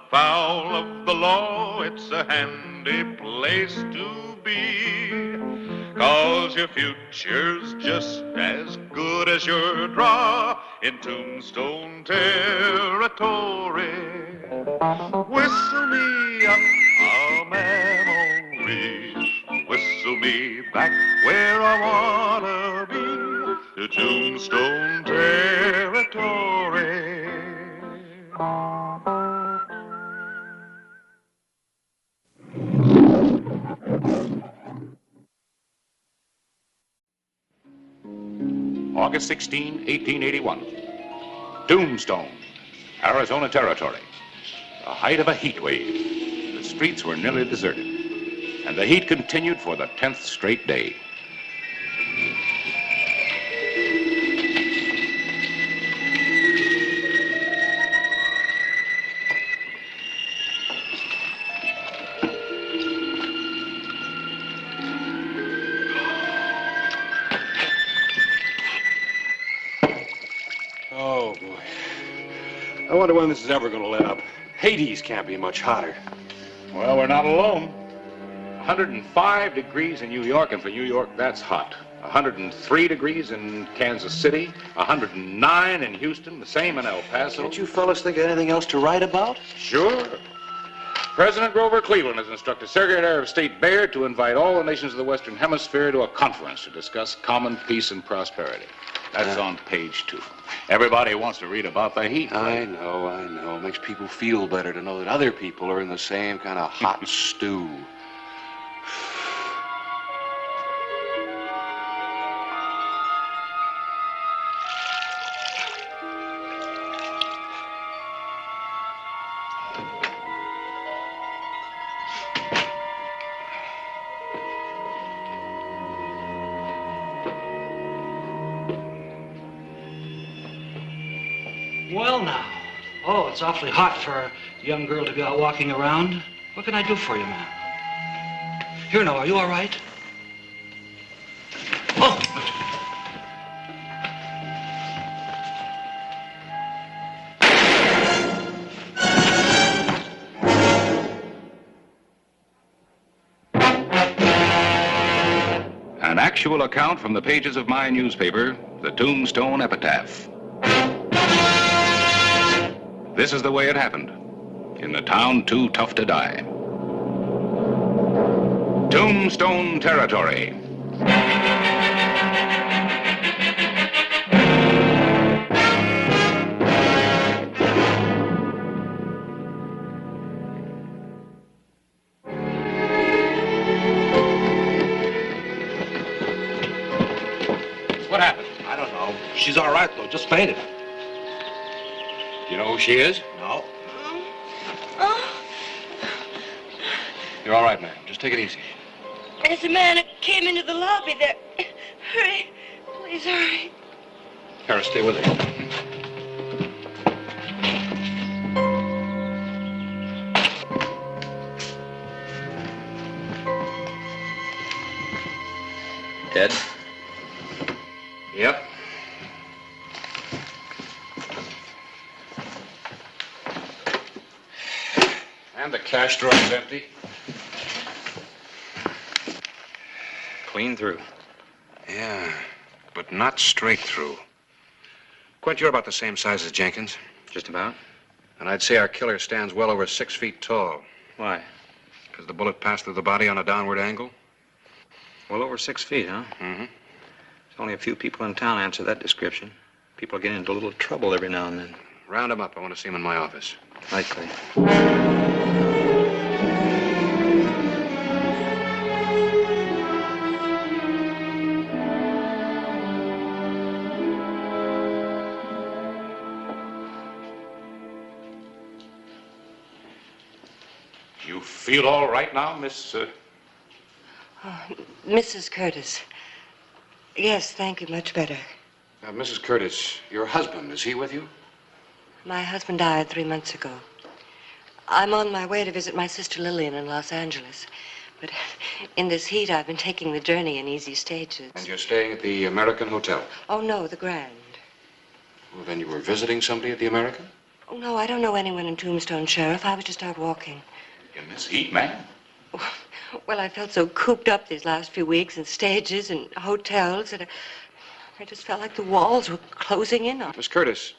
foul of the law, it's a handy place to be. 'Cause your future's just as good as your draw in Tombstone territory. Whistle me up a memory, whistle me back where I wanna be, to Tombstone territory. August 16, 1881. Tombstone, Arizona Territory. The height of a heat wave. The streets were nearly deserted. And the heat continued for the 10th straight day. Oh, boy. I wonder when this is ever going to let up. Hades can't be much hotter. Well, we're not alone. 105 degrees in New York, and for New York, that's hot. 103 degrees in Kansas City, 109 in Houston, the same in El Paso. Can't you fellas think of anything else to write about? Sure. President Grover Cleveland has instructed Secretary of State Baird to invite all the nations of the Western Hemisphere to a conference to discuss common peace and prosperity. That's on page 2. Everybody wants to read about the heat. I know. It makes people feel better to know that other people are in the same kind of hot stew. Well, now. Oh, it's awfully hot for a young girl to be out walking around. What can I do for you, ma'am? Here, now, are you all right? Oh! An actual account from the pages of my newspaper, the Tombstone Epitaph. This is the way it happened, in the town too tough to die. Tombstone Territory. What happened? I don't know. She's all right, though. Just fainted. You know who she is? No. You're all right, ma'am. Just take it easy. There's a man who came into the lobby there. Hurry. Please hurry. Harris, stay with her. Dead? Yep. And the cash drawer is empty. Clean through. Yeah, but not straight through. Quint, you're about the same size as Jenkins. Just about. And I'd say our killer stands well over 6 feet tall. Why? Because the bullet passed through the body on a downward angle. Well over 6 feet, huh? Mm-hmm. There's only a few people in town answer that description. People get into a little trouble every now and then. Round him up. I want to see him in my office. Likely. You feel all right now, Miss... Mrs. Curtis. Yes, thank you. Much better. Mrs. Curtis, your husband, is he with you? My husband died 3 months ago. I'm on my way to visit my sister Lillian in Los Angeles. But in this heat, I've been taking the journey in easy stages. And you're staying at the American Hotel? Oh, no, the Grand. Well, then you were visiting somebody at the American? Oh, no, I don't know anyone in Tombstone, Sheriff. I was just out walking. In this heat, man? Well, I felt so cooped up these last few weeks in stages and hotels that I just felt like the walls were closing in on. Miss Curtis,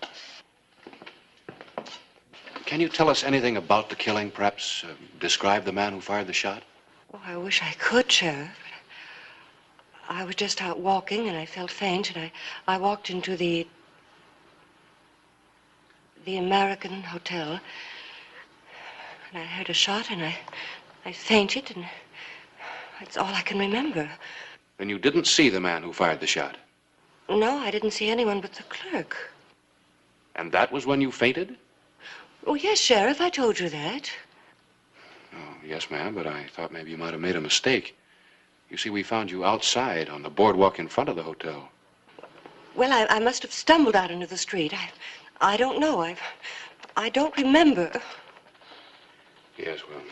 can you tell us anything about the killing? Perhaps describe the man who fired the shot? Oh, I wish I could, Sheriff. I was just out walking and I felt faint and I walked into the American Hotel and I heard a shot and I fainted and that's all I can remember. Then you didn't see the man who fired the shot? No, I didn't see anyone but the clerk. And that was when you fainted? Oh, yes, Sheriff, I told you that. Oh, yes, ma'am, but I thought maybe you might have made a mistake. You see, we found you outside on the boardwalk in front of the hotel. Well, I must have stumbled out into the street. I don't know. I don't remember. Yes, well,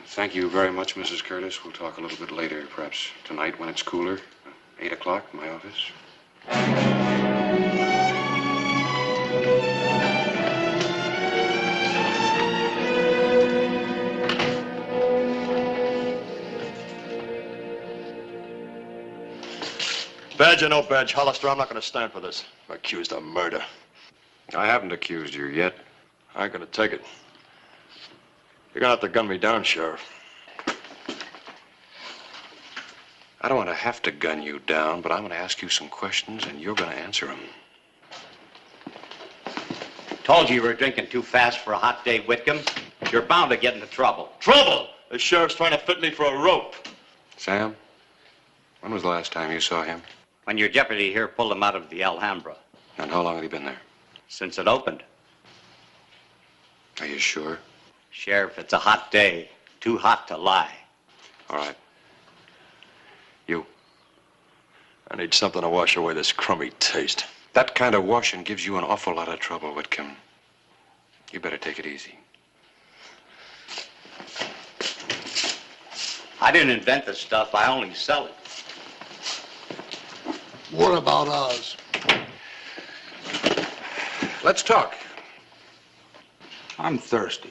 thank you very much, Mrs. Curtis. We'll talk a little bit later, perhaps tonight when it's cooler. 8 o'clock in my office. Badge or no badge, Hollister, I'm not going to stand for this. I'm accused of murder. I haven't accused you yet. I ain't going to take it. You're going to have to gun me down, Sheriff. I don't want to have to gun you down, but I'm going to ask you some questions, and you're going to answer them. Told you were drinking too fast for a hot day, Whitcomb. You're bound to get into trouble. Trouble? The sheriff's trying to fit me for a rope. Sam, when was the last time you saw him? When your deputy here pulled him out of the Alhambra. And how long had he been there? Since it opened. Are you sure? Sheriff, it's a hot day. Too hot to lie. All right. You. I need something to wash away this crummy taste. That kind of washing gives you an awful lot of trouble, Whitcomb. You better take it easy. I didn't invent the stuff. I only sell it. What about us? Let's talk. I'm thirsty.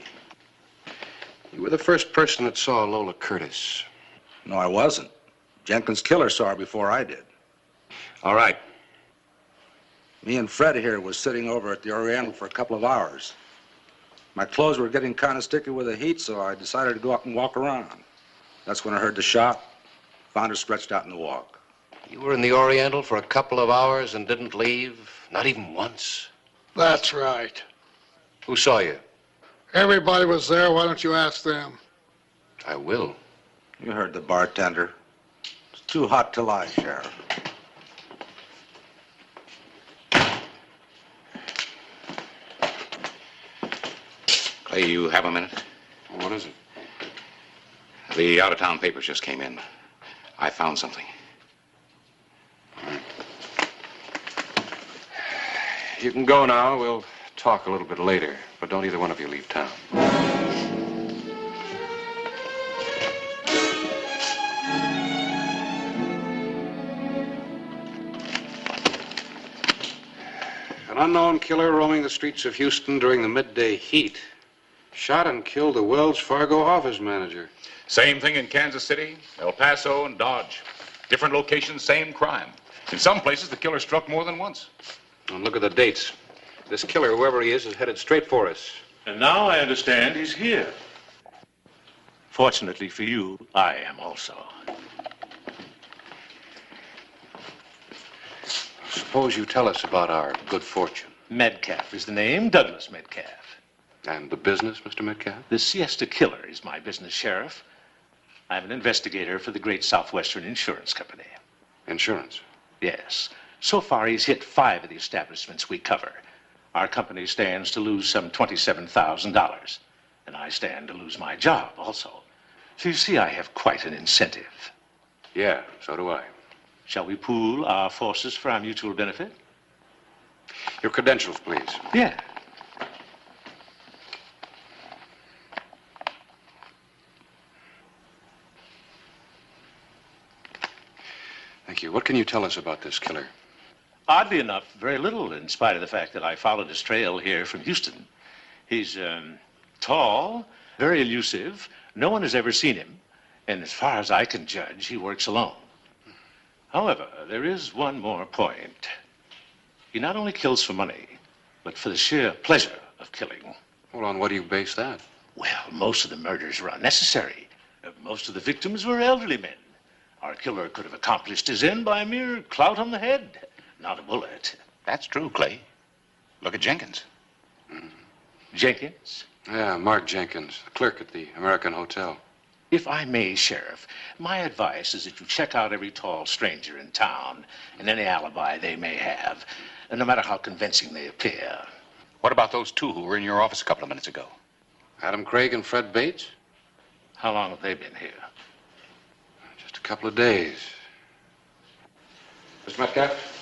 You were the first person that saw Lola Curtis. No, I wasn't. Jenkins' killer saw her before I did. All right. Me and Fred here was sitting over at the Oriental for a couple of hours. My clothes were getting kind of sticky with the heat, so I decided to go out and walk around. That's when I heard the shot, found her stretched out in the walk. You were in the Oriental for a couple of hours and didn't leave? Not even once? That's right. Who saw you? Everybody was there. Why don't you ask them? I will. You heard the bartender. It's too hot to lie, Sheriff. Clay, you have a minute? What is it? The out-of-town papers just came in. I found something. You can go now. We'll talk a little bit later, but don't either one of you leave town. An unknown killer roaming the streets of Houston during the midday heat shot and killed the Wells Fargo office manager. Same thing in Kansas City, El Paso, and Dodge. Different locations, same crime. In some places, the killer struck more than once. And look at the dates. This killer, whoever he is headed straight for us. And now I understand he's here. Fortunately for you, I am also. Suppose you tell us about our good fortune. Metcalf is the name, Douglas Metcalf. And the business, Mr. Metcalf? The Siesta Killer is my business, Sheriff. I'm an investigator for the Great Southwestern Insurance Company. Insurance? Yes. So far, he's hit 5 of the establishments we cover. Our company stands to lose some $27,000. And I stand to lose my job also. So you see, I have quite an incentive. Yeah, so do I. Shall we pool our forces for our mutual benefit? Your credentials, please. Yeah. Thank you. What can you tell us about this killer? Oddly enough, very little, in spite of the fact that I followed his trail here from Houston. He's tall, very elusive. No one has ever seen him. And as far as I can judge, he works alone. However, there is one more point. He not only kills for money, but for the sheer pleasure of killing. Hold on, what do you base that? Well, most of the murders were unnecessary. Most of the victims were elderly men. Our killer could have accomplished his end by a mere clout on the head, not a bullet. That's true, Clay. Look at Jenkins. Jenkins? Yeah, Mark Jenkins, the clerk at the American Hotel. If I may, Sheriff, my advice is that you check out every tall stranger in town and any alibi they may have, no matter how convincing they appear. What about those two who were in your office a couple of minutes ago? Adam Craig and Fred Bates? How long have they been here? Just a couple of days. Mr. Metcalf?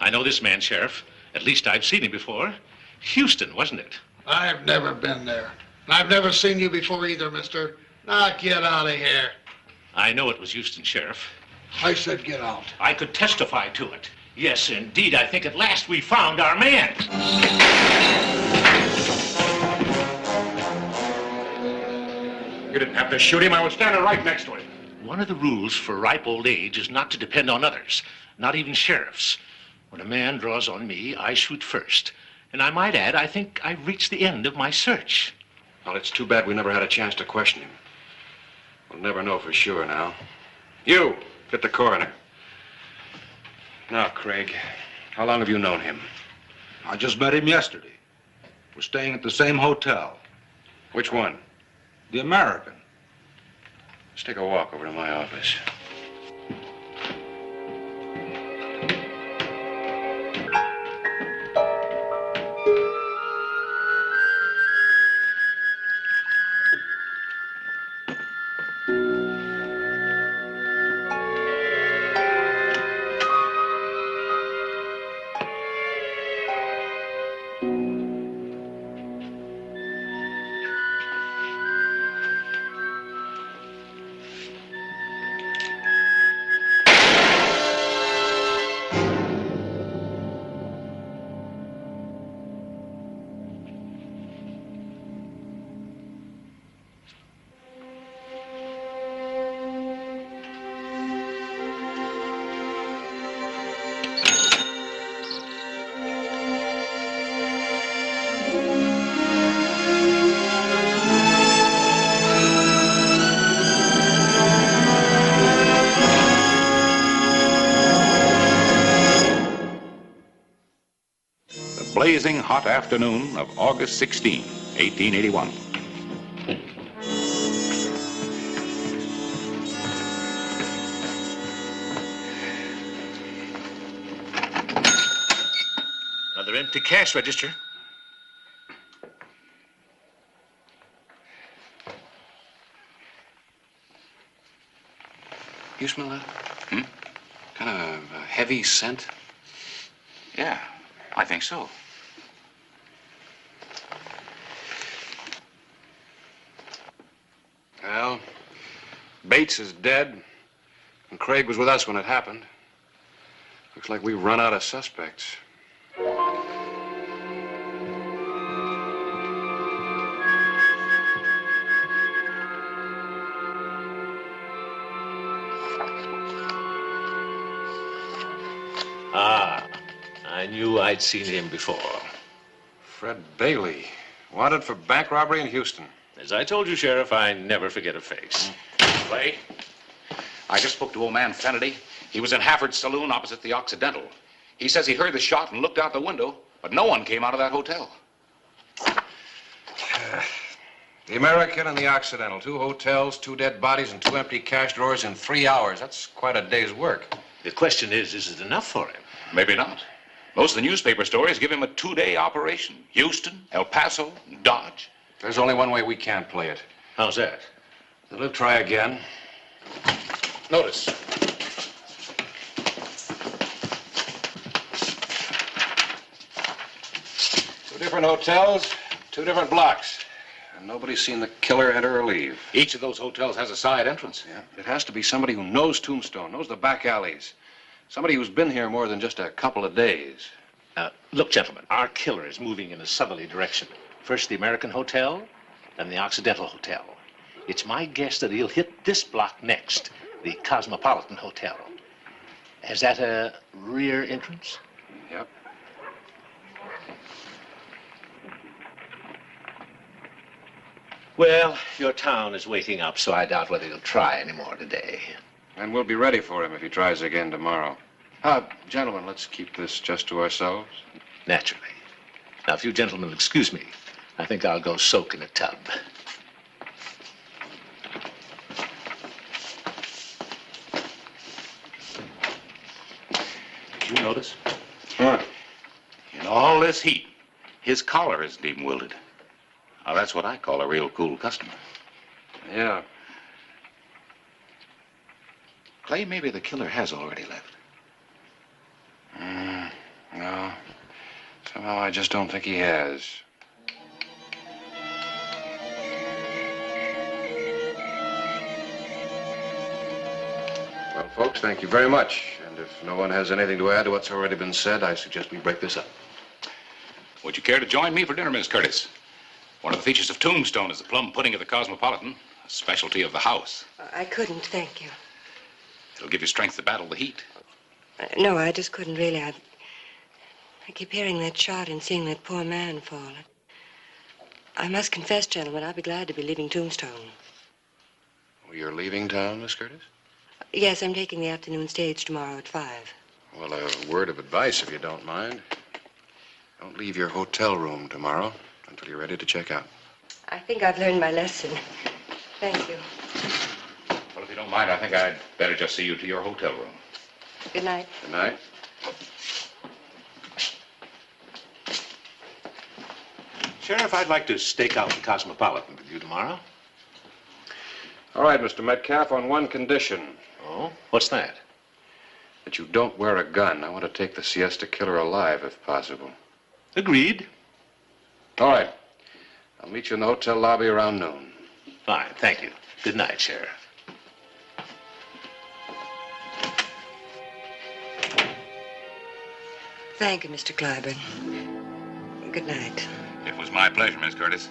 I know this man, Sheriff. At least I've seen him before. Houston, wasn't it? I've never been there. I've never seen you before either, mister. Now get out of here. I know it was Houston, Sheriff. I said get out. I could testify to it. Yes, indeed. I think at last we found our man. You didn't have to shoot him. I was standing right next to him. One of the rules for ripe old age is not to depend on others, not even sheriffs. When a man draws on me, I shoot first. And I might add, I think I've reached the end of my search. Well, it's too bad we never had a chance to question him. We'll never know for sure now. You, get the coroner. Now, Craig, how long have you known him? I just met him yesterday. We're staying at the same hotel. Which one? The American. Let's take a walk over to my office. Blazing hot afternoon of August 16, 1881. Another empty cash register. You smell that? Kind of a heavy scent? Yeah, I think so. Well, Bates is dead, and Craig was with us when it happened. Looks like we've run out of suspects. Ah, I knew I'd seen him before. Fred Bailey, wanted for bank robbery in Houston. As I told you, Sheriff, I never forget a face. Clay, I just spoke to old man Fennedy. He was in Hafford's saloon opposite the Occidental. He says he heard the shot and looked out the window, but no one came out of that hotel. The American and the Occidental. 2 hotels, 2 dead bodies, and 2 empty cash drawers in 3 hours. That's quite a day's work. The question is it enough for him? Maybe not. Most of the newspaper stories give him a 2-day operation. Houston, El Paso, Dodge. There's only one way we can't play it. How's that? We'll try again. Notice. 2 different hotels, 2 different blocks. And nobody's seen the killer enter or leave. Each of those hotels has a side entrance. Yeah. It has to be somebody who knows Tombstone, knows the back alleys. Somebody who's been here more than just a couple of days. Look, gentlemen, our killer is moving in a southerly direction. First the American Hotel, then the Occidental Hotel. It's my guess that he'll hit this block next, the Cosmopolitan Hotel. Has that a rear entrance? Yep. Well, your town is waking up, so I doubt whether he'll try any more today. And we'll be ready for him if he tries again tomorrow. Gentlemen, let's keep this just to ourselves. Naturally. Now, if you gentlemen will excuse me, I think I'll go soak in a tub. Did you notice? What? In all this heat, his collar isn't even wilted. Now, that's what I call a real cool customer. Yeah. Clay, maybe the killer has already left. No. Somehow I just don't think he has. Well, folks, thank you very much. And if no one has anything to add to what's already been said, I suggest we break this up. Would you care to join me for dinner, Miss Curtis? One of the features of Tombstone is the plum pudding of the Cosmopolitan, a specialty of the house. I couldn't, thank you. It'll give you strength to battle the heat. No, I just couldn't really. I keep hearing that shot and seeing that poor man fall. I must confess, gentlemen, I'll be glad to be leaving Tombstone. Well, you're leaving town, Miss Curtis? Yes, I'm taking the afternoon stage tomorrow at 5. Well, a word of advice, if you don't mind. Don't leave your hotel room tomorrow until you're ready to check out. I think I've learned my lesson. Thank you. Well, if you don't mind, I think I'd better just see you to your hotel room. Good night. Good night. Sheriff, I'd like to stake out the Cosmopolitan with you tomorrow. All right, Mr. Metcalf, on one condition. Oh? What's that? That you don't wear a gun. I want to take the Siesta Killer alive, if possible. Agreed. All right. I'll meet you in the hotel lobby around noon. Fine, thank you. Good night, Sheriff. Thank you, Mr. Clyburn. Good night. It was my pleasure, Miss Curtis.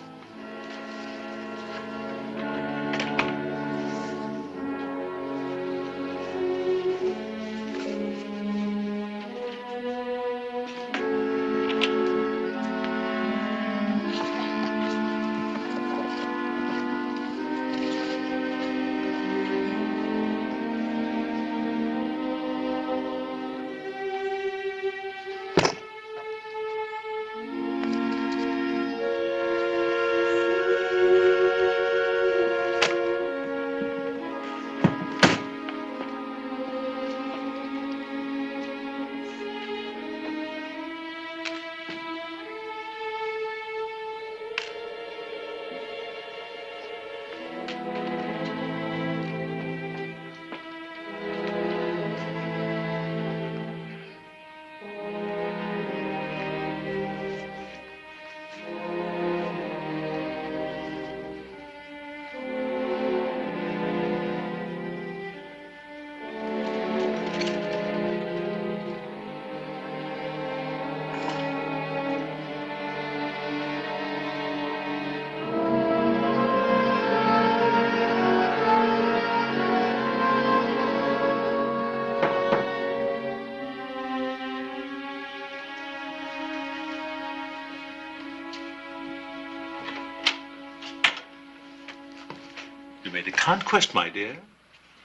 You made a conquest, my dear.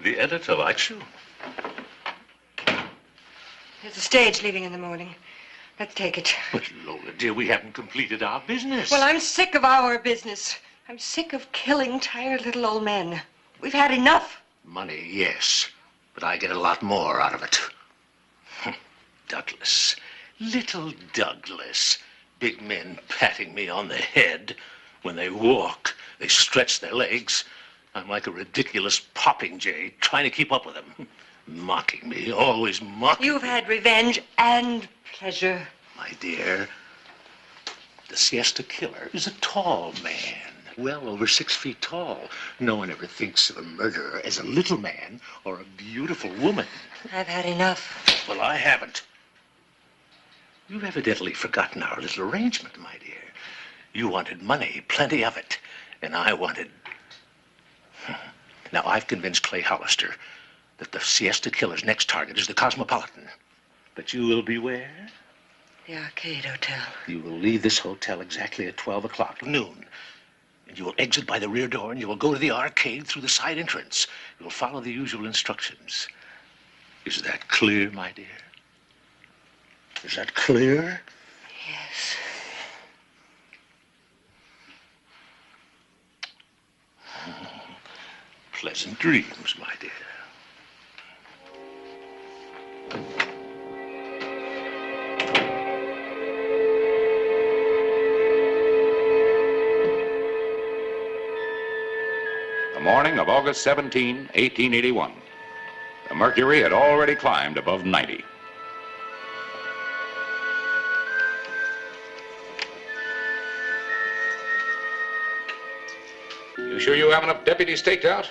The editor likes you. There's a stage leaving in the morning. Let's take it. But, Lola, dear, we haven't completed our business. Well, I'm sick of our business. I'm sick of killing tired little old men. We've had enough. Money, yes. But I get a lot more out of it. Douglas. Little Douglas. Big men patting me on the head. When they walk, they stretch their legs. I'm like a ridiculous popinjay trying to keep up with them. Mocking me, always mocking You've had revenge and pleasure. My dear, the siesta killer is a tall man, well over 6 feet tall. No one ever thinks of a murderer as a little man or a beautiful woman. I've had enough. Well, I haven't. You've evidently forgotten our little arrangement, my dear. You wanted money, plenty of it, and I wanted... Now, I've convinced Clay Hollister that the siesta killer's next target is the Cosmopolitan. But you will beware. The Arcade Hotel. You will leave this hotel exactly at 12 o'clock, noon. And you will exit by the rear door, and you will go to the arcade through the side entrance. You will follow the usual instructions. Is that clear, my dear? Is that clear? Yes. Pleasant dreams, my dear. The morning of August 17, 1881. The mercury had already climbed above 90. You sure you have enough deputies staked out?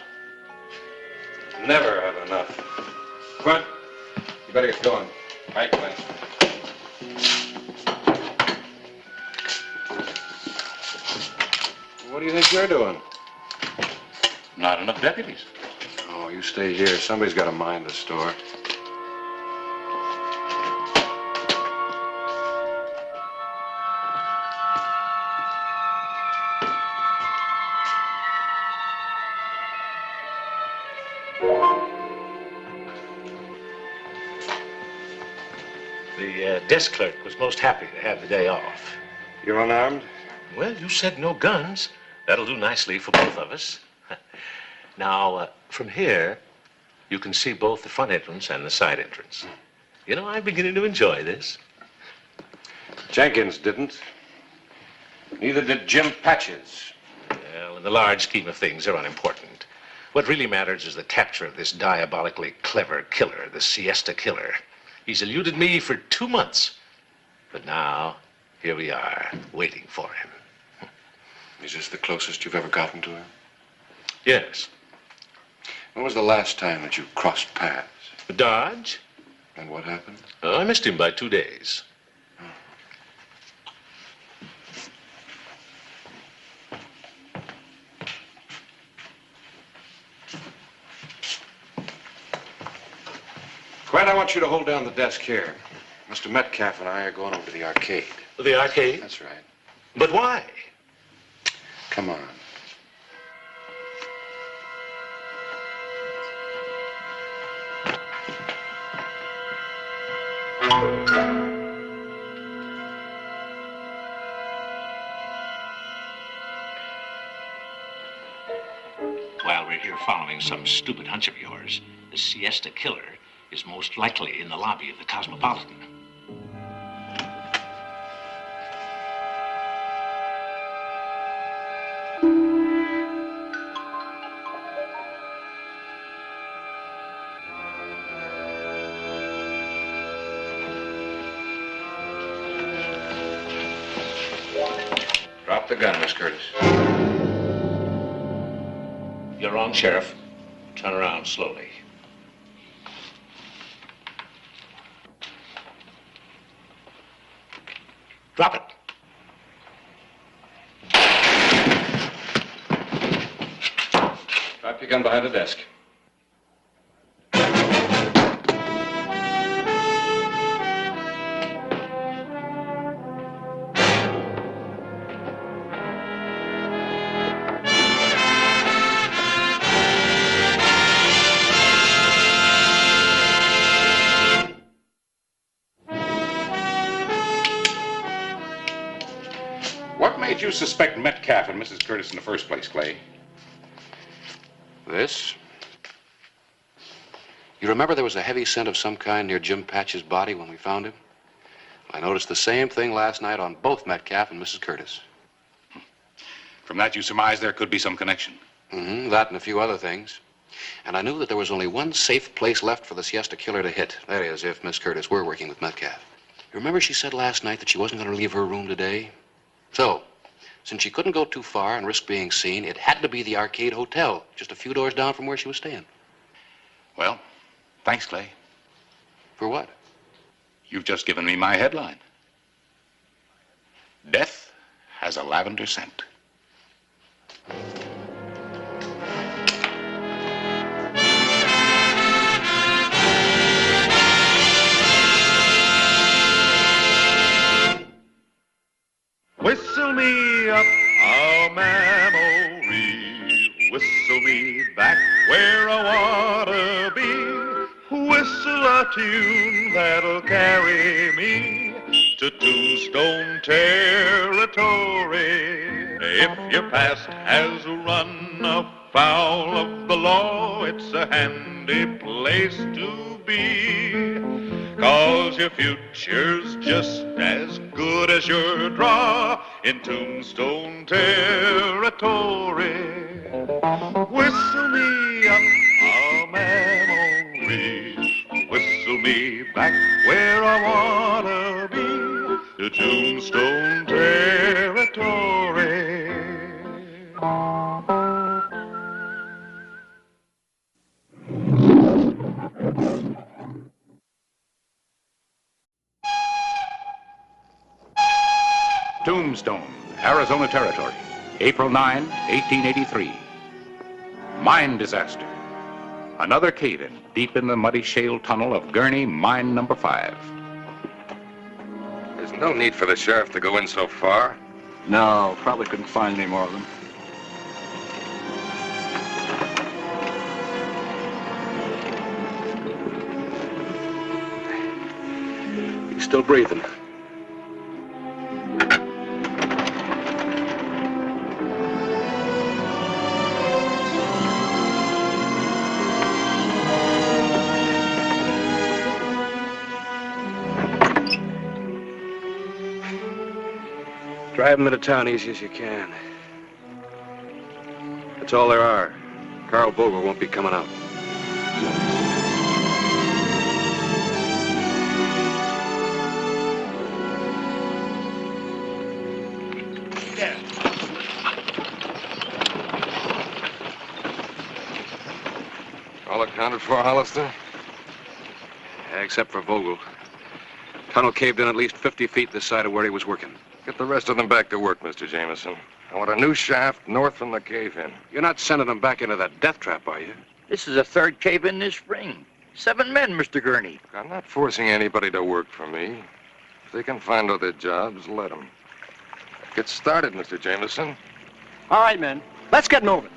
Never have enough. Clint, you better get going. Right, Clint. What do you think you're doing? Not enough deputies. Oh, you stay here. Somebody's got to mind the store. The desk clerk was most happy to have the day off. You're unarmed? Well, you said no guns. That'll do nicely for both of us. Now, from here, you can see both the front entrance and the side entrance. You know, I'm beginning to enjoy this. Jenkins didn't. Neither did Jim Patches. Well, in the large scheme of things, they're unimportant. What really matters is the capture of this diabolically clever killer, the siesta killer. He's eluded me for 2 months. But now, here we are, waiting for him. Is this the closest you've ever gotten to him? Yes. When was the last time that you crossed paths? Dodge. And what happened? Oh, I missed him by 2 days. Quint, I want you to hold down the desk here. Mr. Metcalf and I are going over to the arcade. The arcade? That's right. But why? Come on. While we're here following some stupid hunch of yours, the siesta killer is most likely in the lobby of the Cosmopolitan. Drop the gun, Miss Curtis. You're on, Sheriff. Turn around slowly. Drop it. Drop your gun behind the desk. What made you suspect Metcalf and Mrs. Curtis in the first place, Clay? This? You remember there was a heavy scent of some kind near Jim Patch's body when we found him? I noticed the same thing last night on both Metcalf and Mrs. Curtis. From that, you surmise there could be some connection. Mm-hmm, that and a few other things. And I knew that there was only one safe place left for the Siesta Killer to hit. That is, if Miss Curtis were working with Metcalf. You remember she said last night that she wasn't going to leave her room today? So, since she couldn't go too far and risk being seen, it had to be the Arcade Hotel, just a few doors down from where she was staying. Well, thanks, Clay. For what? You've just given me my headline. Death has a lavender scent. Whistle me up a memory, whistle me back where I wanna be, whistle a tune that'll carry me to Tombstone territory. If your past has run afoul of the law, it's a handy place to be. 'Cause your future's just as good as your draw in Tombstone territory. Whistle me up a memory, whistle me back where I wanna be, to Tombstone territory. Tombstone, Arizona Territory, April 9, 1883. Mine disaster. Another cave-in deep in the muddy shale tunnel of Gurney Mine Number 5. There's no need for the sheriff to go in so far. No, probably couldn't find any more of them. He's still breathing. Drive them into town easy as you can. That's all there are. Carl Vogel won't be coming out. All accounted for, Hollister? Except for Vogel. Tunnel caved in at least 50 feet this side of where he was working. Get the rest of them back to work, Mr. Jameson. I want a new shaft north from the cave-in. You're not sending them back into that death trap, are you? This is the third cave-in this spring. 7 men, Mr. Gurney. I'm not forcing anybody to work for me. If they can find other jobs, let them. Get started, Mr. Jameson. All right, men. Let's get moving.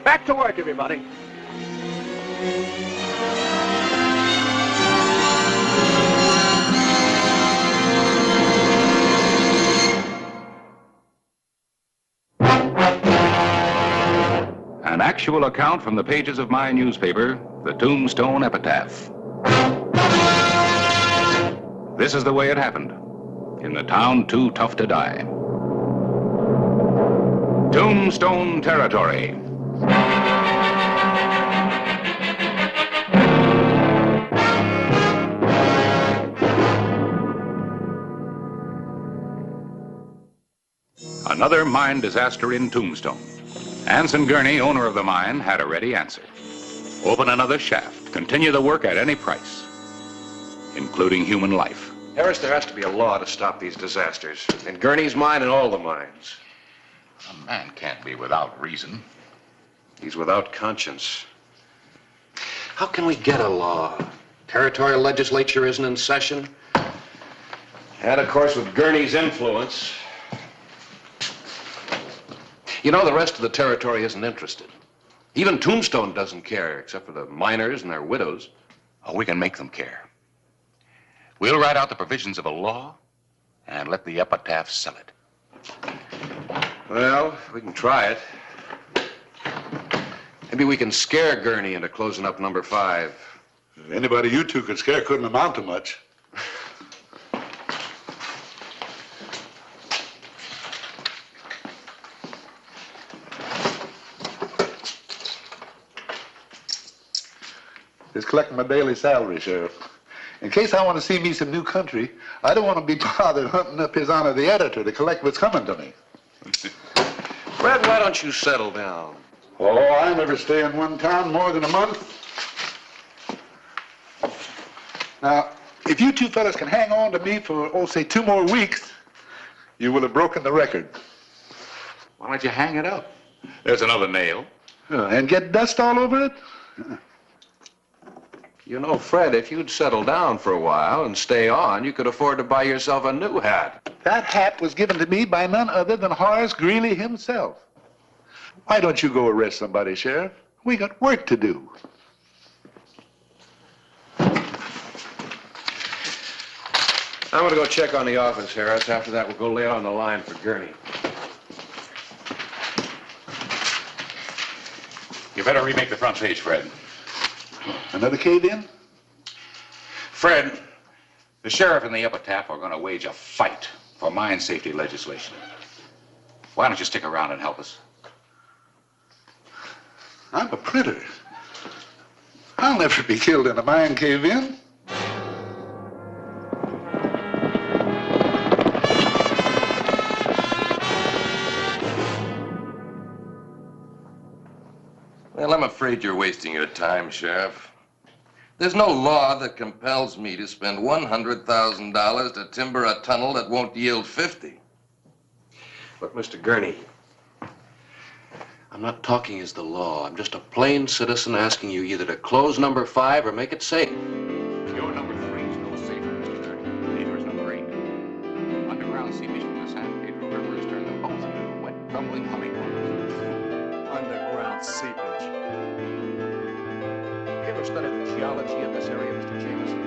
Back to work, everybody. An actual account from the pages of my newspaper, the Tombstone Epitaph. This is the way it happened, in the town too tough to die. Tombstone Territory. Another mine disaster in Tombstone. Anson Gurney, owner of the mine, had a ready answer. Open another shaft, continue the work at any price, including human life. Harris, there has to be a law to stop these disasters. In Gurney's mine and all the mines. A man can't be without reason. He's without conscience. How can we get a law? Territorial legislature isn't in session. And, of course, with Gurney's influence. You know, the rest of the territory isn't interested. Even Tombstone doesn't care, except for the miners and their widows. Oh, we can make them care. We'll write out the provisions of a law and let the epitaph sell it. Well, we can try it. Maybe we can scare Gurney into closing up number 5. Anybody you two could scare couldn't amount to much. Just collecting my daily salary, Sheriff. In case I want to see me some new country, I don't want to be bothered hunting up His Honor the Editor to collect what's coming to me. Fred, why don't you settle down? Oh, I never stay in one town more than a month. Now, if you two fellas can hang on to me for, oh, say 2 more weeks, you will have broken the record. Why don't you hang it up? There's another nail. And get dust all over it? You know, Fred, if you'd settle down for a while and stay on, you could afford to buy yourself a new hat. That hat was given to me by none other than Horace Greeley himself. Why don't you go arrest somebody, Sheriff? We got work to do. I'm going to go check on the office, Harris. After that, we'll go lay on the line for Gurney. You better remake the front page, Fred. Another cave-in? Fred, the sheriff and the epitaph are going to wage a fight for mine safety legislation. Why don't you stick around and help us? I'm a printer. I'll never be killed in a mine cave-in. Well, I'm afraid you're wasting your time, Sheriff. There's no law that compels me to spend $100,000 to timber a tunnel that won't yield 50. But, Mr. Gurney, I'm not talking as the law. I'm just a plain citizen asking you either to close number 5 or make it safe. Your number 3 is no safer, Mr. Gurney. Neither is number 8. Underground seepage from the San Pedro River has turned them both into wet, crumbling honeycombs. Underground seepage. Have you ever studied the geology of this area, Mr. Jameson?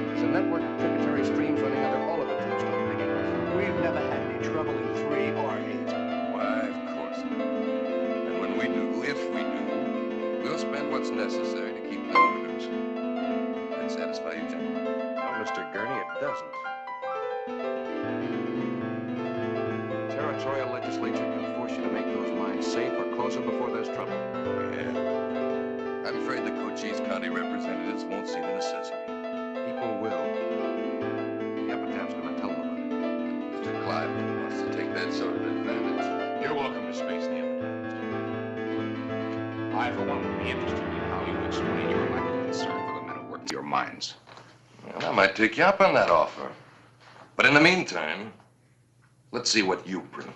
There's a network of tributary streams running under all of the Tombstone diggings. We've never had any trouble in 3 or 8. Why, of course not. And when we do, if we do, we'll spend what's necessary to keep them producing. That satisfy you, gentlemen? No, Mr. Gurney, it doesn't. The territorial legislature can force you to make those mines safe or close them before there's trouble. Yeah. I'm afraid the Cochise County representatives won't see the necessity. People will. The epitaph's going to tell them about it. Mr. Clive wants to take that sort of advantage. You're welcome to space the epitaph, Mr. Gurney. I, for one, would be interested in how you explain your lack of concern for the men who work your mines. Well, I might take you up on that offer. But in the meantime, let's see what you print.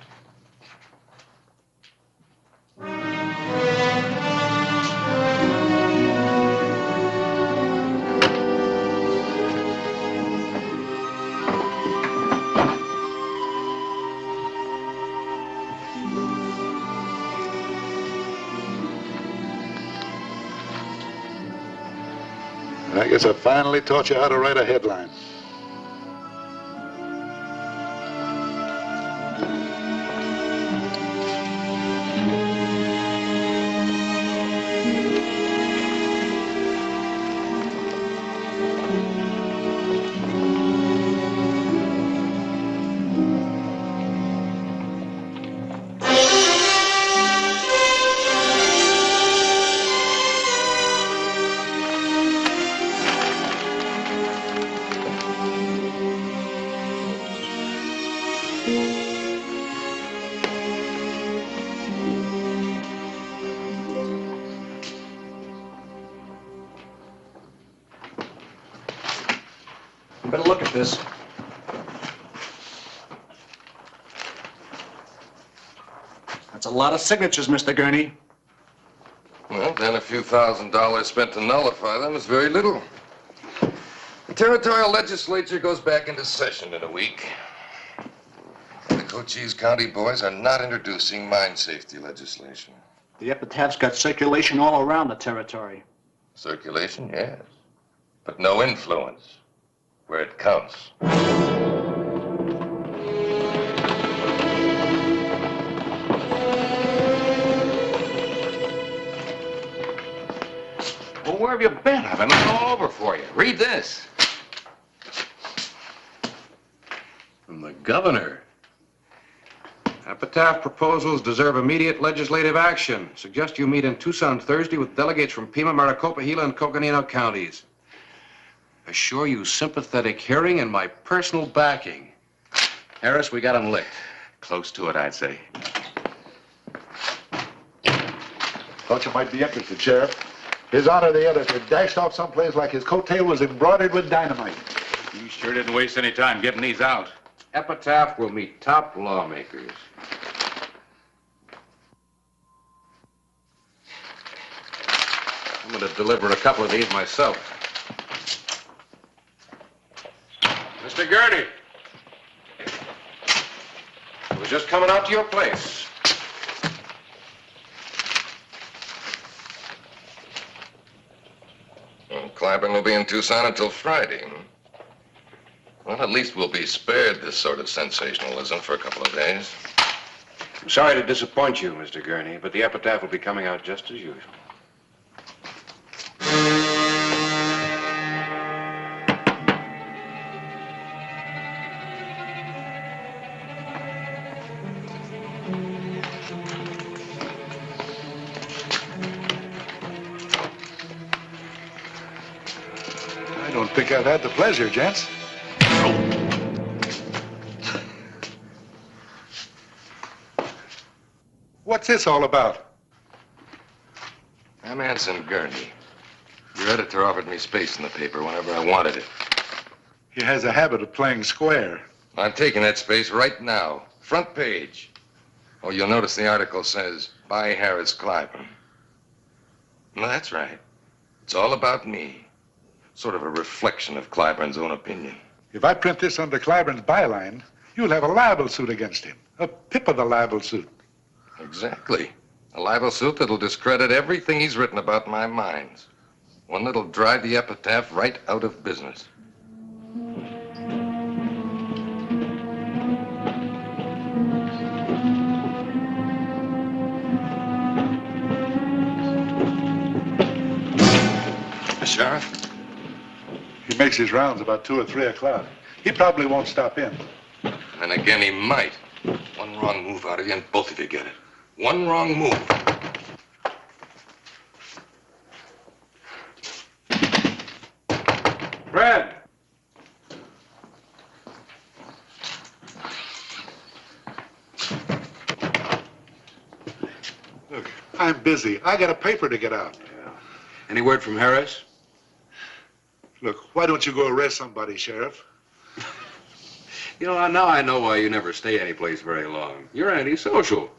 I guess I finally taught you how to write a headline. You better look at this. That's a lot of signatures, Mr. Gurney. Well, then a few $1,000s spent to nullify them is very little. The territorial legislature goes back into session in a week. The Cochise County boys are not introducing mine safety legislation. The epitaph's got circulation all around the territory. Circulation, yes. But no influence where it counts. Well, where have you been? I've been looking all over for you. Read this. From the governor. Epitaph proposals deserve immediate legislative action. Suggest you meet in Tucson Thursday with delegates from Pima, Maricopa, Gila, and Coconino counties. Assure you sympathetic hearing and my personal backing. Harris, we got him licked. Close to it, I'd say. Thought you might be interested, Sheriff. His Honor the Editor dashed off someplace like his coattail was embroidered with dynamite. You sure didn't waste any time getting these out. Epitaph will meet top lawmakers. I'm going to deliver a couple of these myself. Mr. Gurney. I was just coming out to your place. Well, Clyburn will be in Tucson until Friday. Well, at least we'll be spared this sort of sensationalism for a couple of days. I'm sorry to disappoint you, Mr. Gurney, but the epitaph will be coming out just as usual. I don't think I've had the pleasure, gents. What's this all about? I'm Anson Gurney. Your editor offered me space in the paper whenever I wanted it. He has a habit of playing square. I'm taking that space right now. Front page. Oh, you'll notice the article says, by Harris Clyburn. Well, that's right. It's all about me. Sort of a reflection of Clyburn's own opinion. If I print this under Clyburn's byline, you'll have a libel suit against him. A pip of the libel suit. Exactly. A libel suit that'll discredit everything he's written about my mines. One that'll drive the epitaph right out of business. Sheriff? He makes his rounds about 2 or 3 o'clock. He probably won't stop in. And again, he might. One wrong move out of you and both of you get it. One wrong move. Fred! Look, I'm busy. I got a paper to get out. Yeah. Any word from Harris? Look, why don't you go arrest somebody, Sheriff? You know, now I know why you never stay anyplace very long. You're antisocial.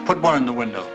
Put one in the window.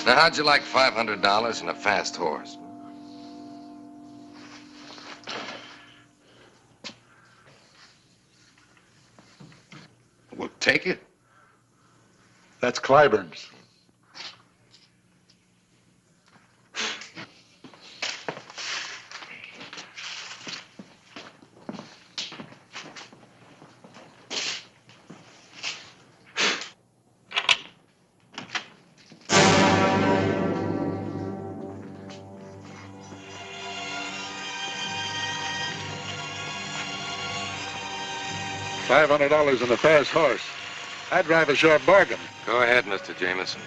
Now, how'd you like $500 and a fast horse? Well, take it. That's Clyburn's. $500 and a fast horse. I'd drive a sharp bargain. Go ahead, Mr. Jameson.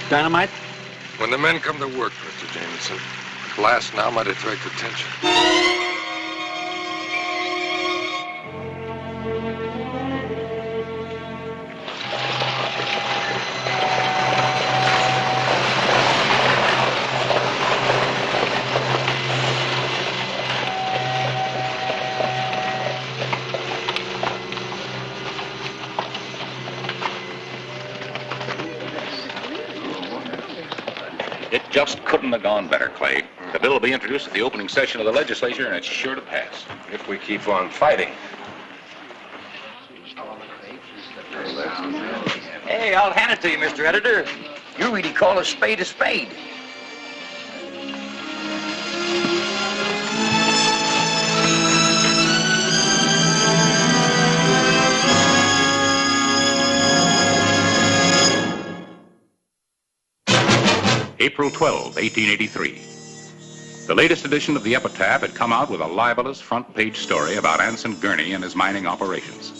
Dynamite? When the men come to work, Mr. Jameson, blast now might attract attention. It just couldn't have gone better, Clay. The bill will be introduced at the opening session of the legislature, and it's sure to pass. If we keep on fighting. Hey, I'll hand it to you, Mr. Editor. You really call a spade a spade. April 12, 1883. The latest edition of the Epitaph had come out with a libelous front-page story about Anson Gurney and his mining operations.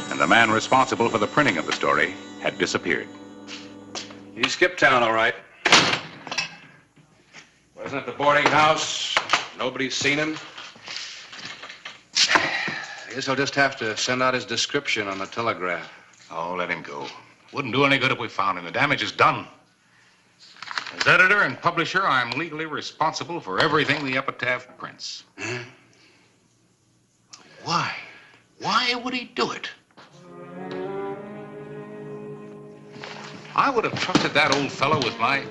And the man responsible for the printing of the story had disappeared. He skipped town, all right. Wasn't at the boarding house. Nobody's seen him. I guess I'll just have to send out his description on the telegraph. Oh, let him go. Wouldn't do any good if we found him. The damage is done. As editor and publisher, I'm legally responsible for everything the Epitaph prints. Huh? Why? Why would he do it? I would have trusted that old fellow with my...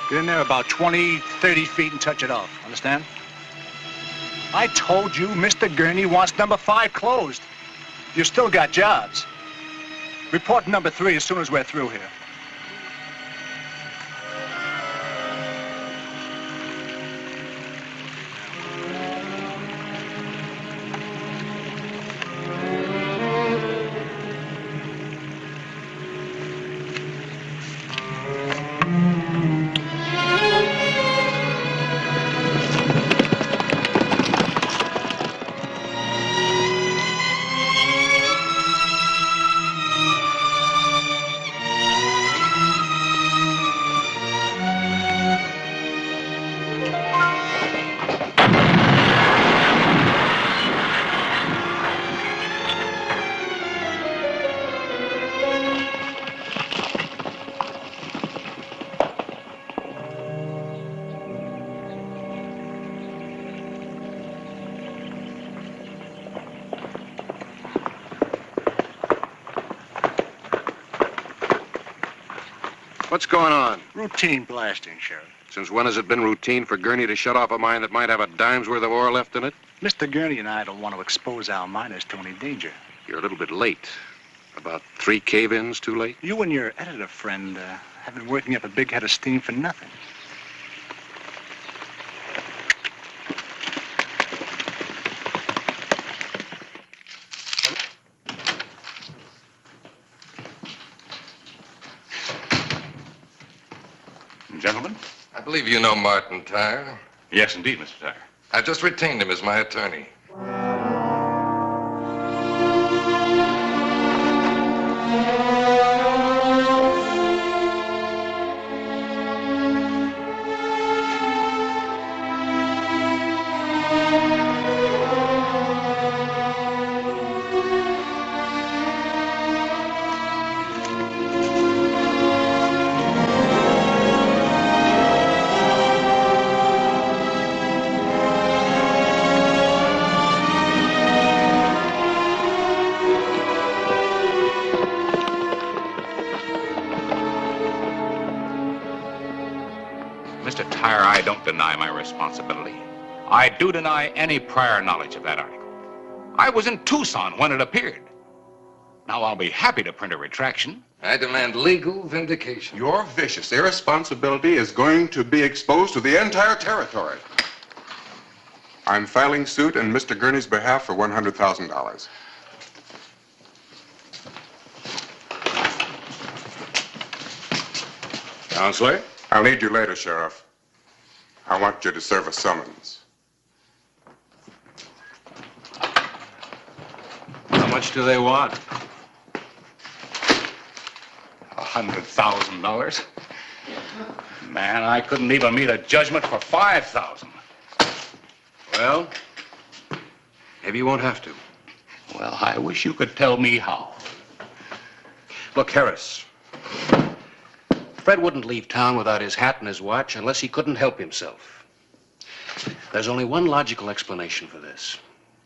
Get in there about 20, 30 feet and touch it off. Understand? I told you Mr. Gurney wants number 5 closed. You still got jobs. Report number 3 as soon as we're through here. What's going on? Routine blasting, Sheriff. Since when has it been routine for Gurney to shut off a mine that might have a dime's worth of ore left in it? Mr. Gurney and I don't want to expose our miners to any danger. You're a little bit late. About 3 cave-ins too late? You and your editor friend have been working up a big head of steam for nothing. Gentlemen? I believe you know Martin Tyre. Yes, indeed, Mr. Tyre. I just retained him as my attorney. Mr. Tyre, I don't deny my responsibility. I do deny any prior knowledge of that article. I was in Tucson when it appeared. Now, I'll be happy to print a retraction. I demand legal vindication. Your vicious irresponsibility is going to be exposed to the entire territory. I'm filing suit in Mr. Gurney's behalf for $100,000. Counselor? I'll need you later, Sheriff. I want you to serve a summons. How much do they want? $100,000. Man, I couldn't even meet a judgment for $5,000. Well, maybe you won't have to. Well, I wish you could tell me how. Look, Harris. Fred wouldn't leave town without his hat and his watch unless he couldn't help himself. There's only one logical explanation for this.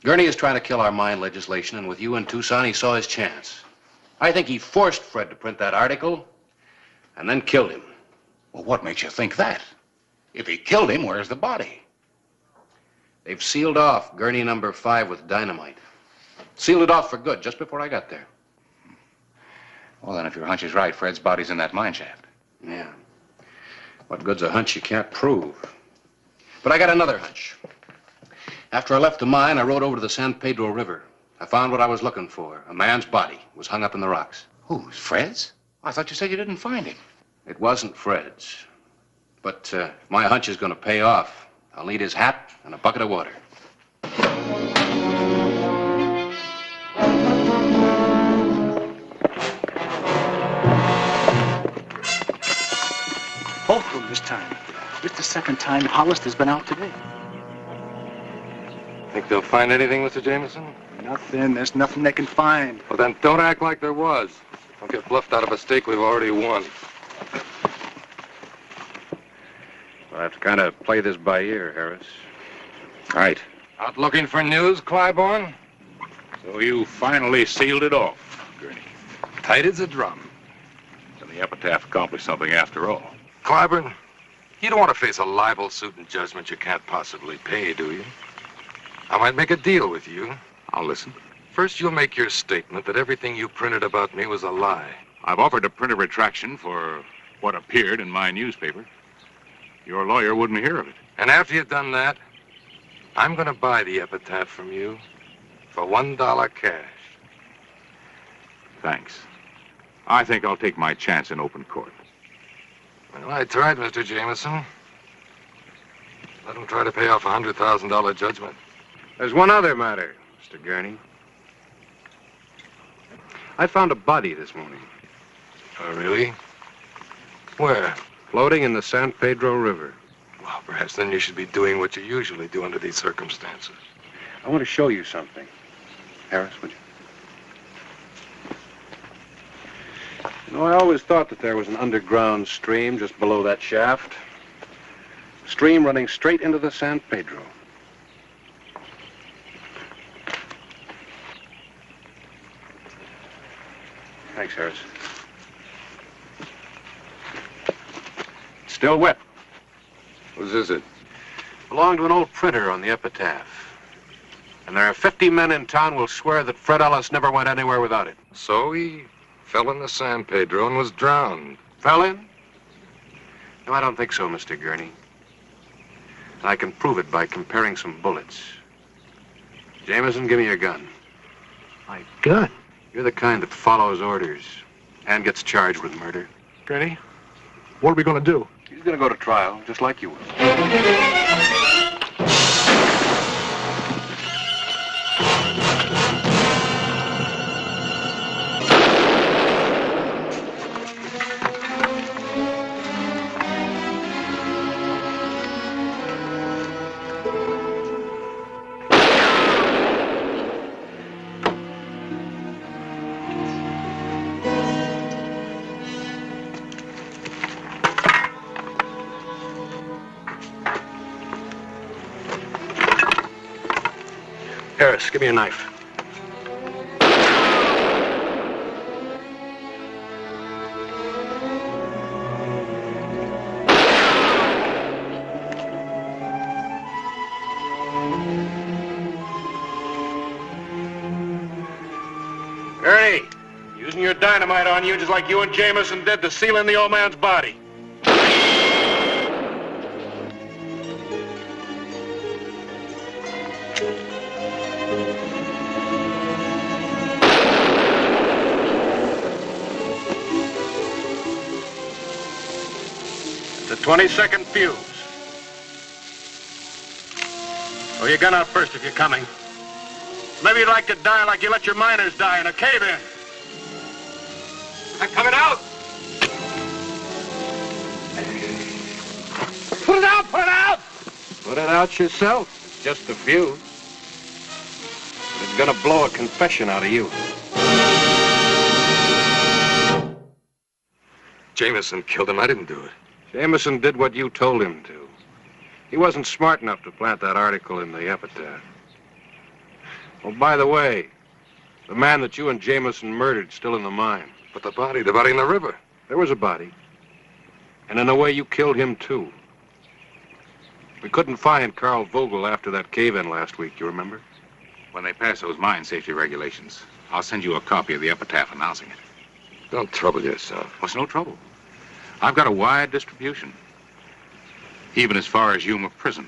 Gurney is trying to kill our mine legislation, and with you in Tucson, he saw his chance. I think he forced Fred to print that article and then killed him. Well, what makes you think that? If he killed him, where's the body? They've sealed off Gurney number 5 with dynamite. Sealed it off for good just before I got there. Well, then, if your hunch is right, Fred's body's in that mine shaft. Yeah. What good's a hunch you can't prove? But I got another hunch. After I left the mine, I rode over to the San Pedro River. I found what I was looking for. A man's body was hung up in the rocks. Whose? Fred's? I thought you said you didn't find him. It wasn't Fred's. But if my hunch is going to pay off, I'll need his hat and a bucket of water. Both of them this time. It's the second time Hollister's been out today. Think they'll find anything, Mr. Jameson? Nothing. There's nothing they can find. Well, then don't act like there was. Don't get bluffed out of a stake we've already won. We'll have to kind of play this by ear, Harris. Right. Out looking for news, Claiborne? So you finally sealed it off, Gurney. Tight as a drum. And the epitaph accomplished something after all. Claiborne, you don't want to face a libel suit and judgment you can't possibly pay, do you? I might make a deal with you. I'll listen. First, you'll make your statement that everything you printed about me was a lie. I've offered to print a retraction for what appeared in my newspaper. Your lawyer wouldn't hear of it. And after you've done that, I'm going to buy the epitaph from you for $1 cash. Thanks. I think I'll take my chance in open court. Well, I tried, Mr. Jameson. Let him try to pay off a $100,000 judgment. There's one other matter, Mr. Gurney. I found a body this morning. Oh, really? Where? Floating in the San Pedro River. Well, perhaps then you should be doing what you usually do under these circumstances. I want to show you something. Harris, would you? You know, I always thought that there was an underground stream just below that shaft. A stream running straight into the San Pedro. Thanks, Harris. It's still wet. Whose is it? Belonged to an old printer on the epitaph. And there are 50 men in town will swear that Fred Ellis never went anywhere without it. So he fell in the San Pedro and was drowned. Fell in? No, I don't think so, Mr. Gurney. And I can prove it by comparing some bullets. Jameson, give me your gun. My gun? You're the kind that follows orders and gets charged with murder. Gurney, what are we going to do? He's going to go to trial, just like you will. Harris, give me a knife. Using your dynamite on you just like you and Jameson did to seal in the old man's body. It's a 20-second fuse. Throw your gun out first if you're coming. Maybe you'd like to die like you let your miners die in a cave-in. I'm coming out! Put it out! Put it out! Put it out yourself. It's just a fuse. But it's gonna blow a confession out of you. Jameson killed him. I didn't do it. Jameson did what you told him to. He wasn't smart enough to plant that article in the epitaph. Oh, by the way, the man that you and Jameson murdered's still in the mine. But the body in the river. There was a body. And in a way, you killed him, too. We couldn't find Carl Vogel after that cave-in last week, you remember? When they pass those mine safety regulations, I'll send you a copy of the epitaph announcing it. Don't trouble yourself. What's no trouble? I've got a wide distribution, even as far as Yuma Prison.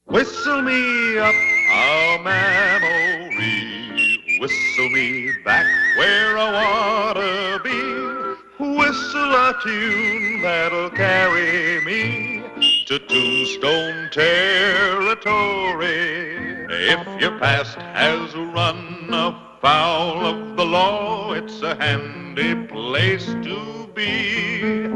Whistle me up a memory, whistle me back where I wanna be, whistle a tune that'll carry me to Tombstone territory. If your past has run afoul of the law, it's a handy place to be,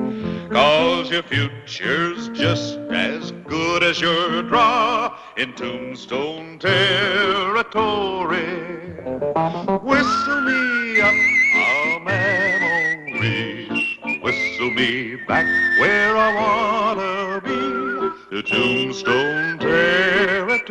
'cause your future's just as good as your draw in Tombstone territory. Whistle me up a memory, whistle me back where I wanna be, to Tombstone territory.